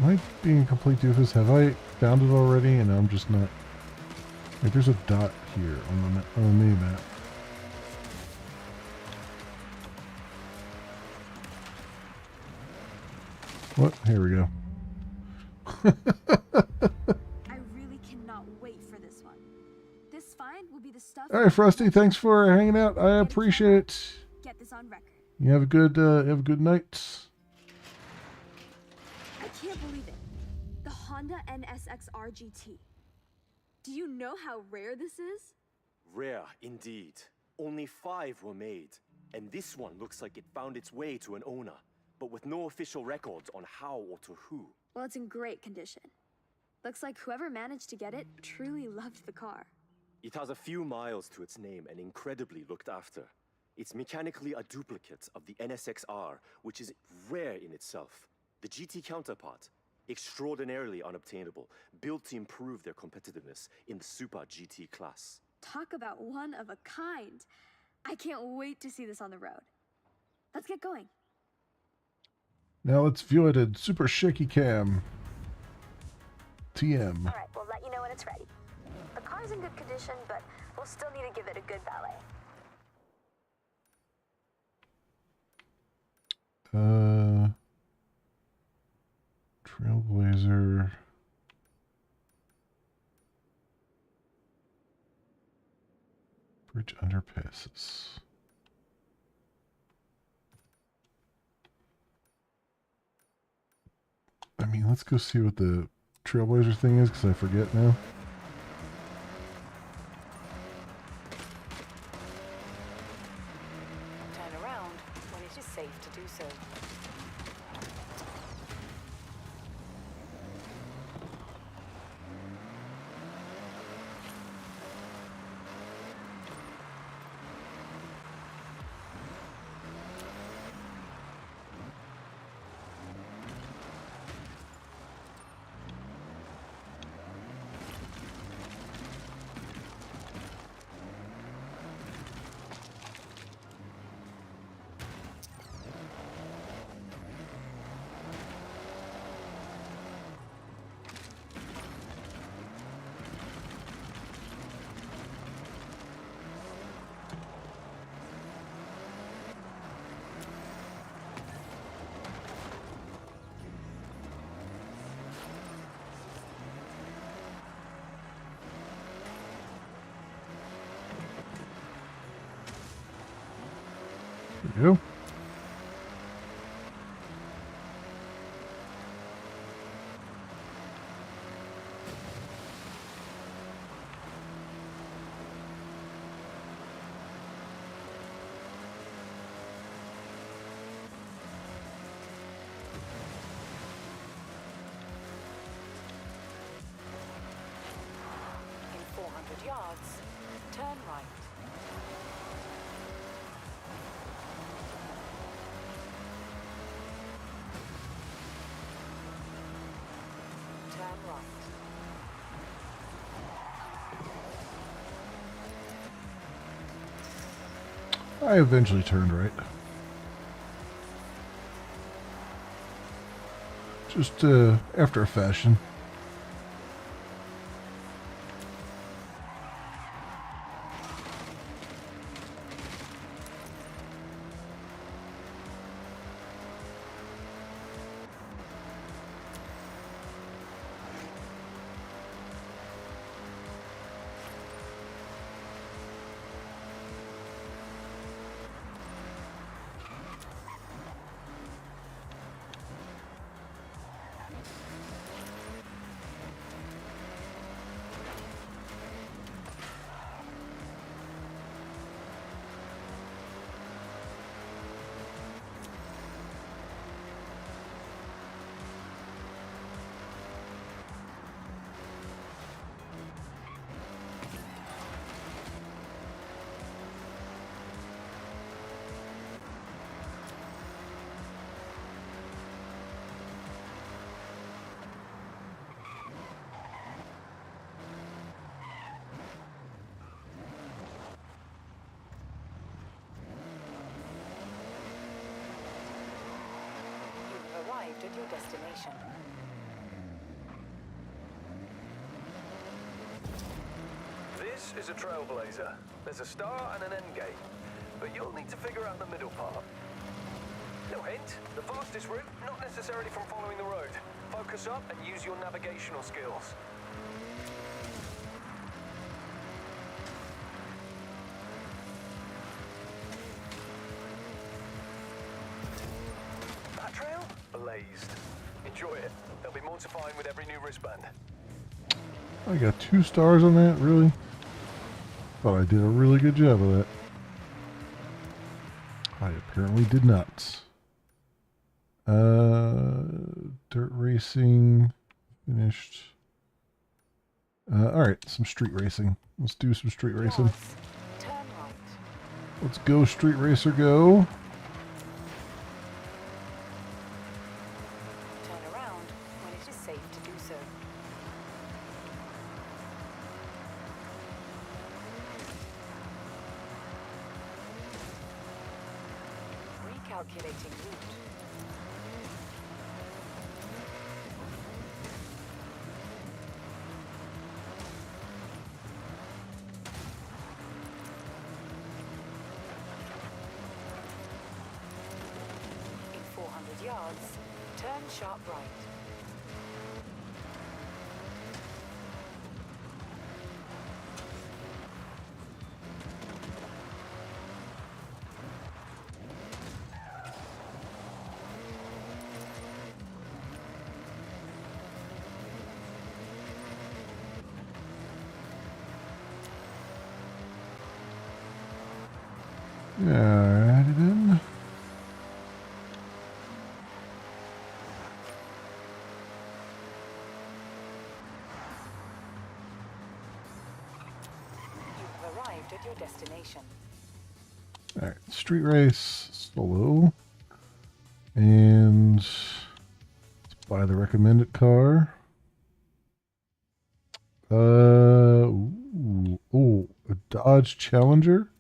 Am I being a complete doofus? Have I found it already and I'm just not... Like, there's a dot here on the mini map. What? Here we go. I really cannot wait for this one. This find will be the stuff. All right, Frosty. Thanks for hanging out. I appreciate it. Get this on record. You have a good night. I can't believe it. The Honda NSXR GT. Do you know how rare this is? Rare, indeed. Only 5 were made. And this one looks like it found its way to an owner, but with no official records on how or to who. Well, it's in great condition. Looks like whoever managed to get it truly loved the car. It has a few miles to its name and incredibly looked after. It's mechanically a duplicate of the NSXR, which is rare in itself. The GT counterpart, extraordinarily unobtainable, built to improve their competitiveness in the Super GT class. Talk about one of a kind. I can't wait to see this on the road. Let's get going. Now let's view it in super shaky cam. TM. All right, we'll let you know when it's ready. The car's in good condition, but we'll still need to give it a good valet. Trailblazer. Bridge underpasses. I mean, let's go see what the Trailblazer thing is, because I forget now. Turn around when it is safe to do so. There you go. In 400 yards, turn right. Turn right. I eventually turned right. Just after a fashion. arrived at your destination. This is a trailblazer. There's a start and an end gate, but you'll need to figure out the middle part. No hint, the fastest route, not necessarily from following the road. Focus up and use your navigational skills. That trail? Blazed. Enjoy it. There'll be more to find with every new wristband. I got 2 stars on that, really? Thought I did a really good job of that. I apparently did not. Dirt racing, finished. Alright, some street racing. Let's do some street racing. Turn right. Let's go, Street Racer, go. Turn around when it is safe to do so. Recalculating route. In 400 yards, turn sharp right. Alrighty then. You have arrived at your destination. Alright, street race, solo. And let's buy the recommended car. Ooh, a Dodge Challenger.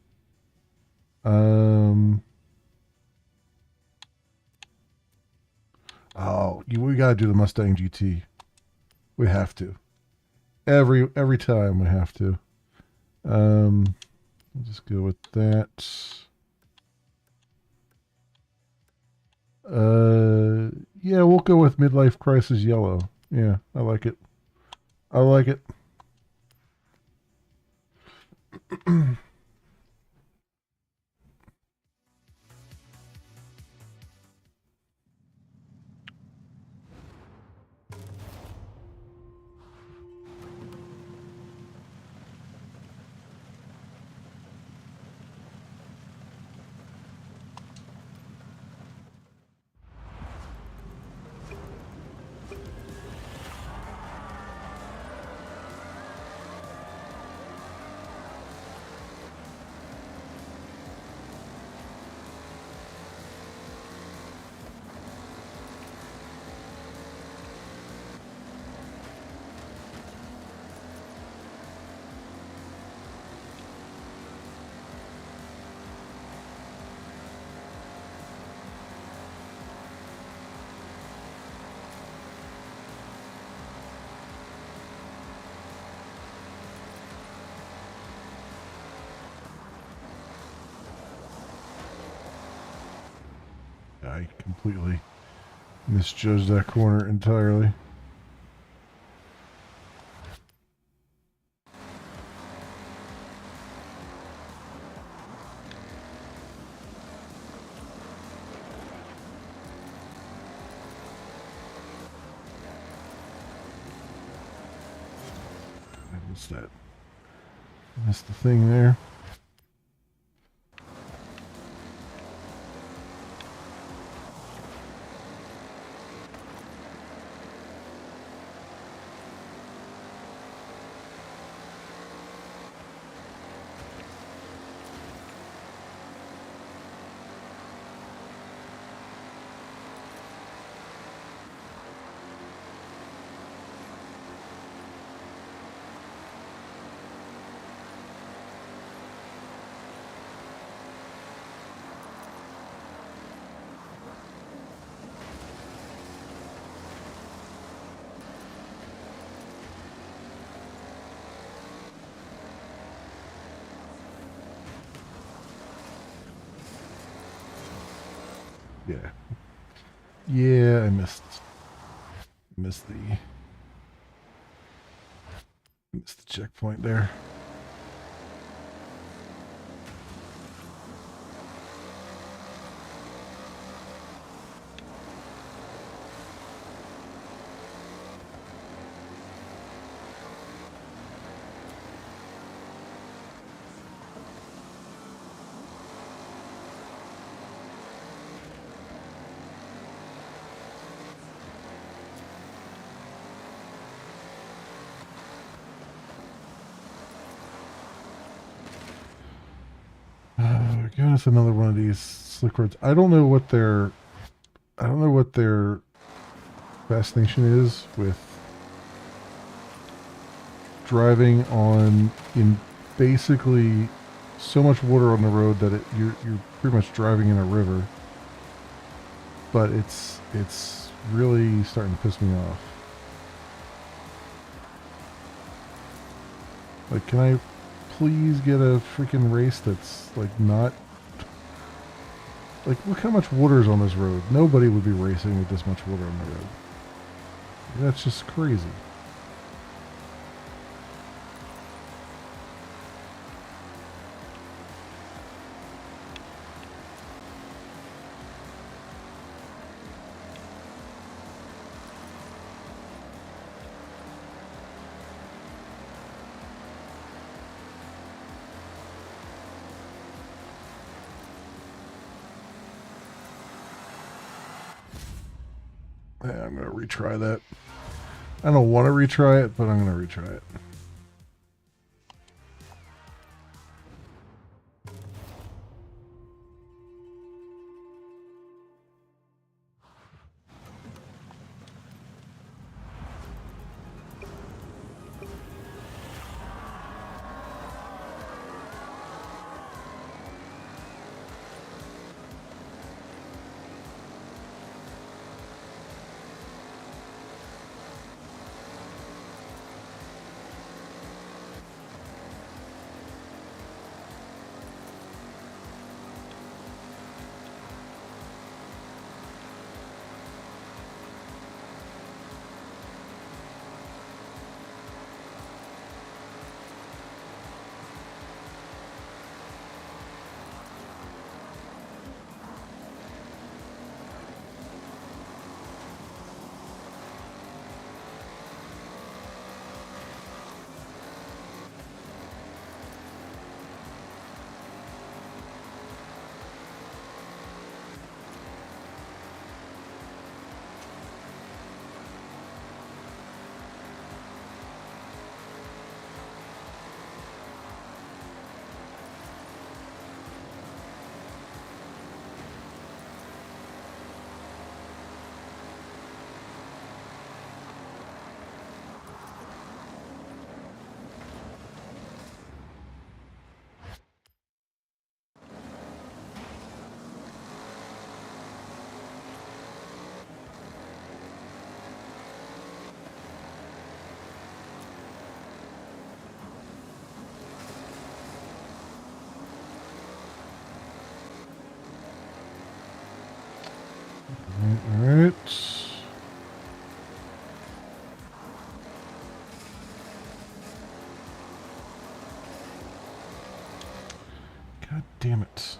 Oh, we gotta do the Mustang GT. We have to. Every time we have to. I'll just go with that. Yeah, we'll go with Midlife Crisis Yellow. Yeah, I like it. I like it. I completely misjudged that corner entirely. What's that? Missed the thing there. Yeah. Yeah, I missed the checkpoint there. Give us another one of these slick roads. I don't know what their fascination is with driving on in basically so much water on the road that you're pretty much driving in a river. But it's really starting to piss me off. Like, can I please get a freaking race that's like not like, look how much water is on this road. Nobody would be racing with this much water on the road. That's just crazy. Yeah, I'm going to retry that. I don't want to retry it, but I'm going to retry it. All right. God damn it.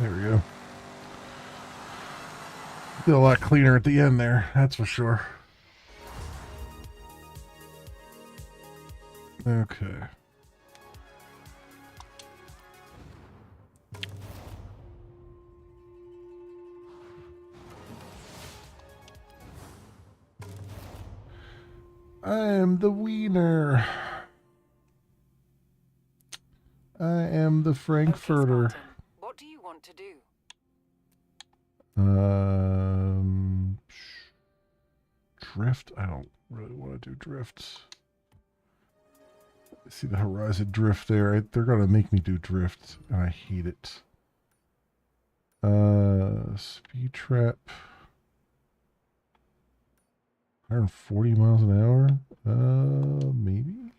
There we go. Feel a lot cleaner at the end there, that's for sure. Okay. I am the wiener. I am the Frankfurter. Okay, Spartan, what do you want to do? Drift? I don't really want to do drifts. I see the Horizon drift there. They're going to make me do drift, and I hate it. Speed trap. 140 miles an hour? Maybe?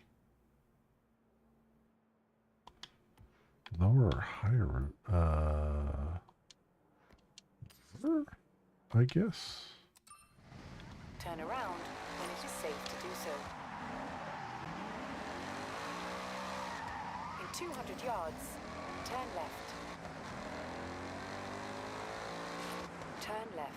Lower or higher? I guess. Turn around when it is safe to do so. In 200 yards, turn left. Turn left.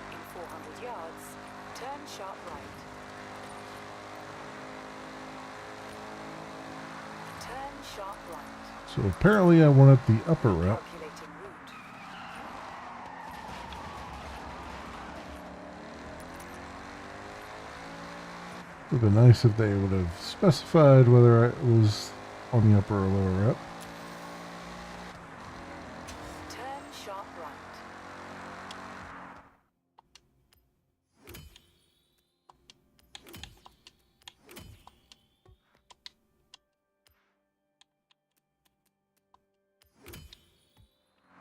In 400 yards, turn sharp right. Turn sharp right. So apparently I wanted the upper route. Calculating route. It would have been nice if they would have specified whether I was on the upper or lower route. Turn sharp right.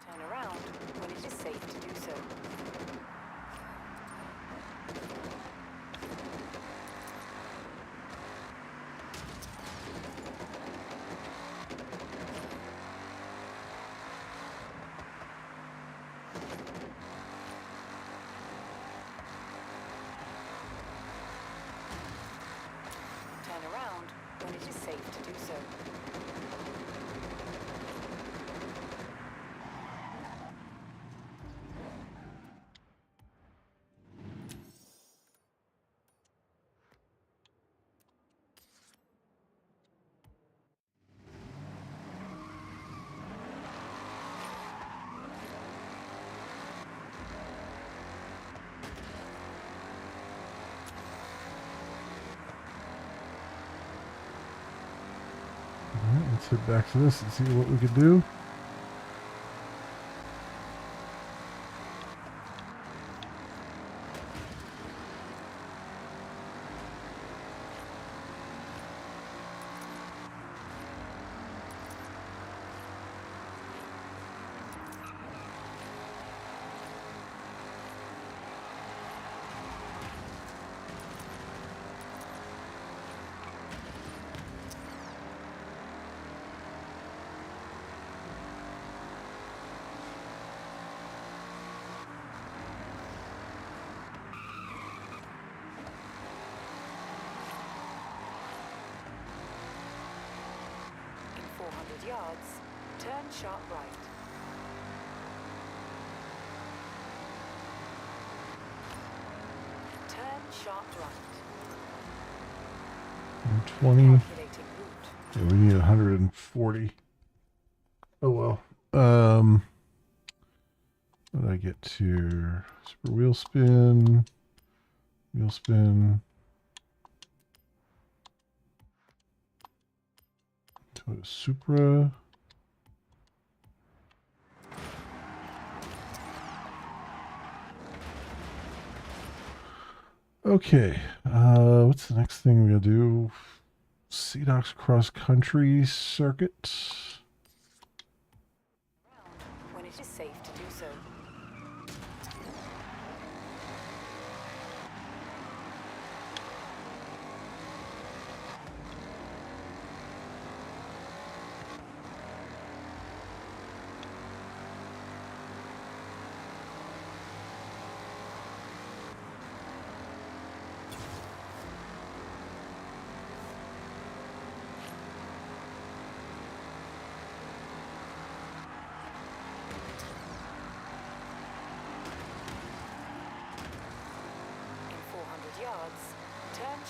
Turn around when it is safe to do so. Turn around when it is safe to do so. Alright, let's head back to this and see what we can do. In 400 yards, turn sharp right. Turn sharp right. 20. Calculating route. Yeah, we need 140. Oh well. What did I get to? Super wheel spin. Wheel spin. Toyota Supra. Okay. What's the next thing we're gonna do? CDOX cross country circuit. When it is safe to do so.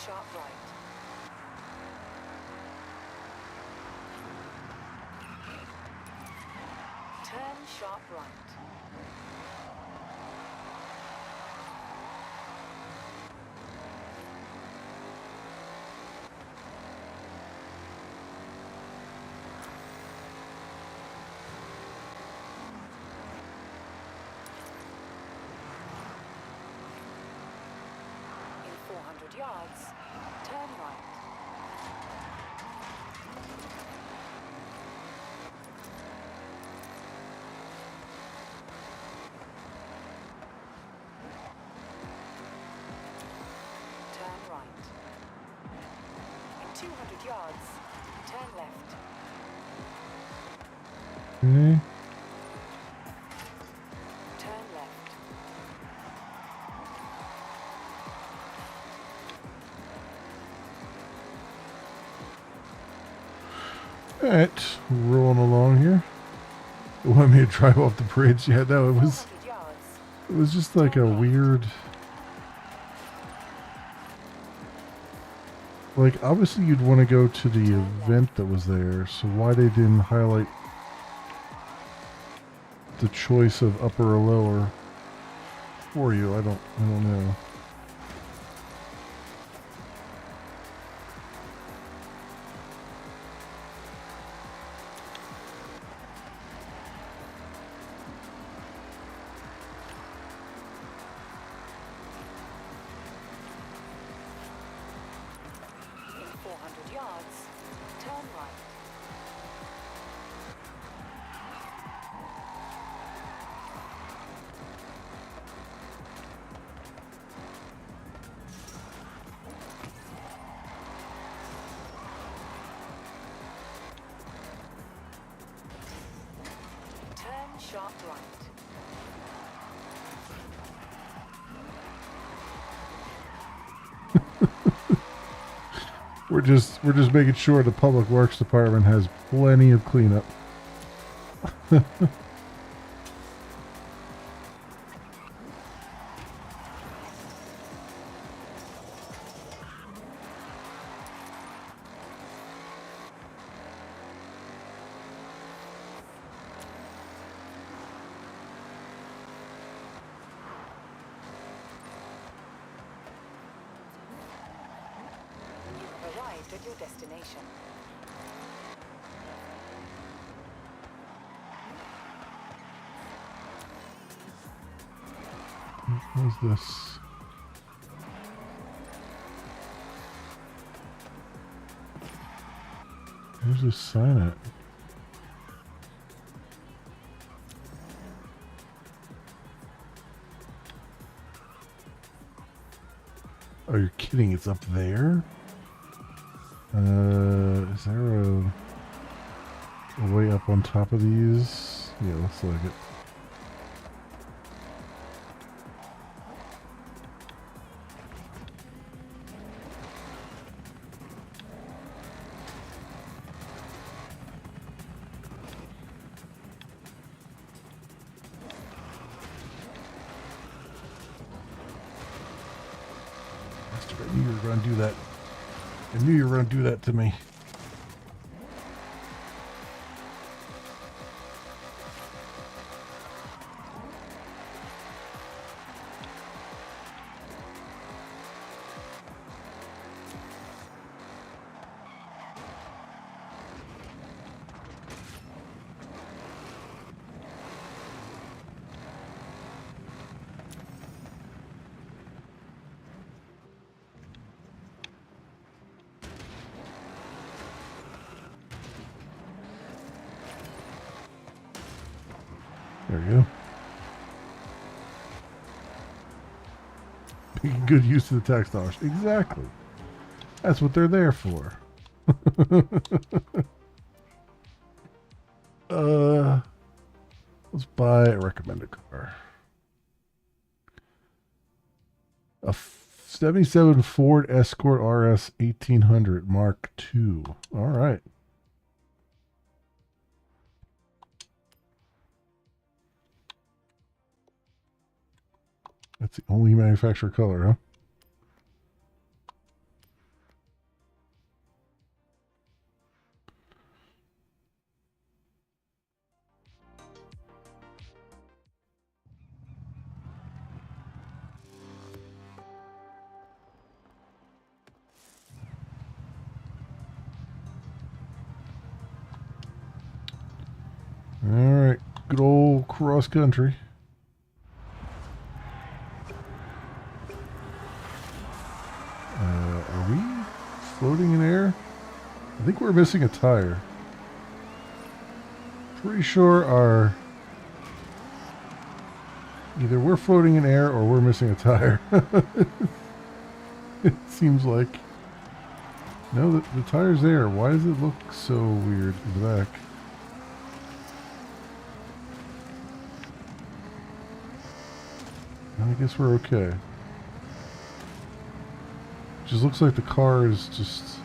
sharp right. Turn sharp right. In 400 yards, turn right. Turn right. In 200 yards, turn left. Okay. Turn left. Alright, rolling along here. You want me to drive off the bridge? Yeah, no, 400 yards. it was just like a weird. Like, obviously you'd want to go to the event that was there, so why they didn't highlight the choice of upper or lower for you, I don't know. In 400 yards, turn right. Turn sharp right. We're just making sure the public works department has plenty of cleanup. You have arrived at your destination. What's this? Where's this sign at? Oh, you're kidding. It's up there? Is there a way up on top of these? Yeah, looks like it. Bastard, I knew you were going to do that. I knew you were going to do that to me. There you go. Making good use of the tax dollars. Exactly. That's what they're there for. Let's buy a recommended car. A 77 Ford Escort RS 1800 Mark II. All right. That's the only manufacturer color, huh? Good old cross country. Are we floating in air? I think we're missing a tire. Pretty sure either we're floating in air or we're missing a tire. It seems like. No, the tire's there. Why does it look so weird in the back? I guess we're okay. Just looks like the car is just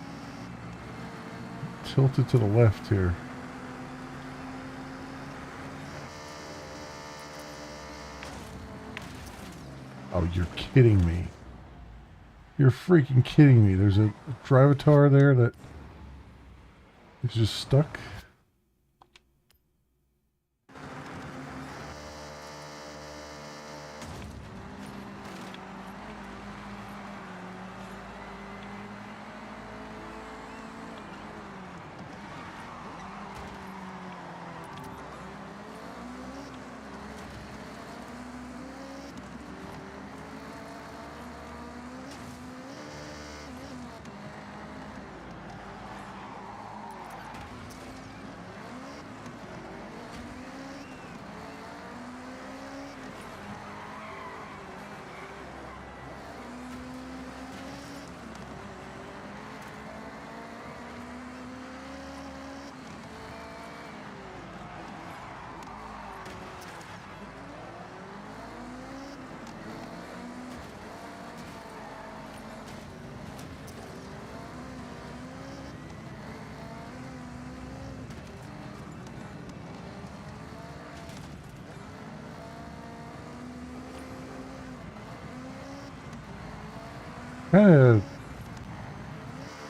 tilted to the left here. Oh, you're kidding me. You're freaking kidding me. There's a drivatar there that is just stuck.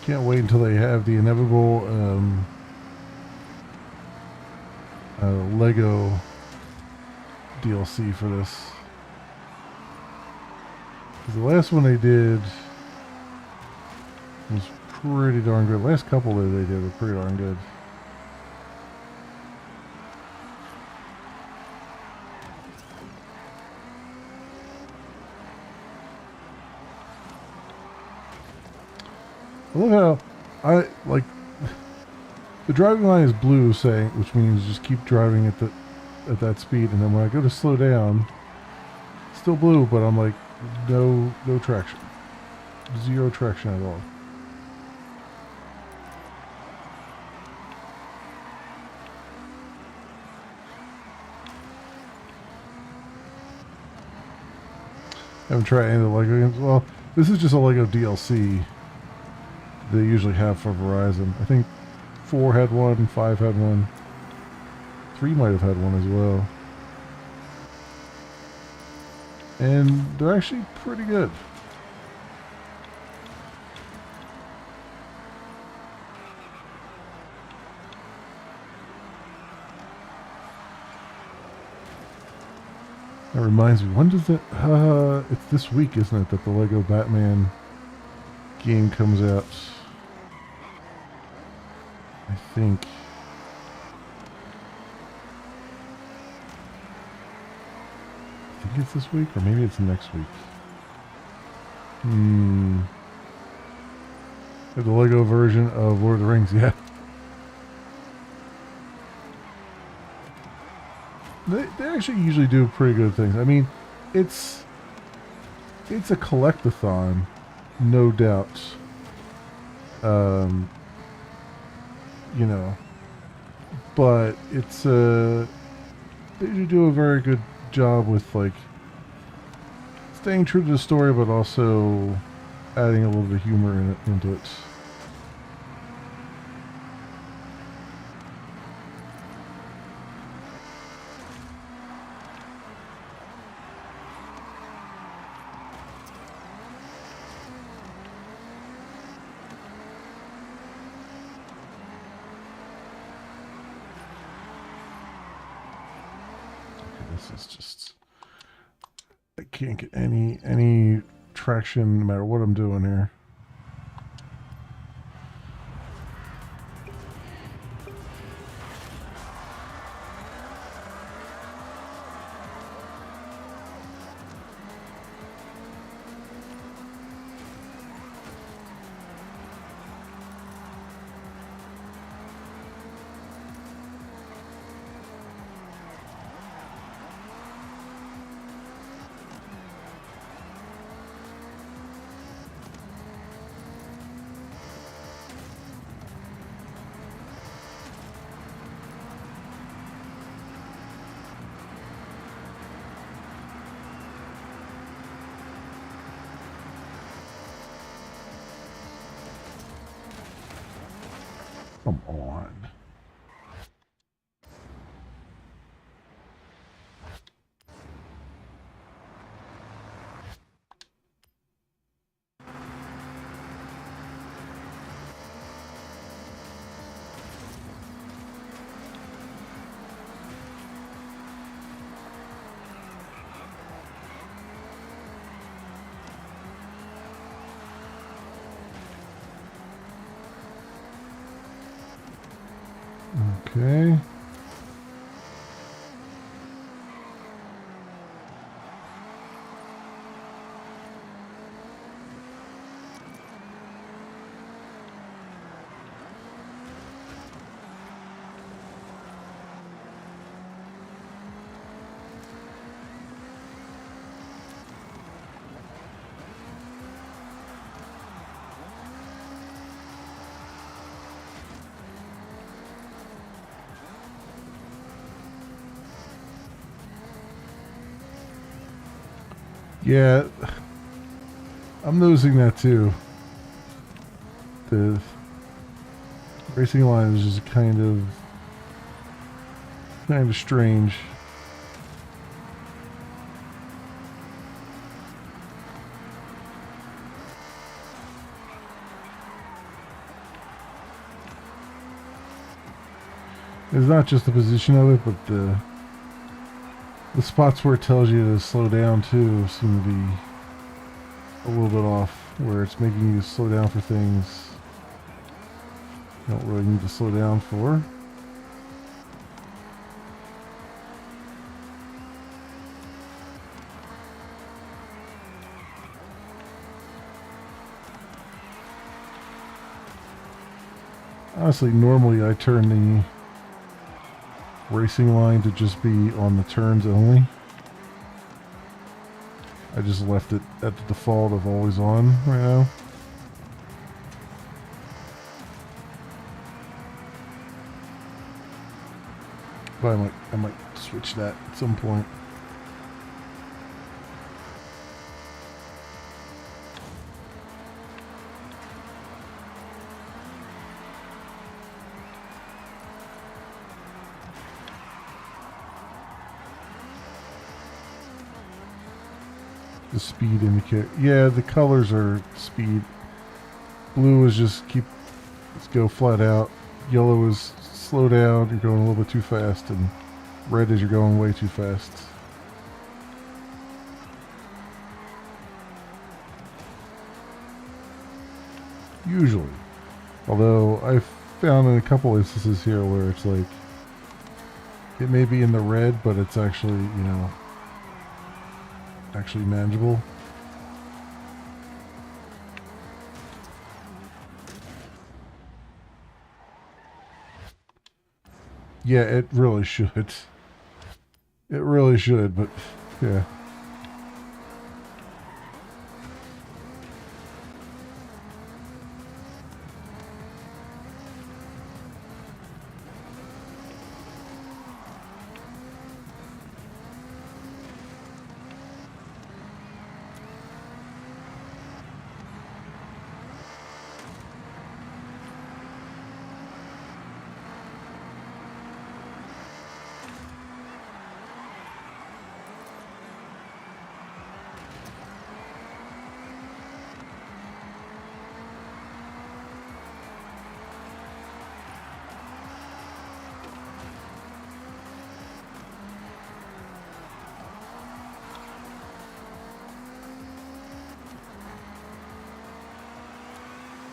Can't wait until they have the inevitable Lego DLC for this. 'Cause the last one they did was pretty darn good. Last couple that they did were pretty darn good. I love how I like the driving line is blue, saying, which means just keep driving at that speed, and then when I go to slow down, it's still blue, but I'm like no traction, zero traction at all. I haven't tried any of the Lego games. Well, this is just a Lego DLC. They usually have for Verizon. I think 4 had one, 5 had one, 3 might have had one as well. And they're actually pretty good. That reminds me, when does it, it's this week, isn't it, that the Lego Batman game comes out? I think it's this week, or maybe it's next week. The Lego version of Lord of the Rings, yeah. They actually usually do pretty good things. I mean, it's a collectathon, no doubt. You know, but it's they usually do a very good job with like staying true to the story, but also adding a little bit of humor into it. This is just, I can't get any traction no matter what I'm doing here. Come on. Okay. Yeah, I'm noticing that too. The racing line is just kind of strange. It's not just the position of it, but the spots where it tells you to slow down too seem to be a little bit off, where it's making you slow down for things you don't really need to slow down for. Honestly, normally I turn the racing line to just be on the turns only. I just left it at the default of always on right now. But I might switch that at some point. The speed indicator. Yeah, the colors are speed. Blue is just let's go flat out. Yellow is slow down, you're going a little bit too fast, and red is you're going way too fast. Usually. Although I've found in a couple instances here where it's like, it may be in the red, but it's actually, actually manageable. Yeah, it really should. It really should, but yeah.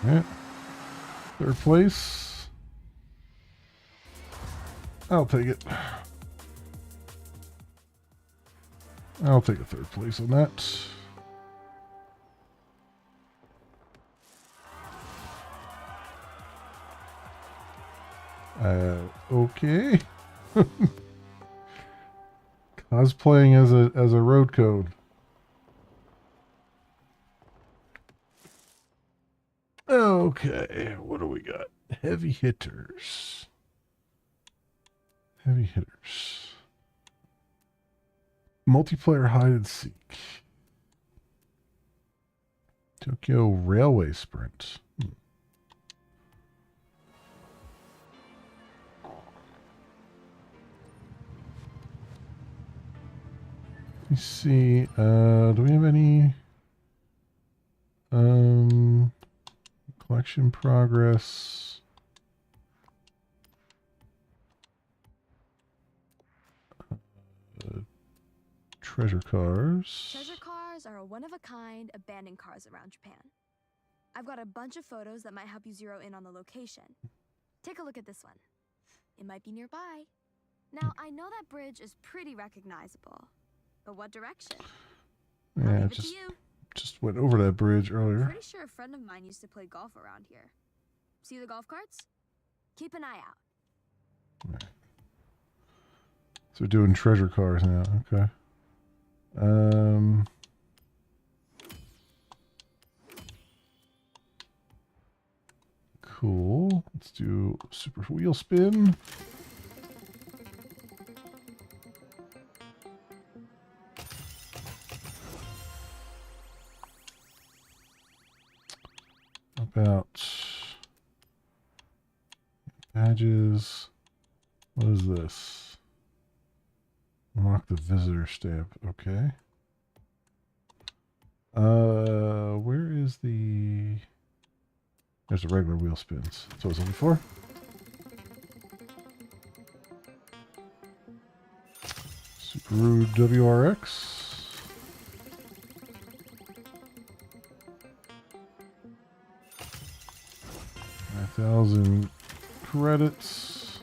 Yeah. Third place. I'll take it. I'll take a third place on that. Okay. Cosplaying as a road code. Okay, what do we got? Heavy hitters. Heavy hitters. Multiplayer hide and seek. Tokyo Railway Sprint. Let me see. Do we have any collection progress? Treasure cars. Treasure cars are a one-of-a-kind abandoned cars around Japan. I've got a bunch of photos that might help you zero in on the location. Take a look at this one. It might be nearby. Now, I know that bridge is pretty recognizable, but what direction? I'll Yeah, leave it to you. just went over that bridge earlier. Pretty sure a friend of mine used to play golf around here. See the golf carts? Keep an eye out. Right. So we're doing treasure cars now. Okay. Cool. Let's do super wheel spin. About badges. What is this? Unlock the visitor stamp. Okay. Where is the... There's the regular wheel spins. That's what I was looking for. Subaru WRX. 5,000 credits.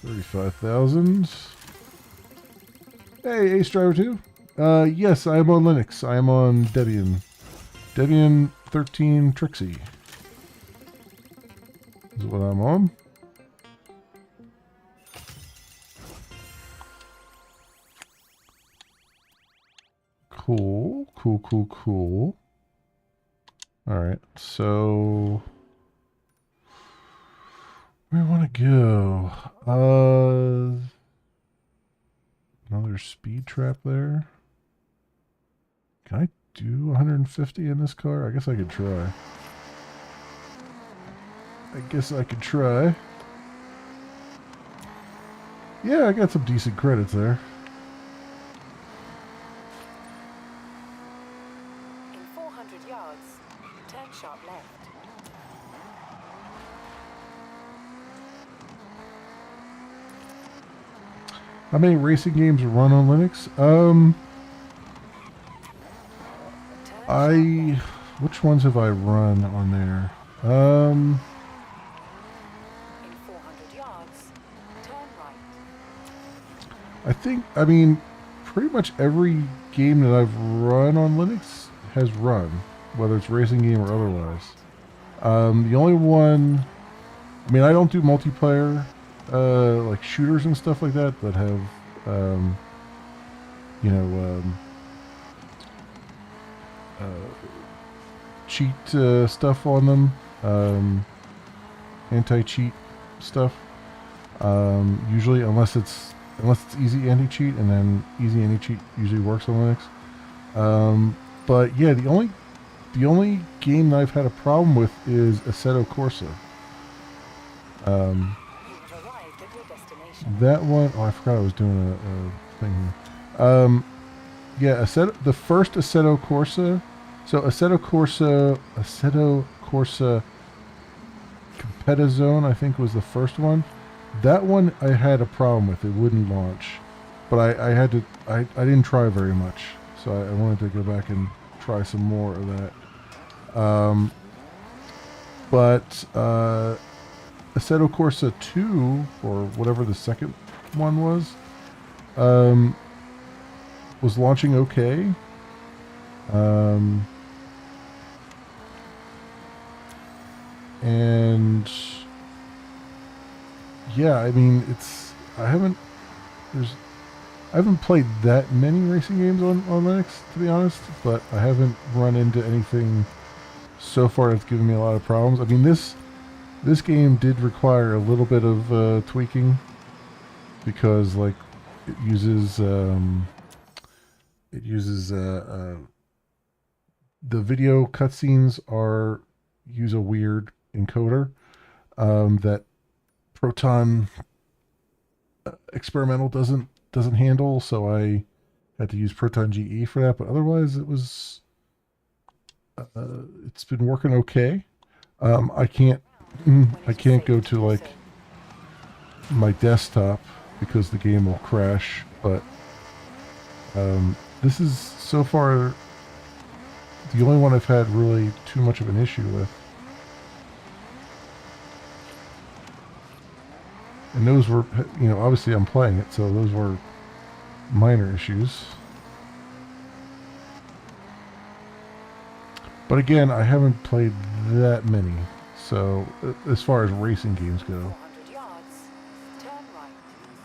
35,000. Hey, Ace Driver 2. Yes, I am on Linux. I am on Debian. Debian 13 Trixie is what I'm on. Cool, cool, cool, cool. All right, so where do I want to go? Another speed trap there. Can I do 150 in this car? I guess I could try. Yeah, I got some decent credits there. In 400 yards, turn sharp left. How many racing games run on Linux? Which ones have I run on there? In 400 yards, turn right. I mean, pretty much every game that I've run on Linux has run, whether it's racing game or otherwise. The only one, I mean, I don't do multiplayer, like shooters and stuff like that have, cheat stuff on them, anti-cheat stuff. Usually, unless it's easy anti-cheat, and then easy anti-cheat usually works on Linux. But yeah, the only game that I've had a problem with is Assetto Corsa. You've arrived at your destination. That one, oh, I forgot I was doing a thing here. Yeah, the first Assetto Corsa. So Assetto Corsa Competizone, I think, was the first one. That one I had a problem with. It wouldn't launch. But I didn't try very much. So I wanted to go back and try some more of that. But Assetto Corsa 2, or whatever the second one was launching okay. And yeah, I mean, I haven't played that many racing games on Linux, to be honest, but I haven't run into anything so far that's given me a lot of problems. I mean, this game did require a little bit of tweaking, because like it uses the video cutscenes use a weird encoder that Proton experimental doesn't handle, so I had to use Proton GE for that. But otherwise, it's been working okay. I can't go to like my desktop because the game will crash. But this is so far the only one I've had really too much of an issue with. And those were, obviously I'm playing it, so those were minor issues. But again, I haven't played that many. So as far as racing games go. 400 yards. Turn right.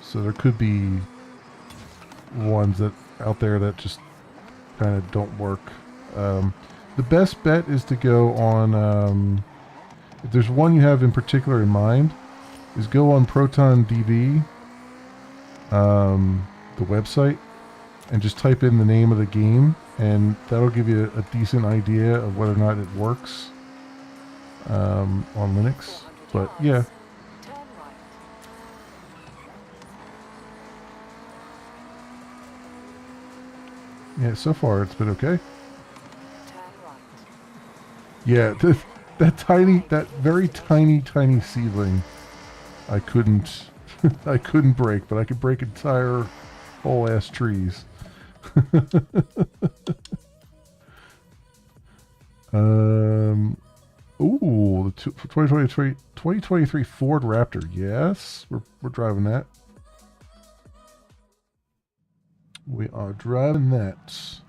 So there could be ones that out there that just kind of don't work. The best bet is to go on, if there's one you have in particular in mind, is go on Proton DB, the website, and just type in the name of the game, and that'll give you a decent idea of whether or not it works on Linux. But yeah. Turn right. Yeah, so far it's been okay. Turn right. Yeah, that very tiny seedling, I couldn't break, but I could break entire whole ass trees. Ooh, the 2023 Ford Raptor. Yes, we're driving that. We are driving that.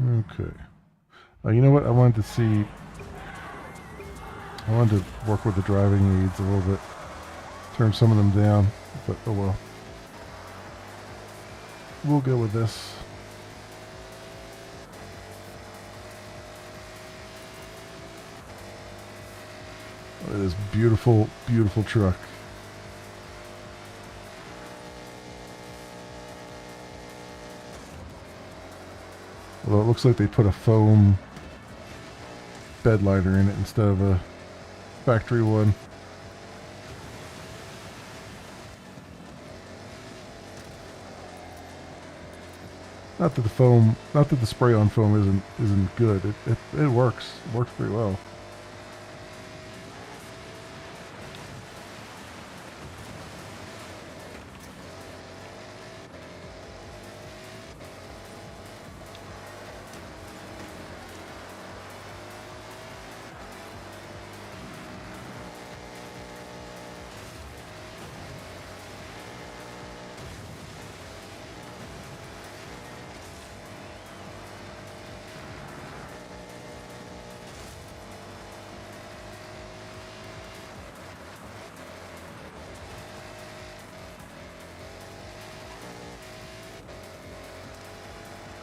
Okay. You know what? I wanted to work with the driving aids a little bit. Turn some of them down, but oh well. We'll go with this. Look at this beautiful, beautiful truck. Although it looks like they put a foam bed liner in it instead of a factory one. Not that the spray-on foam isn't good. It works. It works pretty well.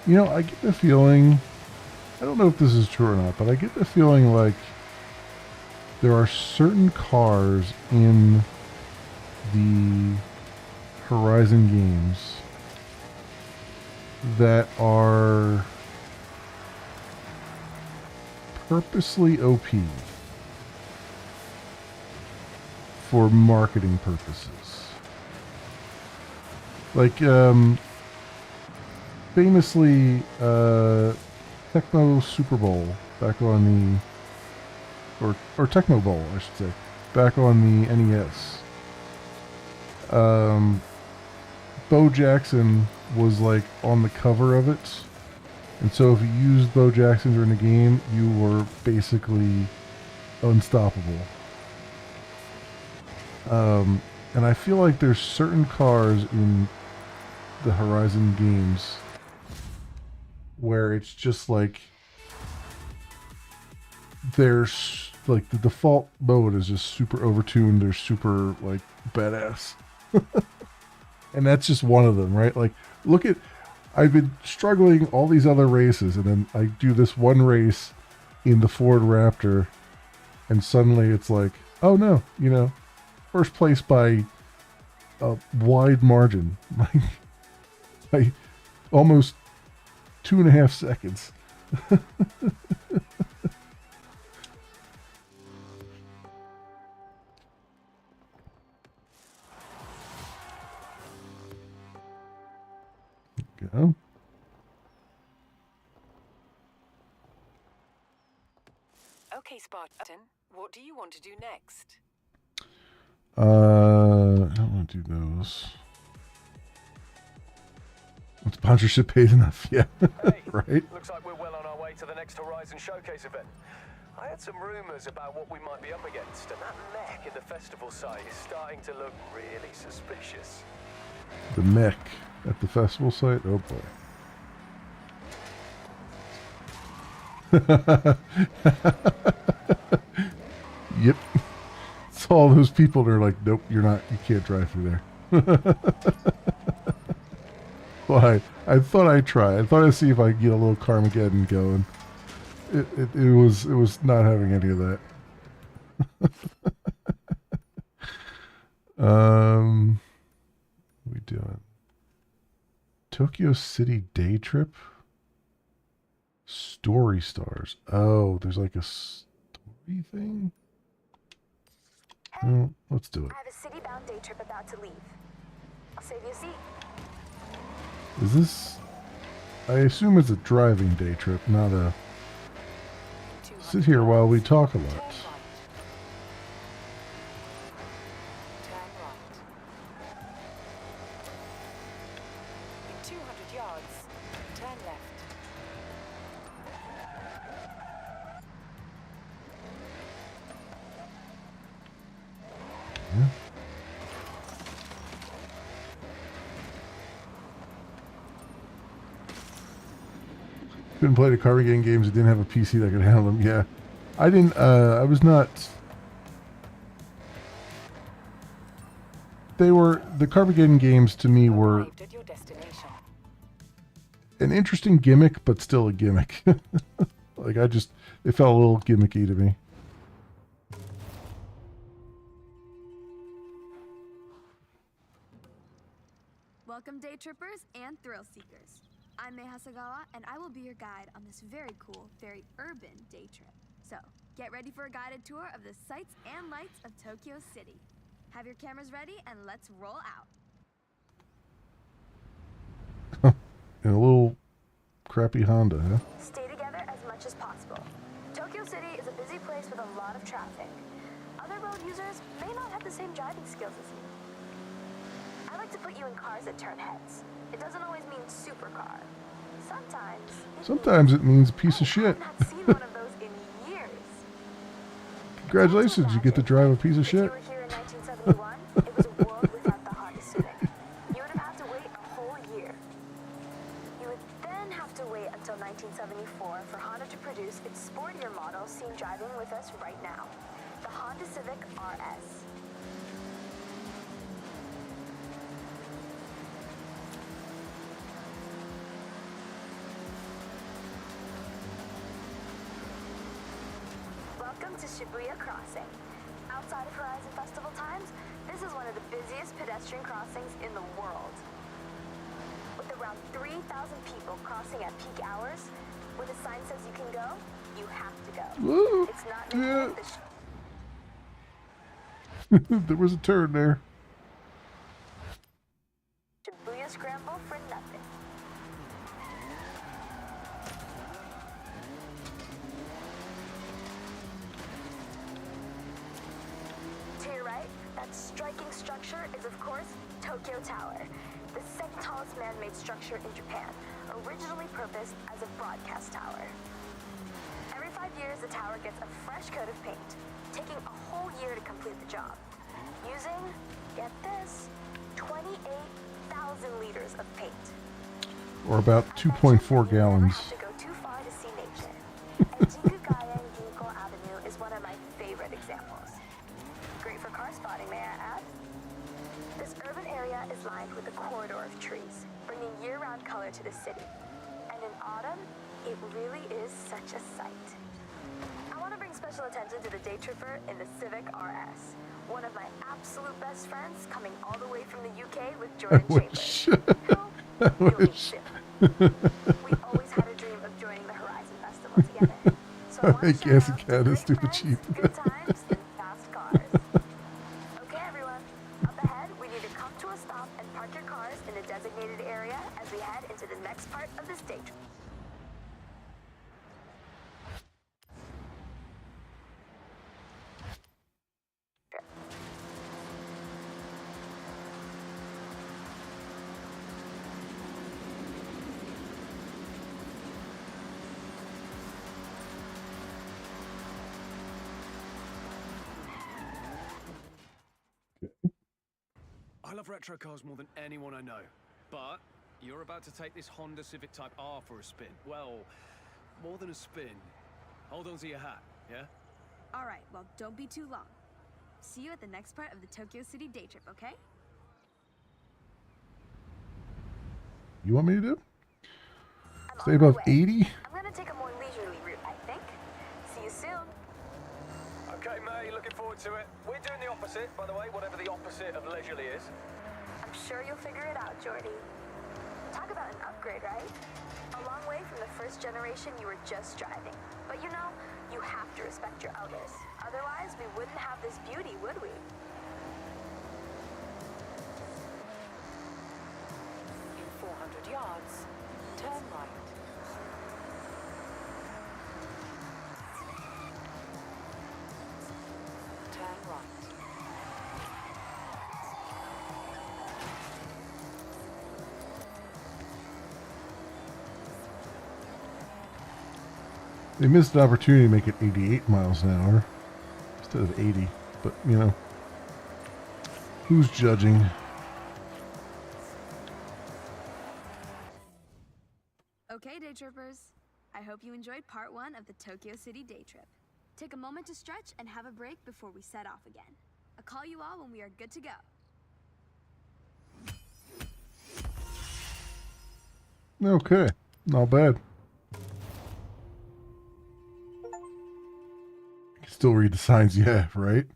You know, I get the feeling, I don't know if this is true or not, but I get the feeling like there are certain cars in the Horizon games that are purposely OP for marketing purposes. Like, famously, Techno Super Bowl back on the, or Techno Bowl, I should say, back on the NES. Bo Jackson was like on the cover of it, and so if you used Bo Jackson during the game, you were basically unstoppable. And I feel like there's certain cars in the Horizon games where it's just like there's like the default mode is just super overtuned. They're super like badass. And that's just one of them, right? Like, look at, I've been struggling all these other races, and then I do this one race in the Ford Raptor, and suddenly it's like, oh no, you know, first place by a wide margin. Like, I almost 2.5 seconds. Go. Okay, Spartan, what do you want to do next? I don't want to do those. Sponsorship paid enough, yeah. Hey, right? looks like we're well on our way to the next Horizon Showcase event. I had some rumors about what we might be up against, and that mech in the festival site is starting to look really suspicious. The mech at the festival site? Oh boy. Yep. It's all those people that are like, nope, you're not, you can't drive through there. Well, I thought I'd try. I thought I'd see if I could get a little Carmageddon going. It was not having any of that. What are we doing? Tokyo City Day Trip? Story Stars. Oh, there's like a story thing? Well, let's do it. I have a city-bound day trip about to leave. I'll save you a seat. Is this... I assume it's a driving day trip, not a... Sit here while we talk a lot. Turn right. In 200 yards, turn left. Yeah. Couldn't play the Carmageddon games that didn't have a PC that could handle them. Yeah. I didn't, I was not... They were, the Carmageddon games to me were Arrived at your destination. an interesting gimmick, but still a gimmick. Like, it felt a little gimmicky to me. Welcome, day trippers and thrill seekers. I'm Mei Hasagawa, and I will be your guide on this very cool, very urban day trip. So, get ready for a guided tour of the sights and lights of Tokyo City. Have your cameras ready, and let's roll out. In a little crappy Honda, huh? Stay together as much as possible. Tokyo City is a busy place with a lot of traffic. Other road users may not have the same driving skills as you. I like to put you in cars that turn heads. It doesn't always mean supercar. Sometimes it means a piece of shit. I've not seen one of those in years. Congratulations, you get to drive a piece of shit. If you were here in 1971, it was a world without the Honda Civic. You would have had to wait a whole year. You would then have to wait until 1974 for Honda to produce its sportier model seen driving with us right now, the Honda Civic RS. Welcome to Shibuya Crossing. Outside of Horizon Festival times, this is one of the busiest pedestrian crossings in the world. With around 3,000 people crossing at peak hours, where the sign says you can go, you have to go. Woo. It's not There was a turn there. Shibuya Scramble for nothing. To your right, that striking structure is, of course, Tokyo Tower, the second tallest man-made structure in Japan, originally purposed as a broadcast tower. Every 5 years, the tower gets a fresh coat of paint, taking a whole year to complete the job, using, get this, 28,000 liters of paint. Or about 2.4 gallons. To go too far to see nature. And Jingu-gaya Ginko Avenue is one of my favorite examples. Great for car spotting, may I add? This urban area is lined with a corridor of trees, bringing year-round color to the city. And in autumn, it really is such a sight. I want to bring special attention to the day tripper in the Civic RS. One of my absolute best friends coming all the way from the UK with Jordan Chambers. Who you'll meet soon. We always have Hey, gas and cat is stupid cheap. Good times and fast cars. Okay, everyone. Up ahead, we need to come to a stop and park your cars in a designated area as we head into the next part of this day trip. I love retro cars more than anyone I know. But you're about to take this Honda Civic Type R for a spin. Well, more than a spin. Hold on to your hat, yeah? All right, well, don't be too long. See you at the next part of the Tokyo City day trip, okay? You want me to do? I'm Stay on my above way. 80? I'm gonna take a more leisurely route, I think. See you soon. Okay, May, looking forward to it. We're doing the opposite, by the way, whatever the opposite of leisurely is. I'm sure you'll figure it out, Jordy. Talk about an upgrade, right? A long way from the first generation you were just driving. But you know, you have to respect your elders. Otherwise, we wouldn't have this beauty, would we? In 400 yards, turn right. Turn right. They missed an opportunity to make it 88 miles an hour instead of 80. But, you know, who's judging? Okay, day trippers. I hope you enjoyed part 1 of the Tokyo City day trip. Take a moment to stretch and have a break before we set off again. I'll call you all when we are good to go. Okay, not bad. You can still read the signs, yeah, right?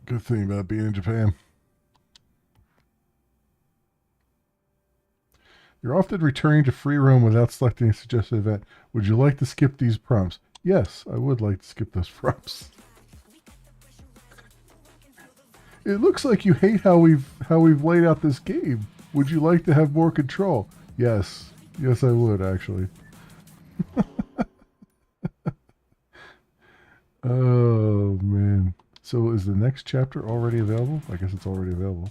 Good thing about being in Japan. You're often returning to free roam without selecting a suggested event. Would you like to skip these prompts? Yes, I would like to skip those prompts. It looks like you hate how we've laid out this game. Would you like to have more control? Yes. Yes, I would, actually. Oh, man. So is the next chapter already available? I guess it's already available.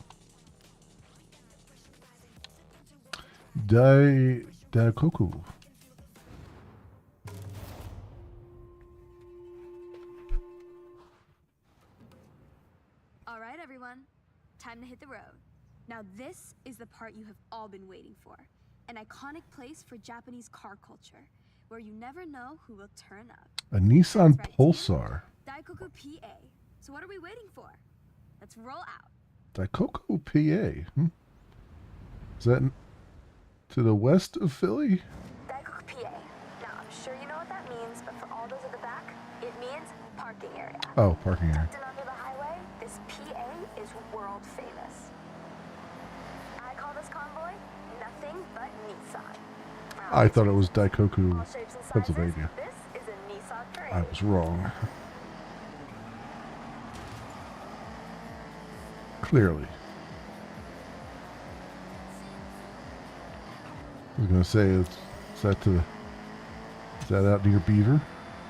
Daikoku. All right, everyone. Time to hit the road. Now this is the part you have all been waiting for. An iconic place for Japanese car culture, where you never know who will turn up. A Nissan That's right, Pulsar. Daikoku PA. So what are we waiting for? Let's roll out. Daikoku, PA. Is that to the west of Philly? Daikoku PA. Now I'm sure you know what that means, but for all those at the back, it means parking area. Oh, parking area. Tucked in under the highway, this PA is world famous. I call this convoy nothing but Nissan. I thought it was Daikoku, All shapes and sizes, Pennsylvania. this is a Nissan parade. I was wrong. Clearly. I was gonna say, is that out near Beaver?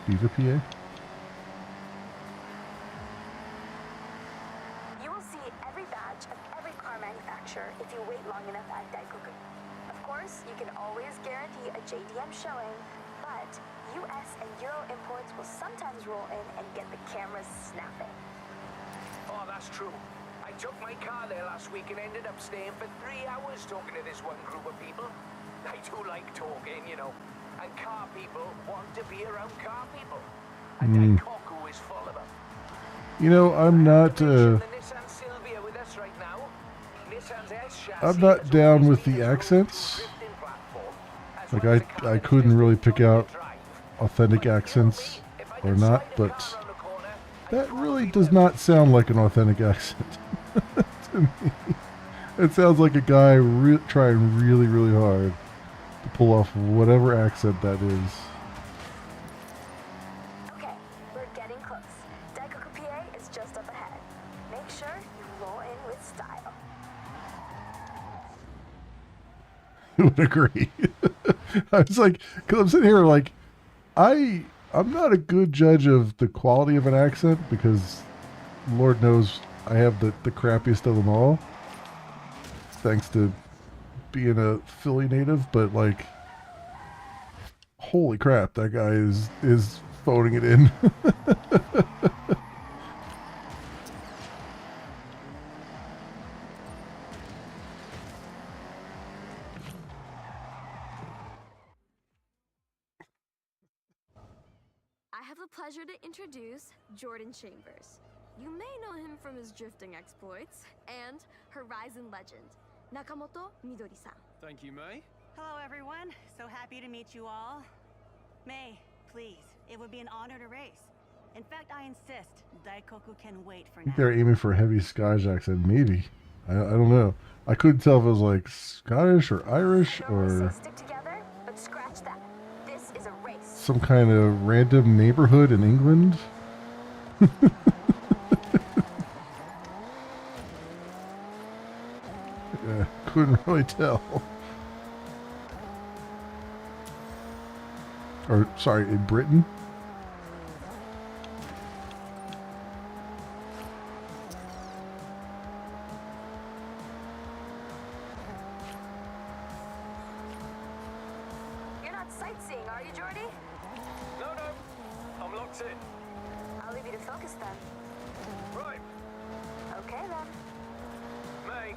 Beaver, PA? You will see every badge of every car manufacturer if you wait long enough at Daikoku. Of course, you can always guarantee a JDM showing, but US and Euro imports will sometimes roll in and get the cameras snapping. Oh, that's true. I took my car there last week and ended up staying for 3 hours talking to this one group of people. I do like talking, you know. And car people want to be around car people. And Daikoku is full of them. You know, I'm not. The Nissan Silvia with us right now. Nissan's S chassis I'm not has down always with been the a accents. drifting platform, as Like well as a car I that couldn't is really pick out drive. authentic accents If I or can not, slide a but car around the corner, I that probably really does will. not sound like an authentic accent to me. It sounds like a guy trying really, really hard to pull off whatever accent that is. Okay, we're getting close. Daikoku PA is just up ahead. Make sure you roll in with style. I would agree. I was like, because I'm sitting here like, I'm not a good judge of the quality of an accent because Lord knows I have the crappiest of them all. Thanks to being a Philly native, but like, holy crap, that guy is phoning it in. I have the pleasure to introduce Jordan Chambers. You may know him from his drifting exploits and Horizon legend, Nakamoto Midori-san. Thank you, May. Hello, everyone. So happy to meet you all. May, please. It would be an honor to race. In fact, I insist. Daikoku can wait for I think now. they're aiming for a heavy Scottish accent, maybe. I don't know. I couldn't tell if it was like Scottish or Irish or Stick together, but scratch that. This is a race. some kind of random neighborhood in England. Yeah, couldn't really tell. Or, sorry, in Britain? You're not sightseeing, are you, Jordy? No, I'm locked in. I'll leave you to focus then. Right, Okay then. May.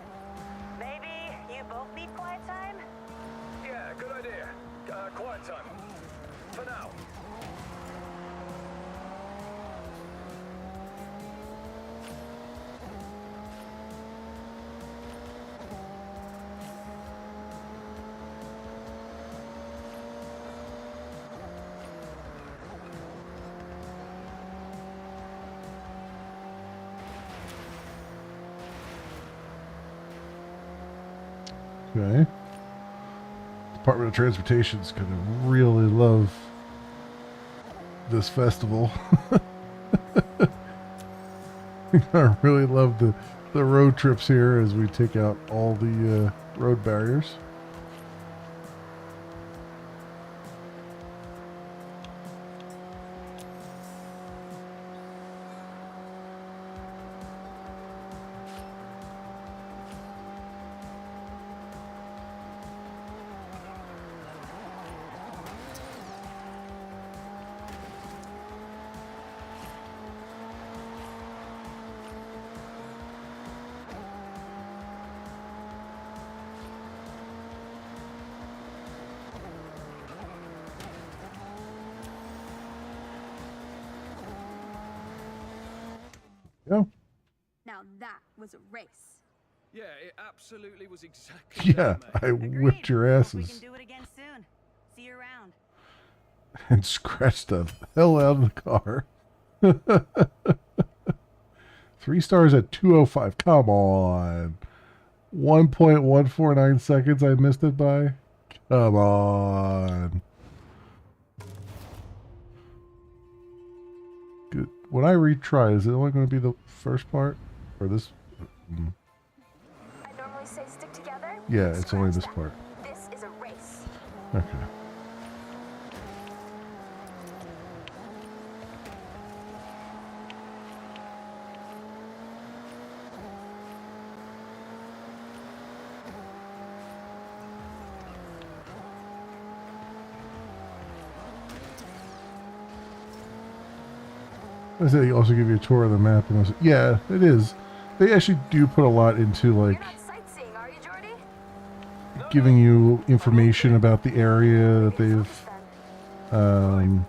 Maybe you both need quiet time? Yeah, good idea. Quiet time. For now. Okay. Department of Transportation's gonna really love this festival. I really love the road trips here as we take out all the road barriers. Yeah. Now that was a race. Yeah, it absolutely was exactly Yeah, that, May. I whipped your Hope we can asses do it again soon. See you around. and scratched the hell out of the car. 3 stars at 2:05. Come on. 1.149 seconds I missed it by. Come on. Good. When I retry, is it only going to be the first part? Or this? Mm. I normally say stick together. Yeah, it's only Scratch this that. part. This is a race. Okay. I said they also give you a tour of the map, and I was like, yeah, it is. They actually do put a lot into like You're not sightseeing, are you, Jordy? giving you information about the area that they've Okay then.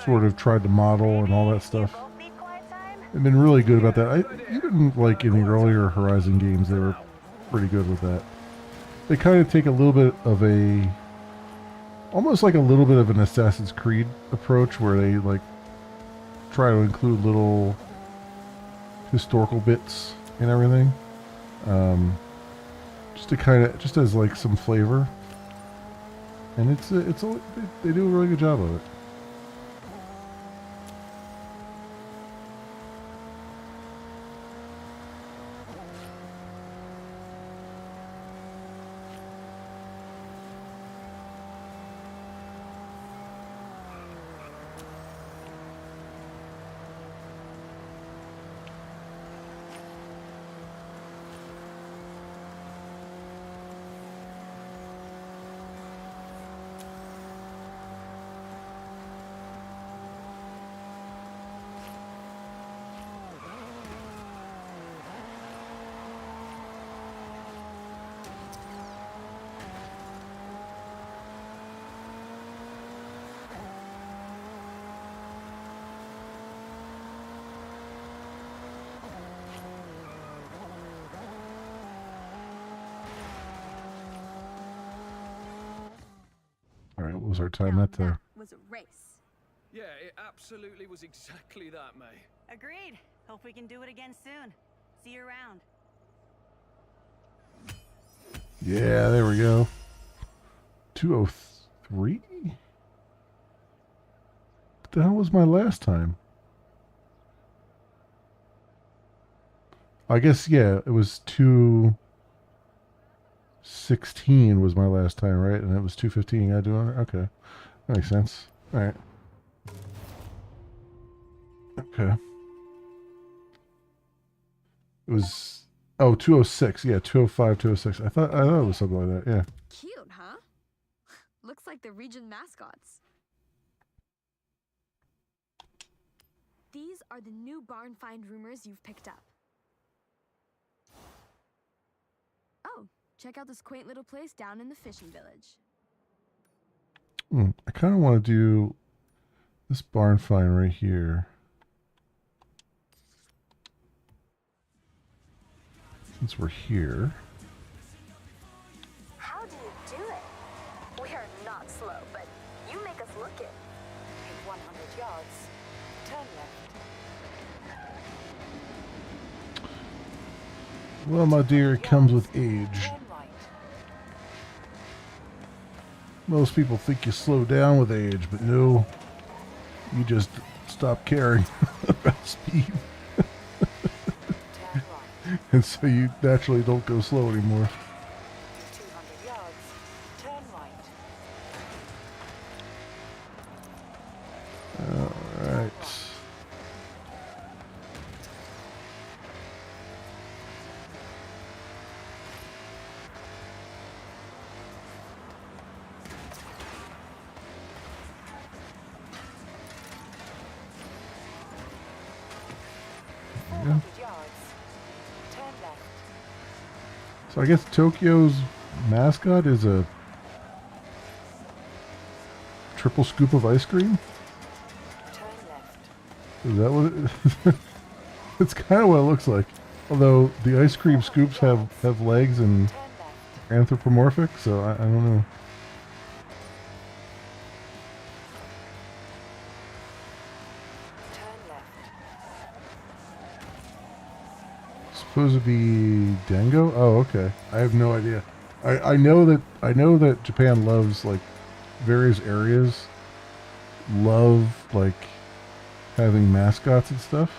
sort of tried to model and all that stuff. Both need quiet time? They've been really good about that. Even like in the earlier Horizon games, they were pretty good with that. They kind of take a little bit of a, almost like a little bit of an Assassin's Creed approach, where they like try to include little historical bits and everything. just to kind of, just as like some flavor. And they do a really good job of it. All right, what was our time at there? Was a race. Yeah, it absolutely was exactly that, May. Agreed. Hope we can do it again soon. See you around. Yeah, there we go. 203? What the hell was my last time? I guess, yeah, it was 216 was my last time, right? And it was 215 I do on it? Okay. That makes sense. Alright. Okay. It was 206. Yeah, 205, 206. I thought it was something like that. Yeah. Cute, huh? Looks like the region mascots. These are the new barn find rumors you've picked up. Oh, check out this quaint little place down in the fishing village. I kind of want to do this barn find right here. Since we're here. How do you do it? We are not slow, but you make us look it. In 100 yards, turn left. Well, my dear, it comes with age. Turn right. Most people think you slow down with age, but no, you just stop caring about speed. Turn right. And so you naturally don't go slow anymore. 200 yards, turn right. Alright. Yeah. 400 yards, turn left. So I guess Tokyo's mascot is a triple scoop of ice cream? Turn left. Is that what it It's kind of what it looks like. Although the ice cream scoops have legs and Turn left. anthropomorphic, so I don't know. Turn left. Supposed to be Dango? Oh, okay. I have no idea. I know that Japan loves like various areas love like having mascots and stuff,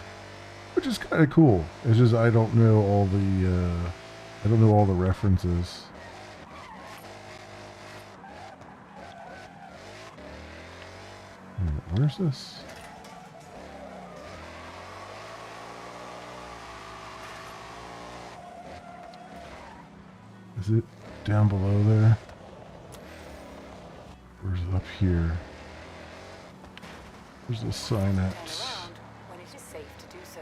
which is kind of cool. It's just I don't know all the references. Where's this? Is it down below there? Or is it up here? There's a sign at. Turn around when it is safe to do so.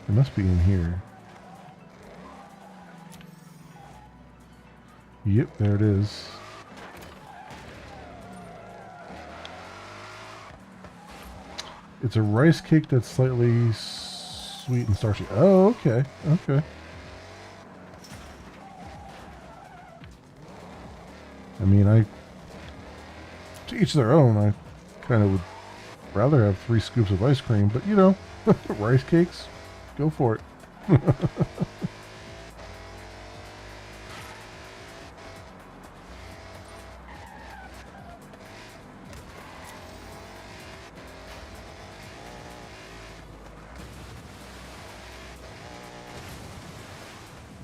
It must be in here. Yep, there it is. It's a rice cake that's slightly sweet and starchy. Oh, okay. Okay. I mean, to each their own. I kind of would rather have 3 scoops of ice cream, but you know, rice cakes, Go for it.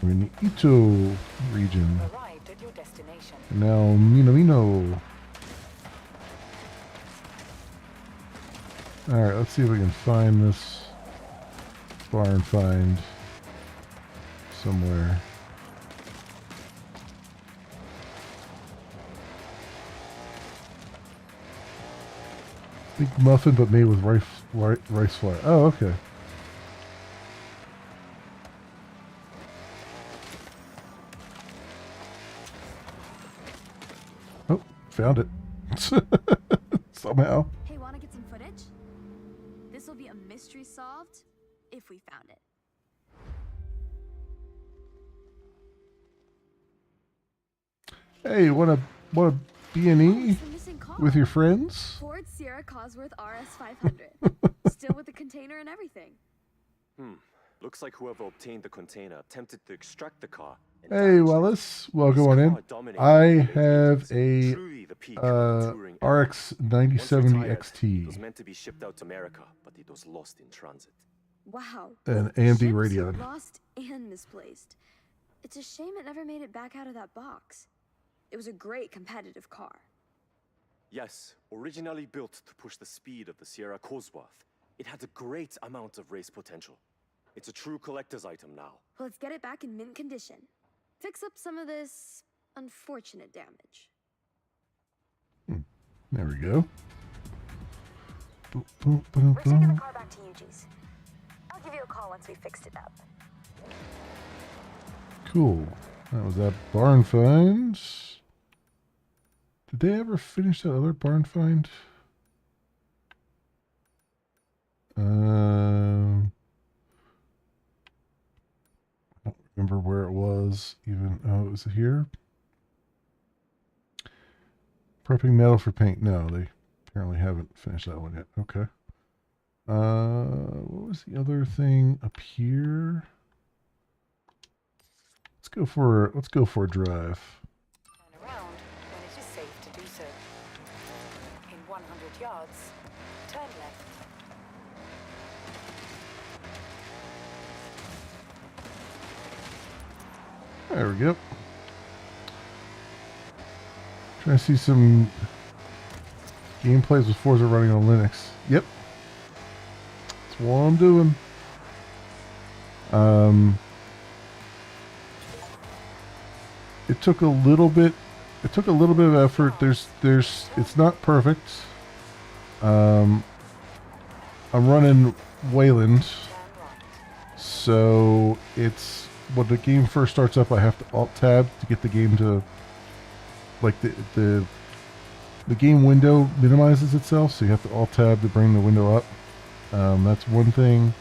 We're in the Ito region. Arrived at your destination. Now, Minamino. Alright, let's see if we can find this barn find somewhere. Big muffin, but made with rice flour. Oh, okay. Oh, found it. Somehow. Hey, wanna get some footage? This will be a mystery solved if we found it. Hey, wanna B&E The missing car. with your friends? Ford Sierra Cosworth RS 500. Still with the container and everything. Looks like whoever obtained the container attempted to extract the car. and Hey, damaged it. Wallace. Welcome This on in. car dominated I the have ages. a Truly the peak of the touring era. RX Once 9070 retired, It XT was meant to be shipped out to America, but it was lost in transit. Wow. and AMD Ships Radeon. lost and misplaced. It's a shame it never made it back out of that box. It was a great competitive car. Yes, originally built to push the speed of the Sierra Cosworth, it had a great amount of race potential. It's a true collector's item now. Well, let's get it back in mint condition. Fix up some of this unfortunate damage. There we go. Boop, boop, boop, We're taking the boop. car back to Yuji's. I'll give you a call once we fixed it up. Cool. That was that barn find. Did they ever finish that other barn find? I don't remember where it was even. Oh, it was here? Prepping metal for paint. No, they apparently haven't finished that one yet. Okay. What was the other thing up here? Let's go for a drive. Turn around when it is safe to do so. In 100 yards, turn left. There we go. Trying to see some gameplays with Forza running on Linux. Yep. That's what I'm doing. It took a little bit of effort. It's not perfect. I'm running Wayland, so it's when the game first starts up, I have to alt tab to get the game to, like, the game window minimizes itself, so you have to alt tab to bring the window up. That's one thing.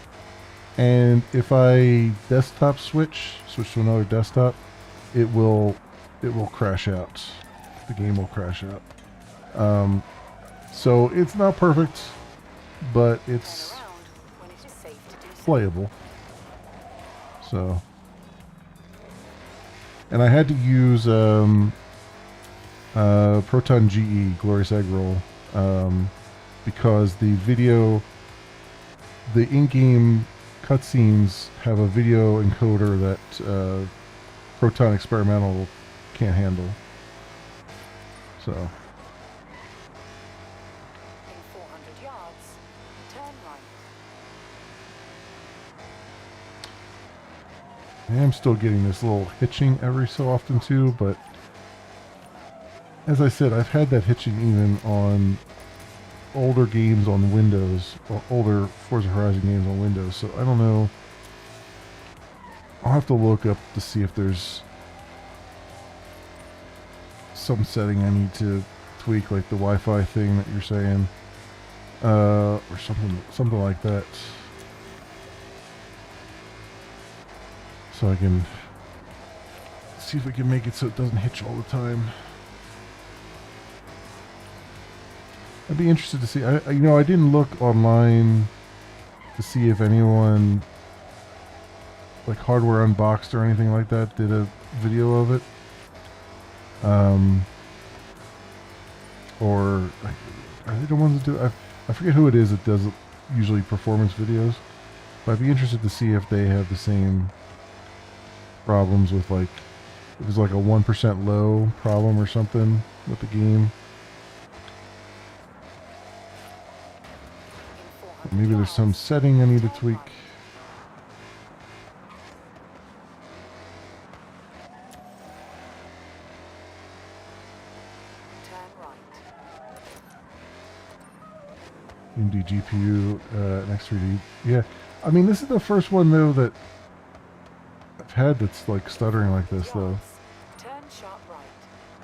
And if I desktop switch to another desktop, it will crash out. The game will crash out. So it's not perfect, but it's When it is safe to do so. playable. So, and I had to use Proton GE Glorious Egg Roll because the in-game cutscenes have a video encoder that Proton Experimental can't handle. So, In 400 yards, turn right. I am still getting this little hitching every so often too, but as I said, I've had that hitching even on older games on Windows, or older Forza Horizon games on Windows, so I don't know. I'll have to look up to see if there's some setting I need to tweak, like the Wi-Fi thing that you're saying, or something like that. So I can see if we can make it so it doesn't hitch all the time. I'd be interested to see. I didn't look online to see if anyone like Hardware Unboxed or anything like that did a video of it. Or are they the ones that do? I forget who it is that does usually performance videos. But I'd be interested to see if they have the same problems with, like, if it's like a 1% low problem or something with the game. Maybe there's some setting I need to tweak. AMD GPU, next 3D. Yeah, I mean, this is the first one though that I've had that's like stuttering like this though.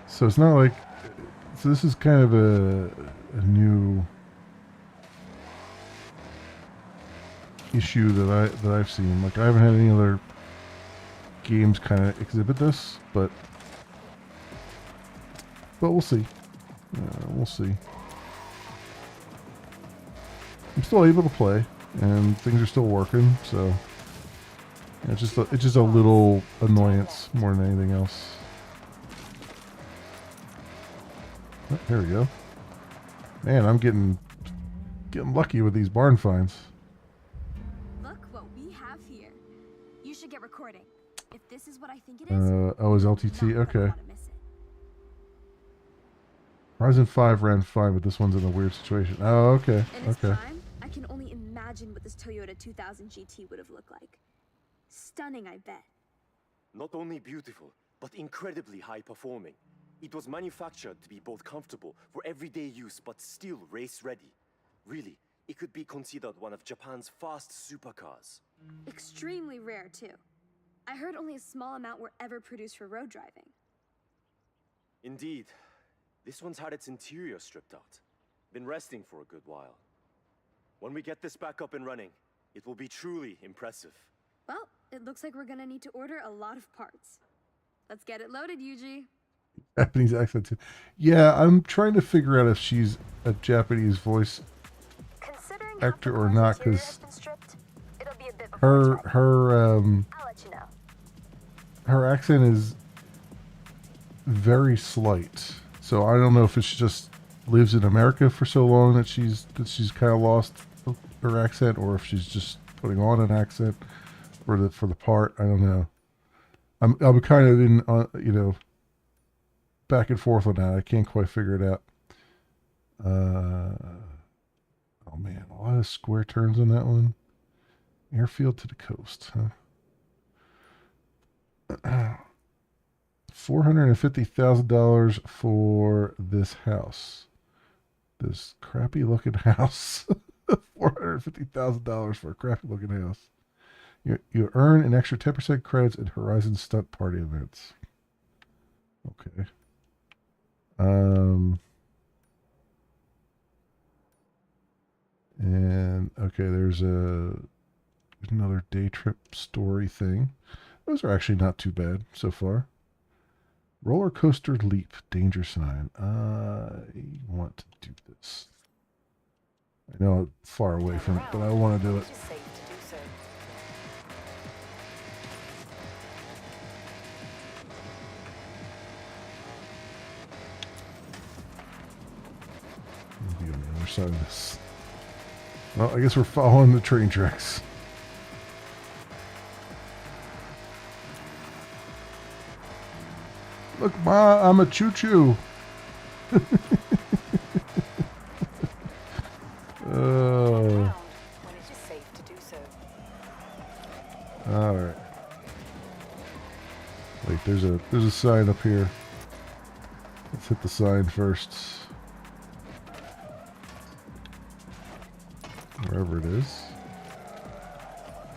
So it's not like, so this is kind of a new issue that I've seen. Like, I haven't had any other games kind of exhibit this, but we'll see. We'll see. I'm still able to play, and things are still working, so it's just a little annoyance more than anything else. Oh, here we go. Man, I'm getting lucky with these barn finds. Look what we have here. You should get recording. If this is what I think it is. Oh, is LTT? Okay. Ryzen 5 ran fine, but this one's in a weird situation. Oh, okay. Okay. I can only imagine what this Toyota 2000 GT would have looked like. Stunning, I bet. Not only beautiful, but incredibly high performing. It was manufactured to be both comfortable for everyday use, but still race ready. Really, it could be considered one of Japan's fast supercars. Extremely rare, too. I heard only a small amount were ever produced for road driving. Indeed. This one's had its interior stripped out. Been resting for a good while. When we get this back up and running, it will be truly impressive. Well, it looks like we're gonna need to order a lot of parts. Let's get it loaded, Yuji. Japanese accent too. Yeah, I'm trying to figure out if she's a Japanese voice actor or not, because her accent is very slight. So I don't know if it's just lives in America for so long that she's kind of lost her accent, or if she's just putting on an accent for the part. I don't know. I'm kind of in back and forth on that. I can't quite figure it out. Oh man, a lot of square turns on that one. Airfield to the coast, huh? $450,000 for this house. This crappy looking house. $450,000 for a crappy looking house. You earn an extra 10% credits at Horizon Stunt Party events. Okay. And okay, there's another day trip story thing. Those are actually not too bad so far. Roller coaster leap, danger sign. I want to do this. I know I'm far away from it, but I want to do it. Be on the other side of this. Well, I guess we're following the train tracks. Look, Ma, I'm a choo-choo. Oh. All right. Wait, there's a sign up here. Let's hit the sign first. Wherever it is.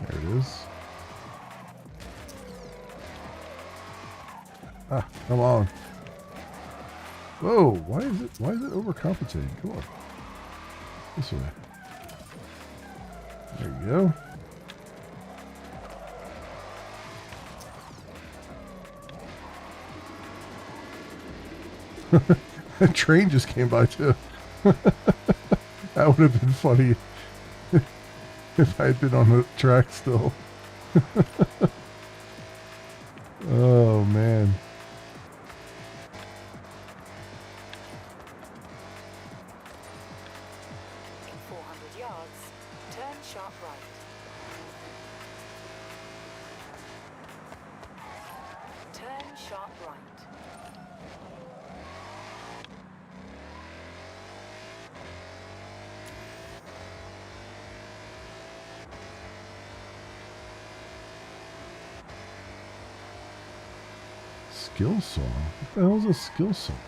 There it is. Ah, come on. Whoa, why is it overcompensating? Come on. This way. There you go. A train just came by too. That would have been funny if I had been on the track still. Oh man. In 400 yards, turn sharp right. Turn sharp right. Skill song? What the hell is a skill song?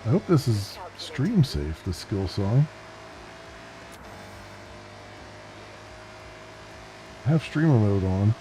I hope this is stream safe, the skill song. I have streamer mode on.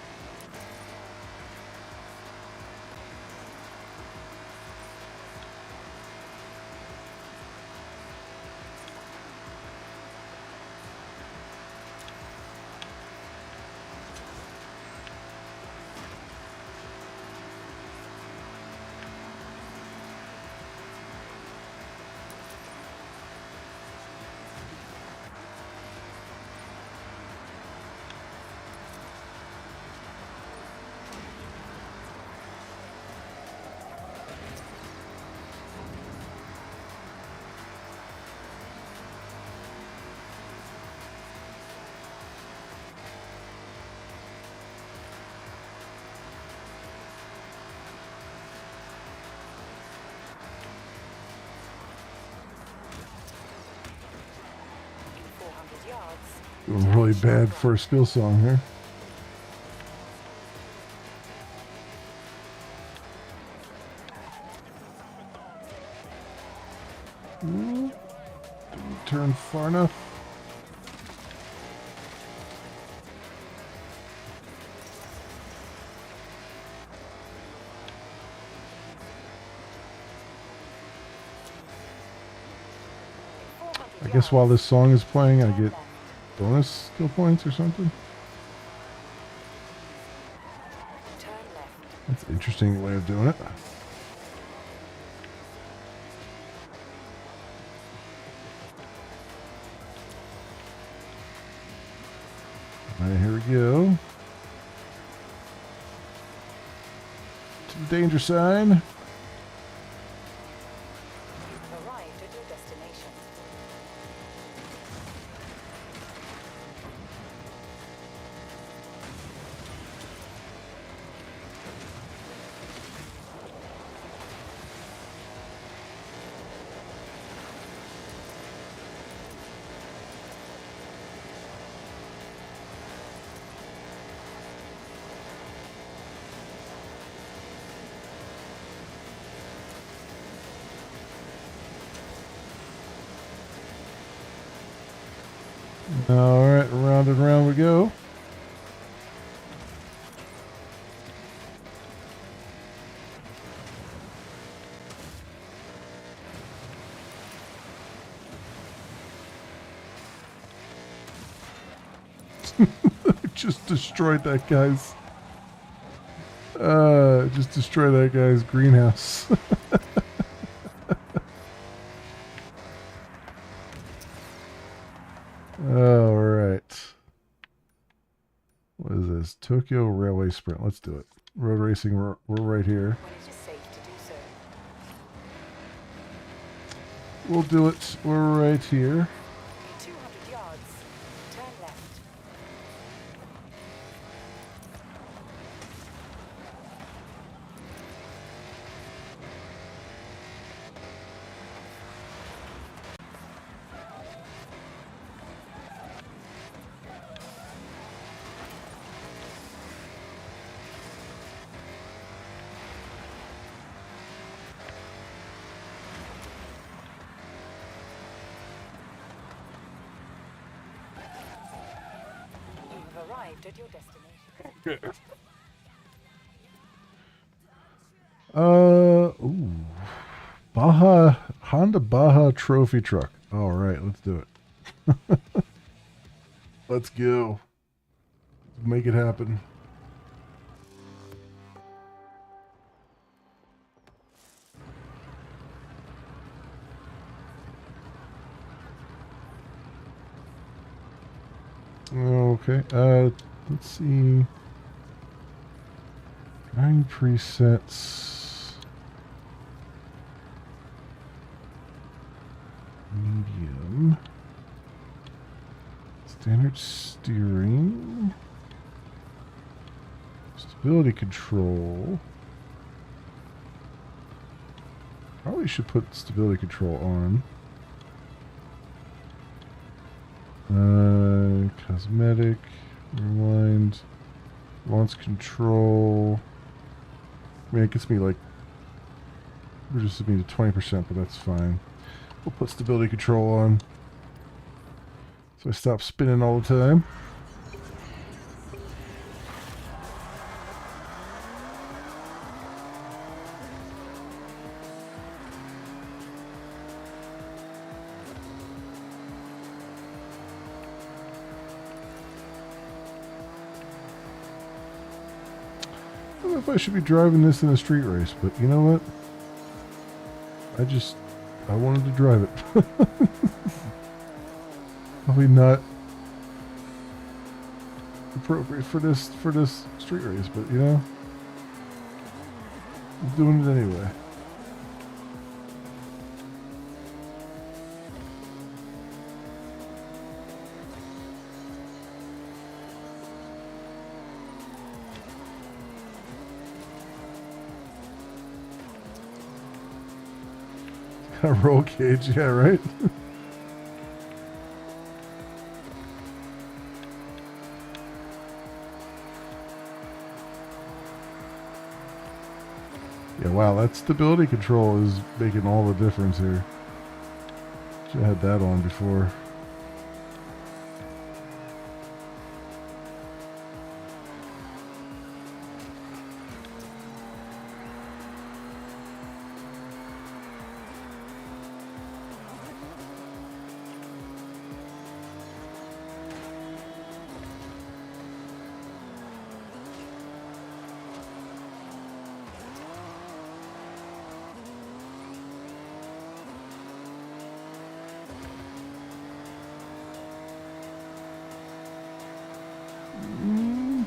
Doing really bad for a skill song here. Didn't turn far enough. I guess while this song is playing, I get bonus skill points or something. That's an interesting way of doing it. Alright, here we go. To the danger sign. Arrived at your destination. Alright, round and round we go. Just destroyed that guy's greenhouse. All right. What is this? Tokyo Railway Sprint. Let's do it. Road racing, we're right here. When it is safe to do so. We'll do it. We're right here. In 200 yards, turn left. You've arrived at your destination. Ooh. Honda Baja trophy truck. All right, let's do it. Let's go. Make it happen. Okay, let's see. Nine presets. Medium. Standard steering. Stability control. Probably should put stability control on. Cosmetic. Rewind. Launch control. I mean, it gets me like, reduces me to 20%, but that's fine. We'll put stability control on. So I stop spinning all the time. I don't know if I should be driving this in a street race, but you know what? I wanted to drive it. Probably not appropriate for this street race, but you know, I'm doing it anyway. Roll cage, yeah, right? Yeah, wow, that stability control is making all the difference here. Should have had that on before.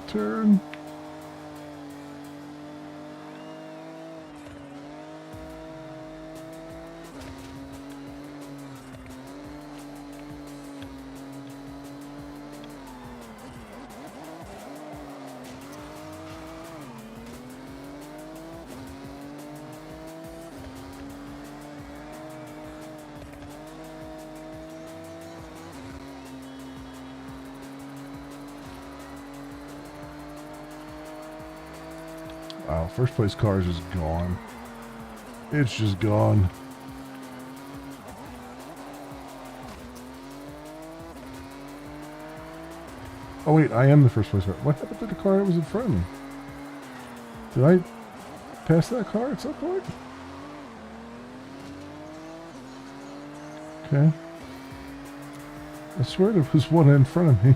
Turn. Wow, first place car is just gone. It's just gone. Oh wait, I am the first place car. What happened to the car that was in front of me? Did I pass that car at some point? Okay. I swear there was one in front of me.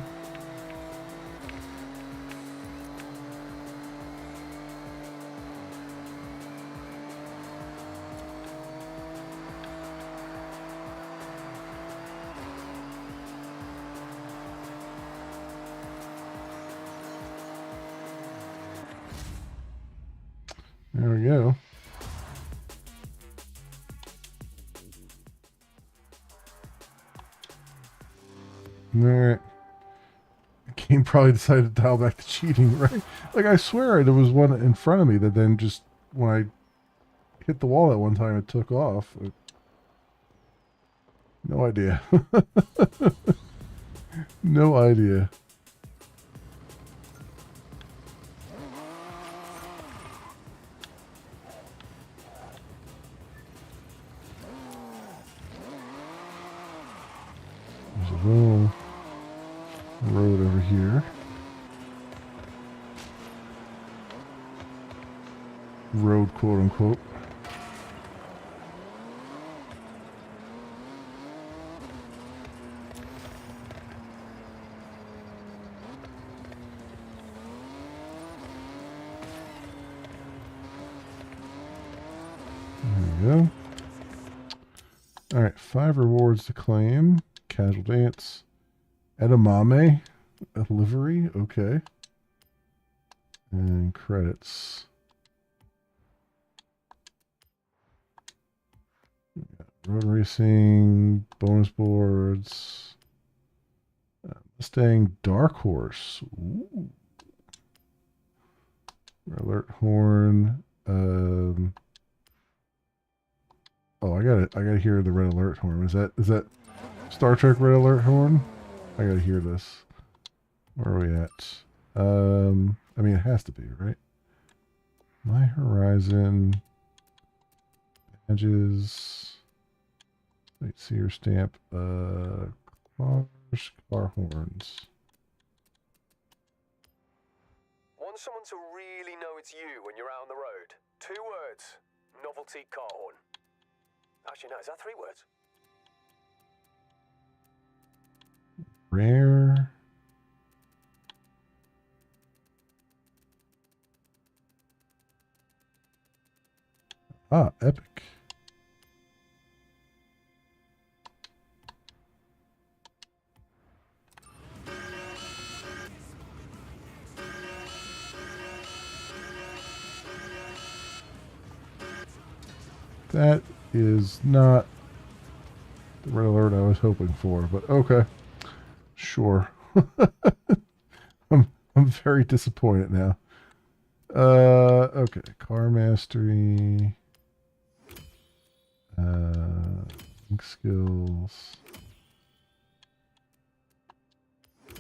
There we go. Alright. The game probably decided to dial back the cheating, right? Like, I swear there was one in front of me that then just, when I hit the wall at one time, it took off. No idea. No idea. There's a little road over here. Road, quote unquote. There we go. Alright, 5 rewards to claim. Casual dance. Edamame. A livery, okay. And credits. Road racing, bonus boards. Mustang Dark Horse. Ooh. Red Alert horn. Oh, I gotta hear the Red Alert horn. Is that Star Trek Red Alert horn? I gotta hear this. Where are we at? I mean, it has to be, right? My Horizon badges. Sightseer stamp. Cars, car horns. Want someone to really know it's you when you're out on the road? 2 words. Novelty car horn. Actually, no, is that 3 words? Rare. Ah, epic. That is not the red alert I was hoping for, but okay. Sure. I'm very disappointed now. Okay. Car mastery. Skills. Okay.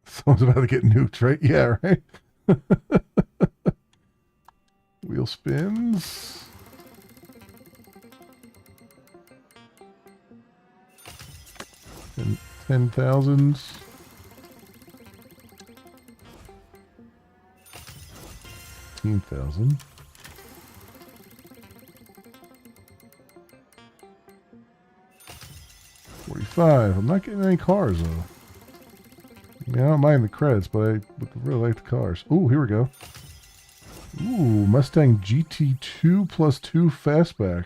Someone's about to get nuked, right? Yeah, right? Wheel spins. And 10,000. 15,000. 45. I'm not getting any cars though. I mean, I don't mind the credits, but I really like the cars. Ooh, here we go. Ooh, Mustang GT2 plus 2 fastback.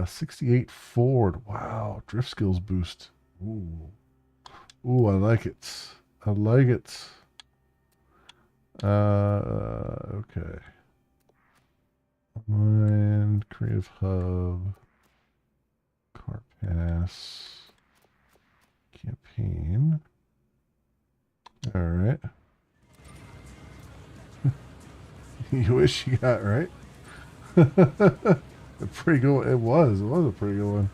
68 Ford. Wow, drift skills boost. Ooh. Ooh, I like it. I like it. Okay. Online, Creative Hub, Car Pass, Campaign. All right. You wish you got right. A pretty good one. It was a pretty good one.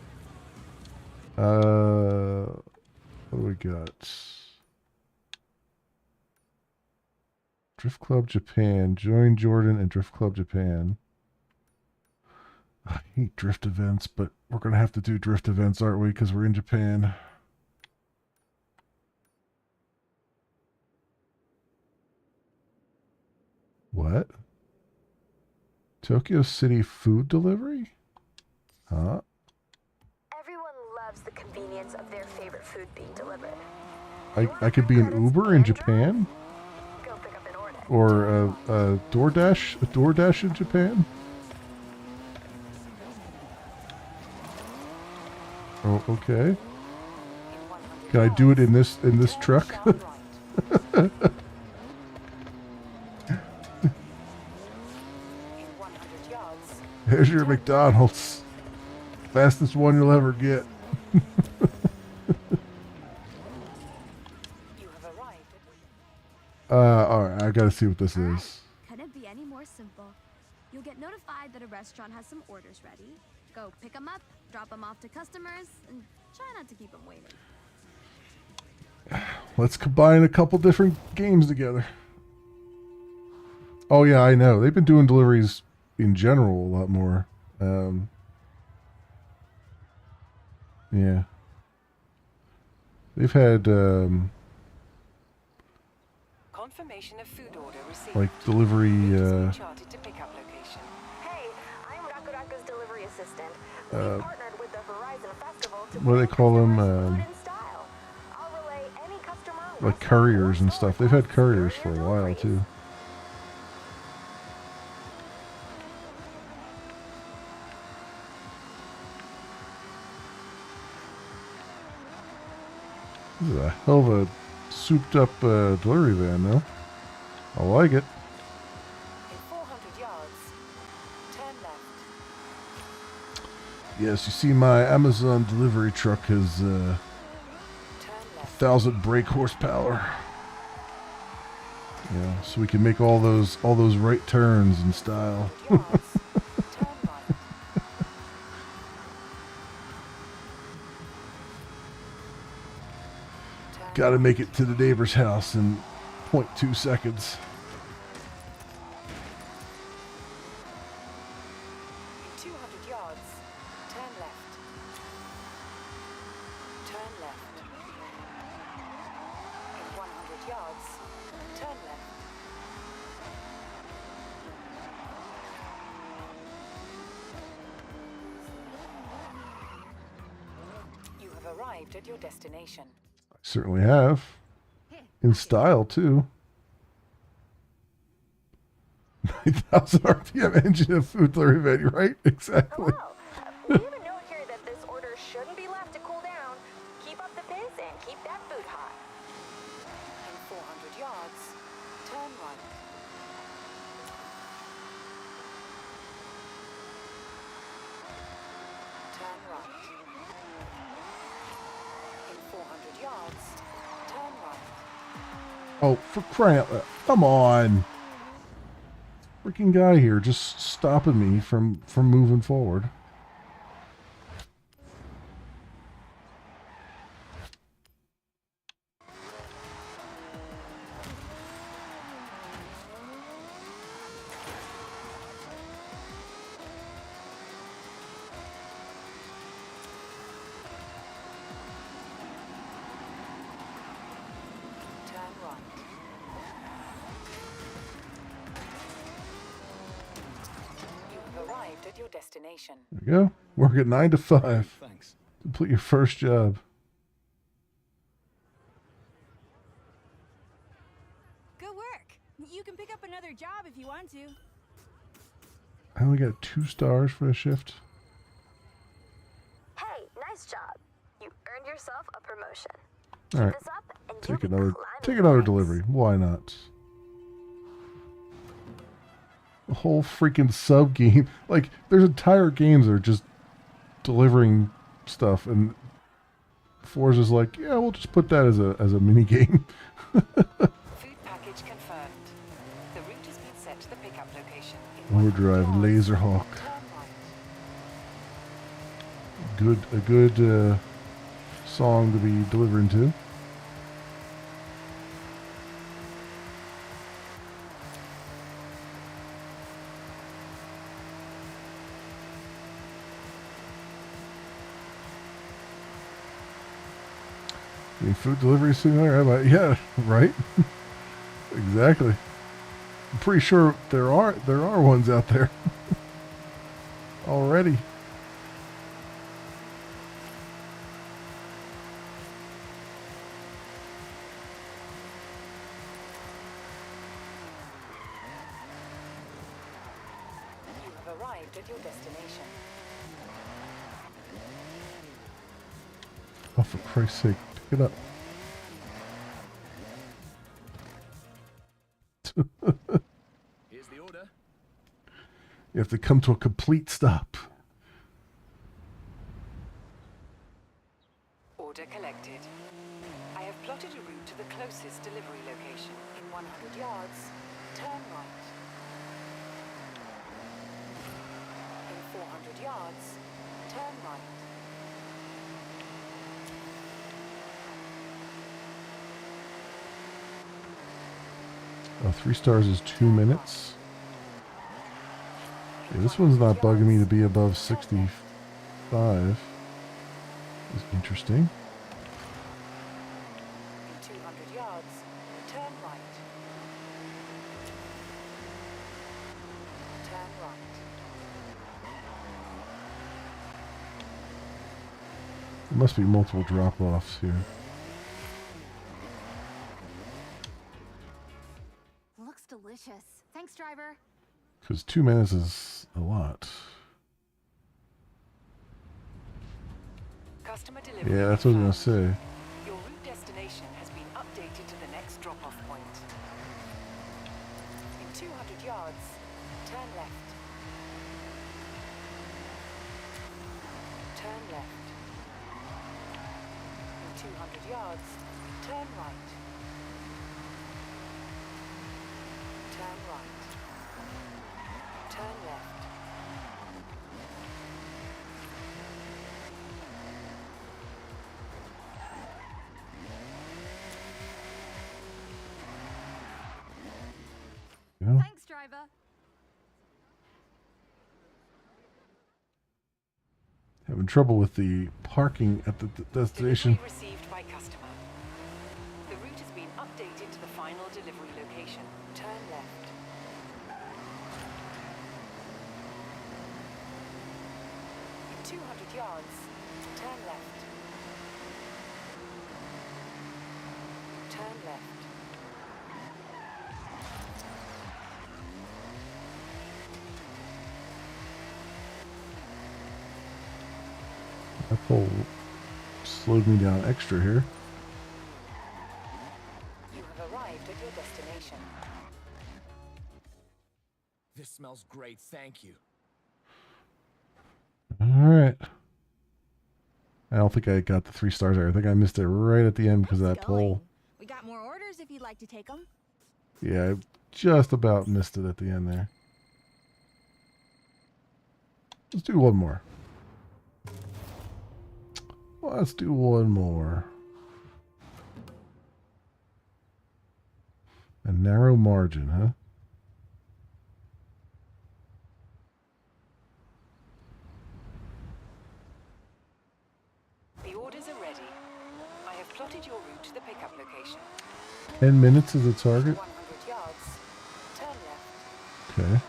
What do we got? Drift Club Japan. Join Jordan and Drift Club Japan. I hate drift events, but we're going to have to do drift events, aren't we? Because we're in Japan. What? Tokyo City food delivery? Huh? Everyone loves the convenience of their favorite food being delivered. I could be an Uber in Japan? Go pick up an order. Or a DoorDash in Japan? Oh, okay. Can I do it in this truck? There's your McDonald's. Fastest one you'll ever get. Alright, I gotta see what this is. Couldn't be any more simple. You'll get notified that a restaurant has some orders ready. Go pick them up, drop them off to customers, and try not to keep them waiting. Let's combine a couple different games together. Oh yeah, I know. They've been doing deliveries in general a lot more. Yeah. They've had Confirmation of food order received. like delivery Charted to pickup location. Hey, I'm Rakuraku's delivery assistant. We partnered with the Horizon Festival to what do they call them? food in style. I'll relay any customer Like couriers and stuff. They've had couriers for a while too. This is a hell of a souped up delivery van, though. I like it. In 400 yards, turn left. Yes, you see, my Amazon delivery truck has Turn left. 1,000 brake horsepower. Yeah, so we can make all those right turns in style. Yards, turn right. Turn Got to right. make it to the neighbor's house in 0.2 seconds. In 200 yards, turn left. Turn left. In 100 yards, turn left. You have arrived at your destination. I certainly have. In style, too. 9,000 RPM engine of food delivery van, right? Exactly. Hello. We have a note here that this order shouldn't be left to cool down. Keep up the pace and keep that food hot. In 400 yards, turn right. Turn right. In 400 yards, turn right. Oh, for crying out loud. Come on. Freaking guy here just stopping me from moving forward. Turn right. You have arrived at your destination. There you go. Work at 9 to 5. Thanks. Complete your first job. Good work. You can pick up another job if you want to. I only got 2 stars for the shift. Hey, nice job. You earned yourself a promotion. All right. Keep this up and you'll Take be another climbing the ranks. delivery. Why not? The whole freaking sub game. Like, there's entire games that are just delivering stuff, and Forza's like, yeah, we'll just put that as a mini game. Food package confirmed. The route has been set to the pickup location. In 100 Overdrive, yards. Laserhawk. Turn right. A good song to be delivering to. You mean food delivery simulator? Yeah, right. Exactly. I'm pretty sure there are ones out there already. You have arrived at your destination. Oh, for Christ's sake, pick it up. Here's the order. You have to come to a complete stop. Order collected. I have plotted a route to the closest delivery location. In 100 yards, turn right. In 400 yards, turn right. Oh, 3 stars is 2 minutes. Yeah, this one's not bugging me to be above 65. It's interesting. In 200 yards, turn right. Turn right. There must be multiple drop-offs here. Looks delicious. Thanks, driver. Because 2 minutes is a lot. Customer delivery. Yeah, that's what I was going to confirmed. say. Your route destination yards. Turn right. Turn right. Turn left. Yeah. Thanks, driver. Having trouble with the parking at the destination. Delivery received by customer. The route has been updated to the final delivery location. Turn left. In 200 yards, turn left. Turn left. That pole slowed me down extra here. You have arrived at your destination. This smells great, thank you. Alright. I don't think I got the 3 stars there. I think I missed it right at the end because of that pole. We got more orders if you'd like to take them. Yeah, I just about missed it at the end there. Let's do one more. Let's do one more. A narrow margin, huh? The orders are ready. I have plotted your route to the pickup location. 10 minutes is the target. 100 yards. Turn left. Okay.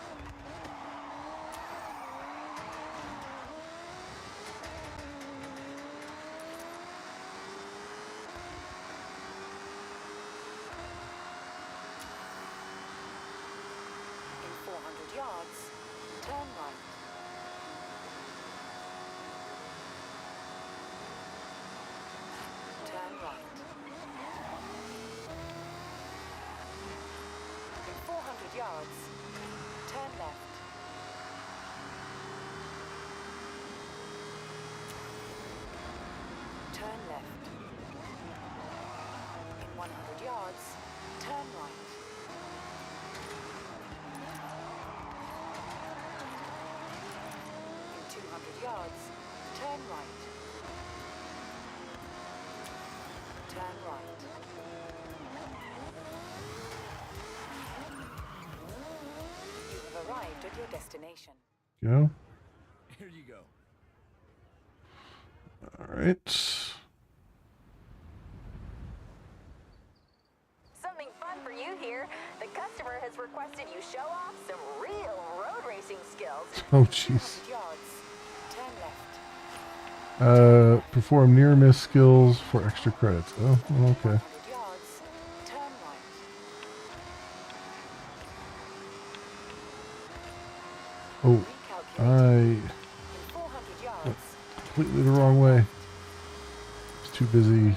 In 400 yards, turn right. Turn right. In 400 yards, turn left. Turn left. In 100 yards, turn right. In 200 yards, turn right. Turn right. You have arrived at your destination. Go. Here you go. Alright. Something fun for you here. The customer has requested you show off some real road racing skills. Oh, jeez. 200 yards, turn left. Perform near miss skills for extra credits. Oh, okay. 100 yards, turn right. Oh, I In 400 yards, went completely the wrong way. I was too busy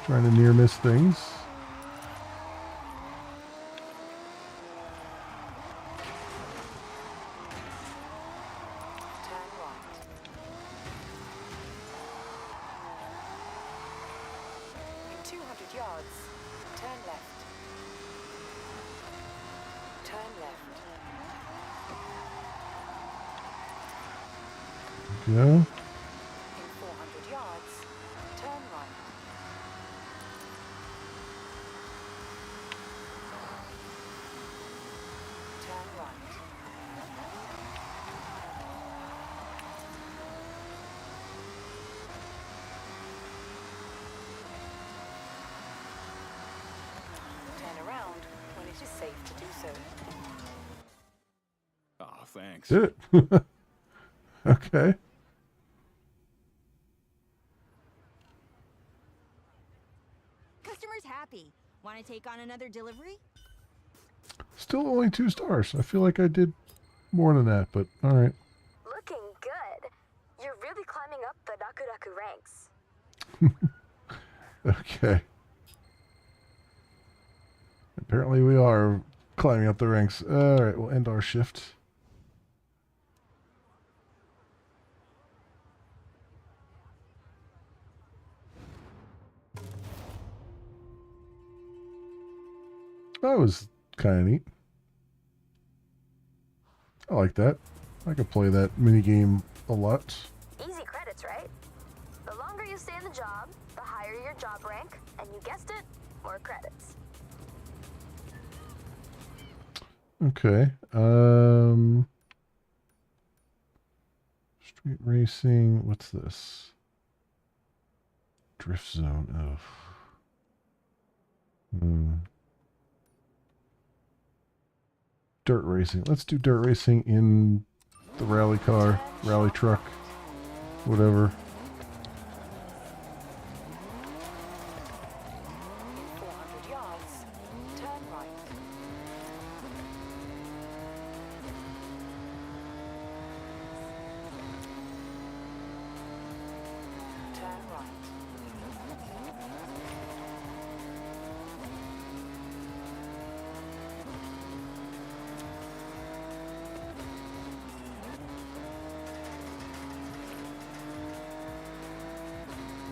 trying to near miss things. turn right. In 200 yards, turn left. Turn left. Go. In 400 yards, turn right. Turn right. Turn around when it is safe to do so. Oh, thanks. Did it. Okay. Customer's happy. Want to take on another delivery? Still only 2 stars. I feel like I did more than that, but alright. Looking good. You're really climbing up the Raku ranks. Okay. Apparently we are climbing up the ranks. Alright, we'll end our shift. That was kind of neat. I like that. I could play that minigame a lot. Easy credits, right? The longer you stay in the job, the higher your job rank, and you guessed it, more credits. Okay. Street racing. What's this? Drift zone. Oh. Dirt racing. Let's do dirt racing in the rally car, rally truck, whatever. 400 yards, turn right. Turn right.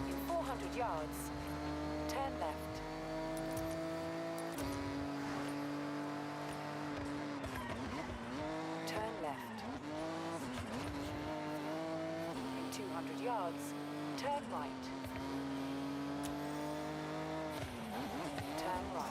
In 400 yards, turn left. Turn left. In 200 yards, turn right. Turn right.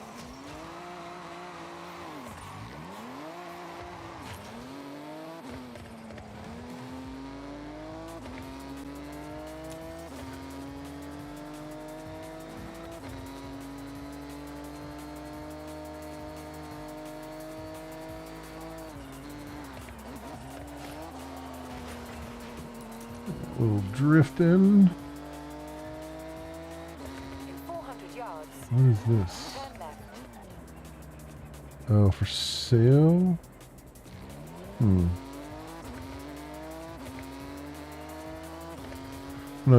A little drifting. In 400 yards, What is this? turn left. Oh, for sale? No,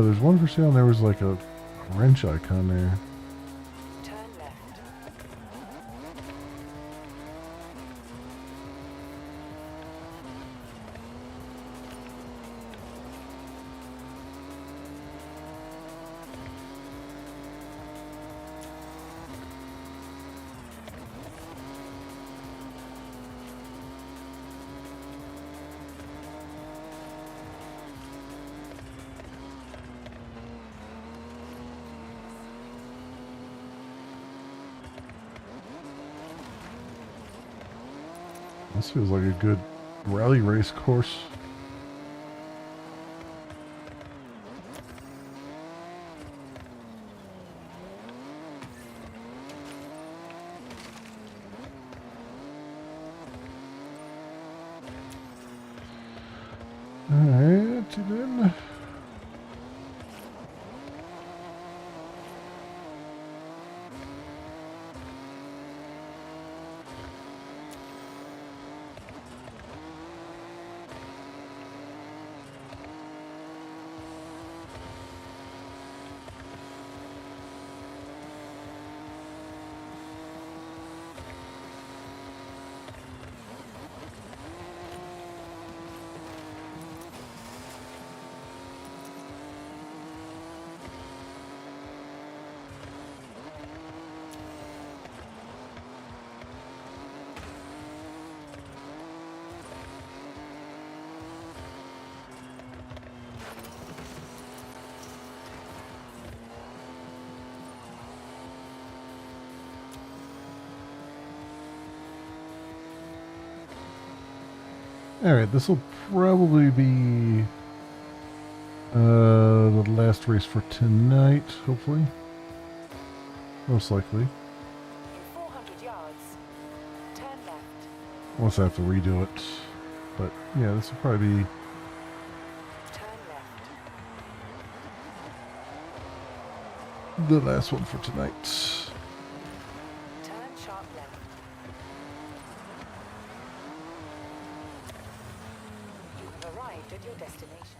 there's one for sale and there was like a wrench icon there. Turn left. This feels like a good rally race course. Alright, too bad. Alright, this will probably be the last race for tonight, hopefully. Most likely. In 400 yards, turn left. Unless I have to redo it. But yeah, this will probably be Turn left. the last one for tonight. Turn sharp left. You have arrived at your destination.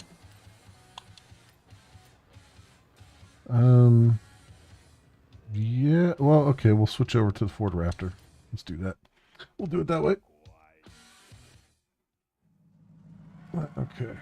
Yeah, well, okay, we'll switch over to the Ford Raptor. Let's do that. We'll do it that way. Okay.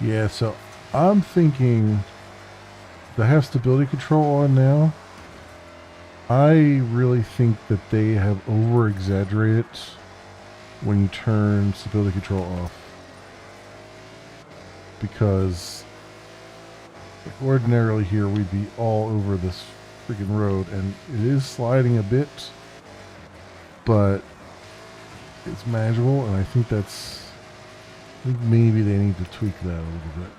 Yeah, so I'm thinking they have stability control on now. I really think that they have over exaggerated when you turn stability control off. Because like, ordinarily here we'd be all over this freaking road, and it is sliding a bit, but it's manageable, and I think maybe they need to tweak that a little bit.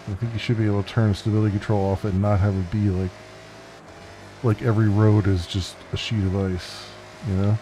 I think you should be able to turn stability control off and not have it be like every road is just a sheet of ice, you know?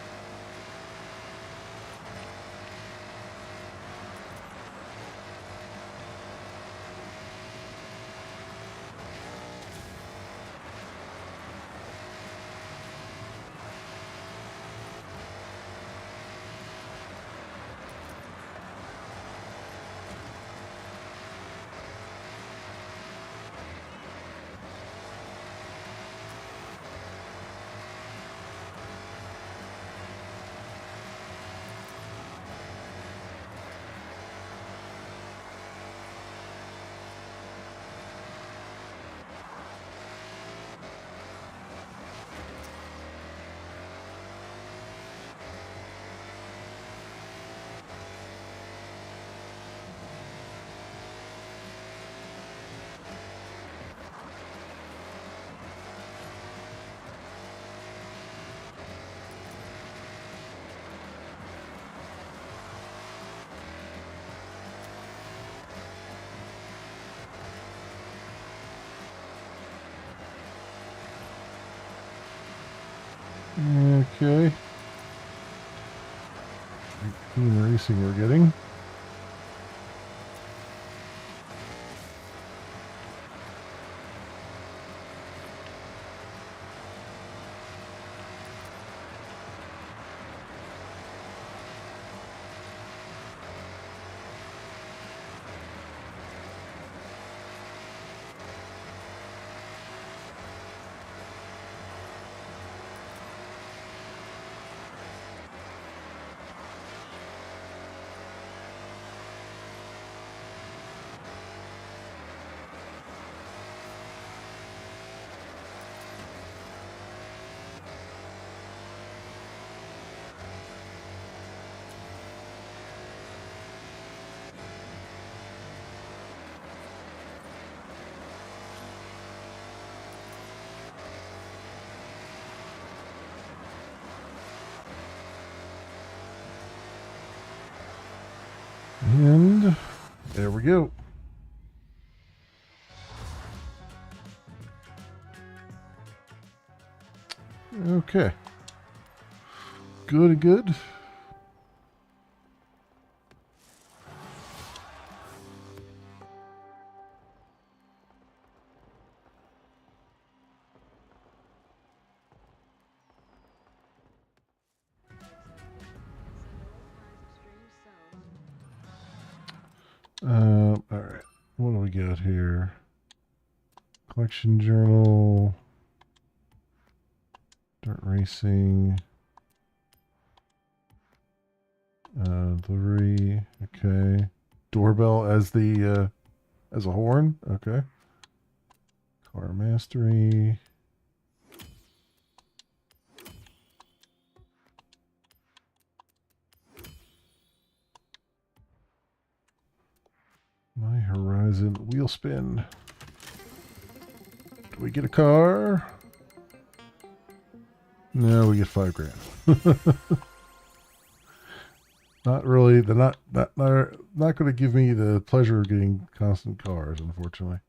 Okay. Clean racing we're getting. And there we go. Okay. Good, good. All right. What do we got here? Collection journal. Dirt racing. Livery. Okay. Doorbell as the as a horn. Okay. Car mastery. My Horizon wheel spin. Do we get a car? No, we get $5,000. Not really. They're not going to give me the pleasure of getting constant cars, unfortunately.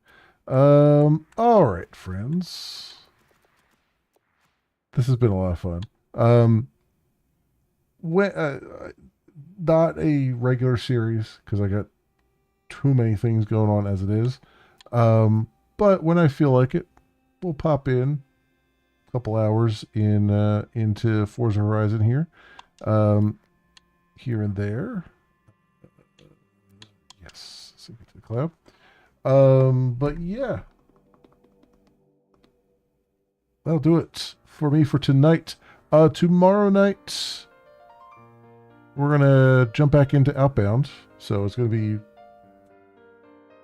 All right, friends. This has been a lot of fun. Not a regular series because I got too many things going on as it is. But when I feel like it, we'll pop in a couple hours into Forza Horizon here. Here and there. Yes, sync it to the cloud. But yeah. That'll do it for me for tonight. Tomorrow night, we're gonna jump back into Outbound. So it's gonna be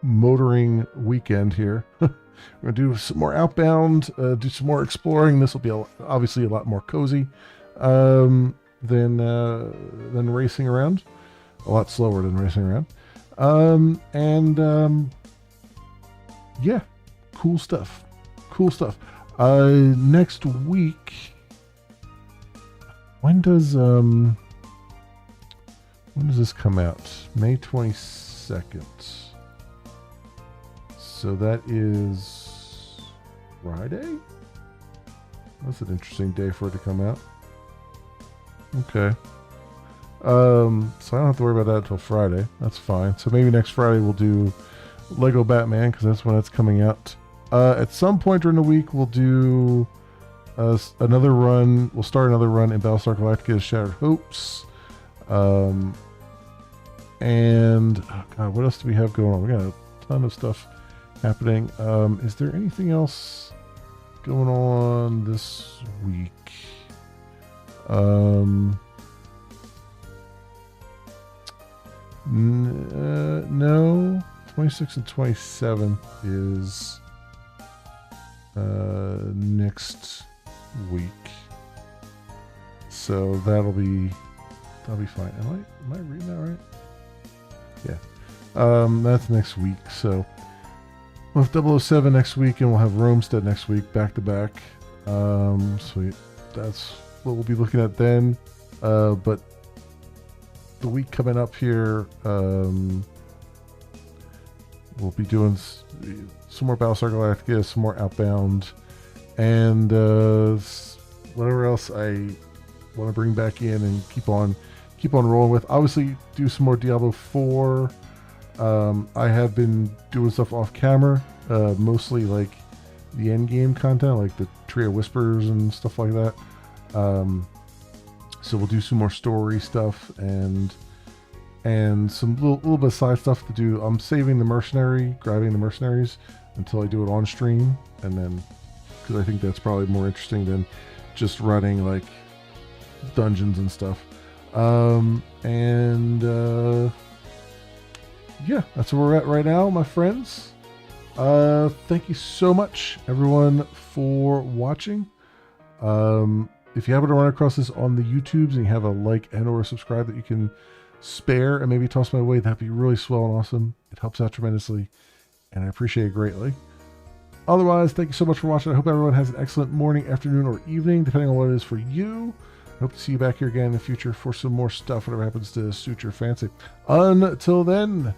motoring weekend here. We're gonna do some more Outbound, do some more exploring. This will be obviously a lot more cozy than racing around. A lot slower than racing around. Yeah, cool stuff. Cool stuff. Next week, when does this come out? May 22nd. So that is Friday? That's an interesting day for it to come out. Okay. So I don't have to worry about that until Friday. That's fine. So maybe next Friday we'll do Lego Batman, because that's when it's coming out. At some point during the week we'll do another run. We'll start another run in Battlestar Galactica Shattered Hopes. And oh God, what else do we have going on? We got a ton of stuff happening. Is there anything else going on this week? No. 26th and 27th is next week, so that'll be fine. Am I reading that right? Yeah. That's next week. So we'll have 007 next week, and we'll have Romestead next week, back to back. Sweet. That's what we'll be looking at then. But the week coming up here, we'll be doing some more Battlestar Galactica, some more Outbound, and whatever else I want to bring back in and keep on rolling with. Obviously, do some more Diablo 4. I have been doing stuff off camera, mostly like the end game content, like the Tree of Whispers and stuff like that. So we'll do some more story stuff and some little bit of side stuff to do. I'm saving grabbing the mercenaries until I do it on stream, and then because I think that's probably more interesting than just running like dungeons and stuff. Yeah, that's where we're at right now, my friends. Thank you so much, everyone, for watching. If you happen to run across this on the YouTubes and you have a like and or subscribe that you can spare and maybe toss my way, that'd be really swell and awesome. It helps out tremendously, and I appreciate it greatly. Otherwise, thank you so much for watching. I hope everyone has an excellent morning, afternoon, or evening, depending on what it is for you. I hope to see you back here again in the future for some more stuff, whatever happens to suit your fancy. Until then,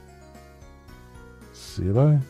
see you, bye.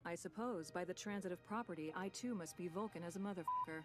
I suppose by the transitive property, I too must be Vulcan as a motherfucker.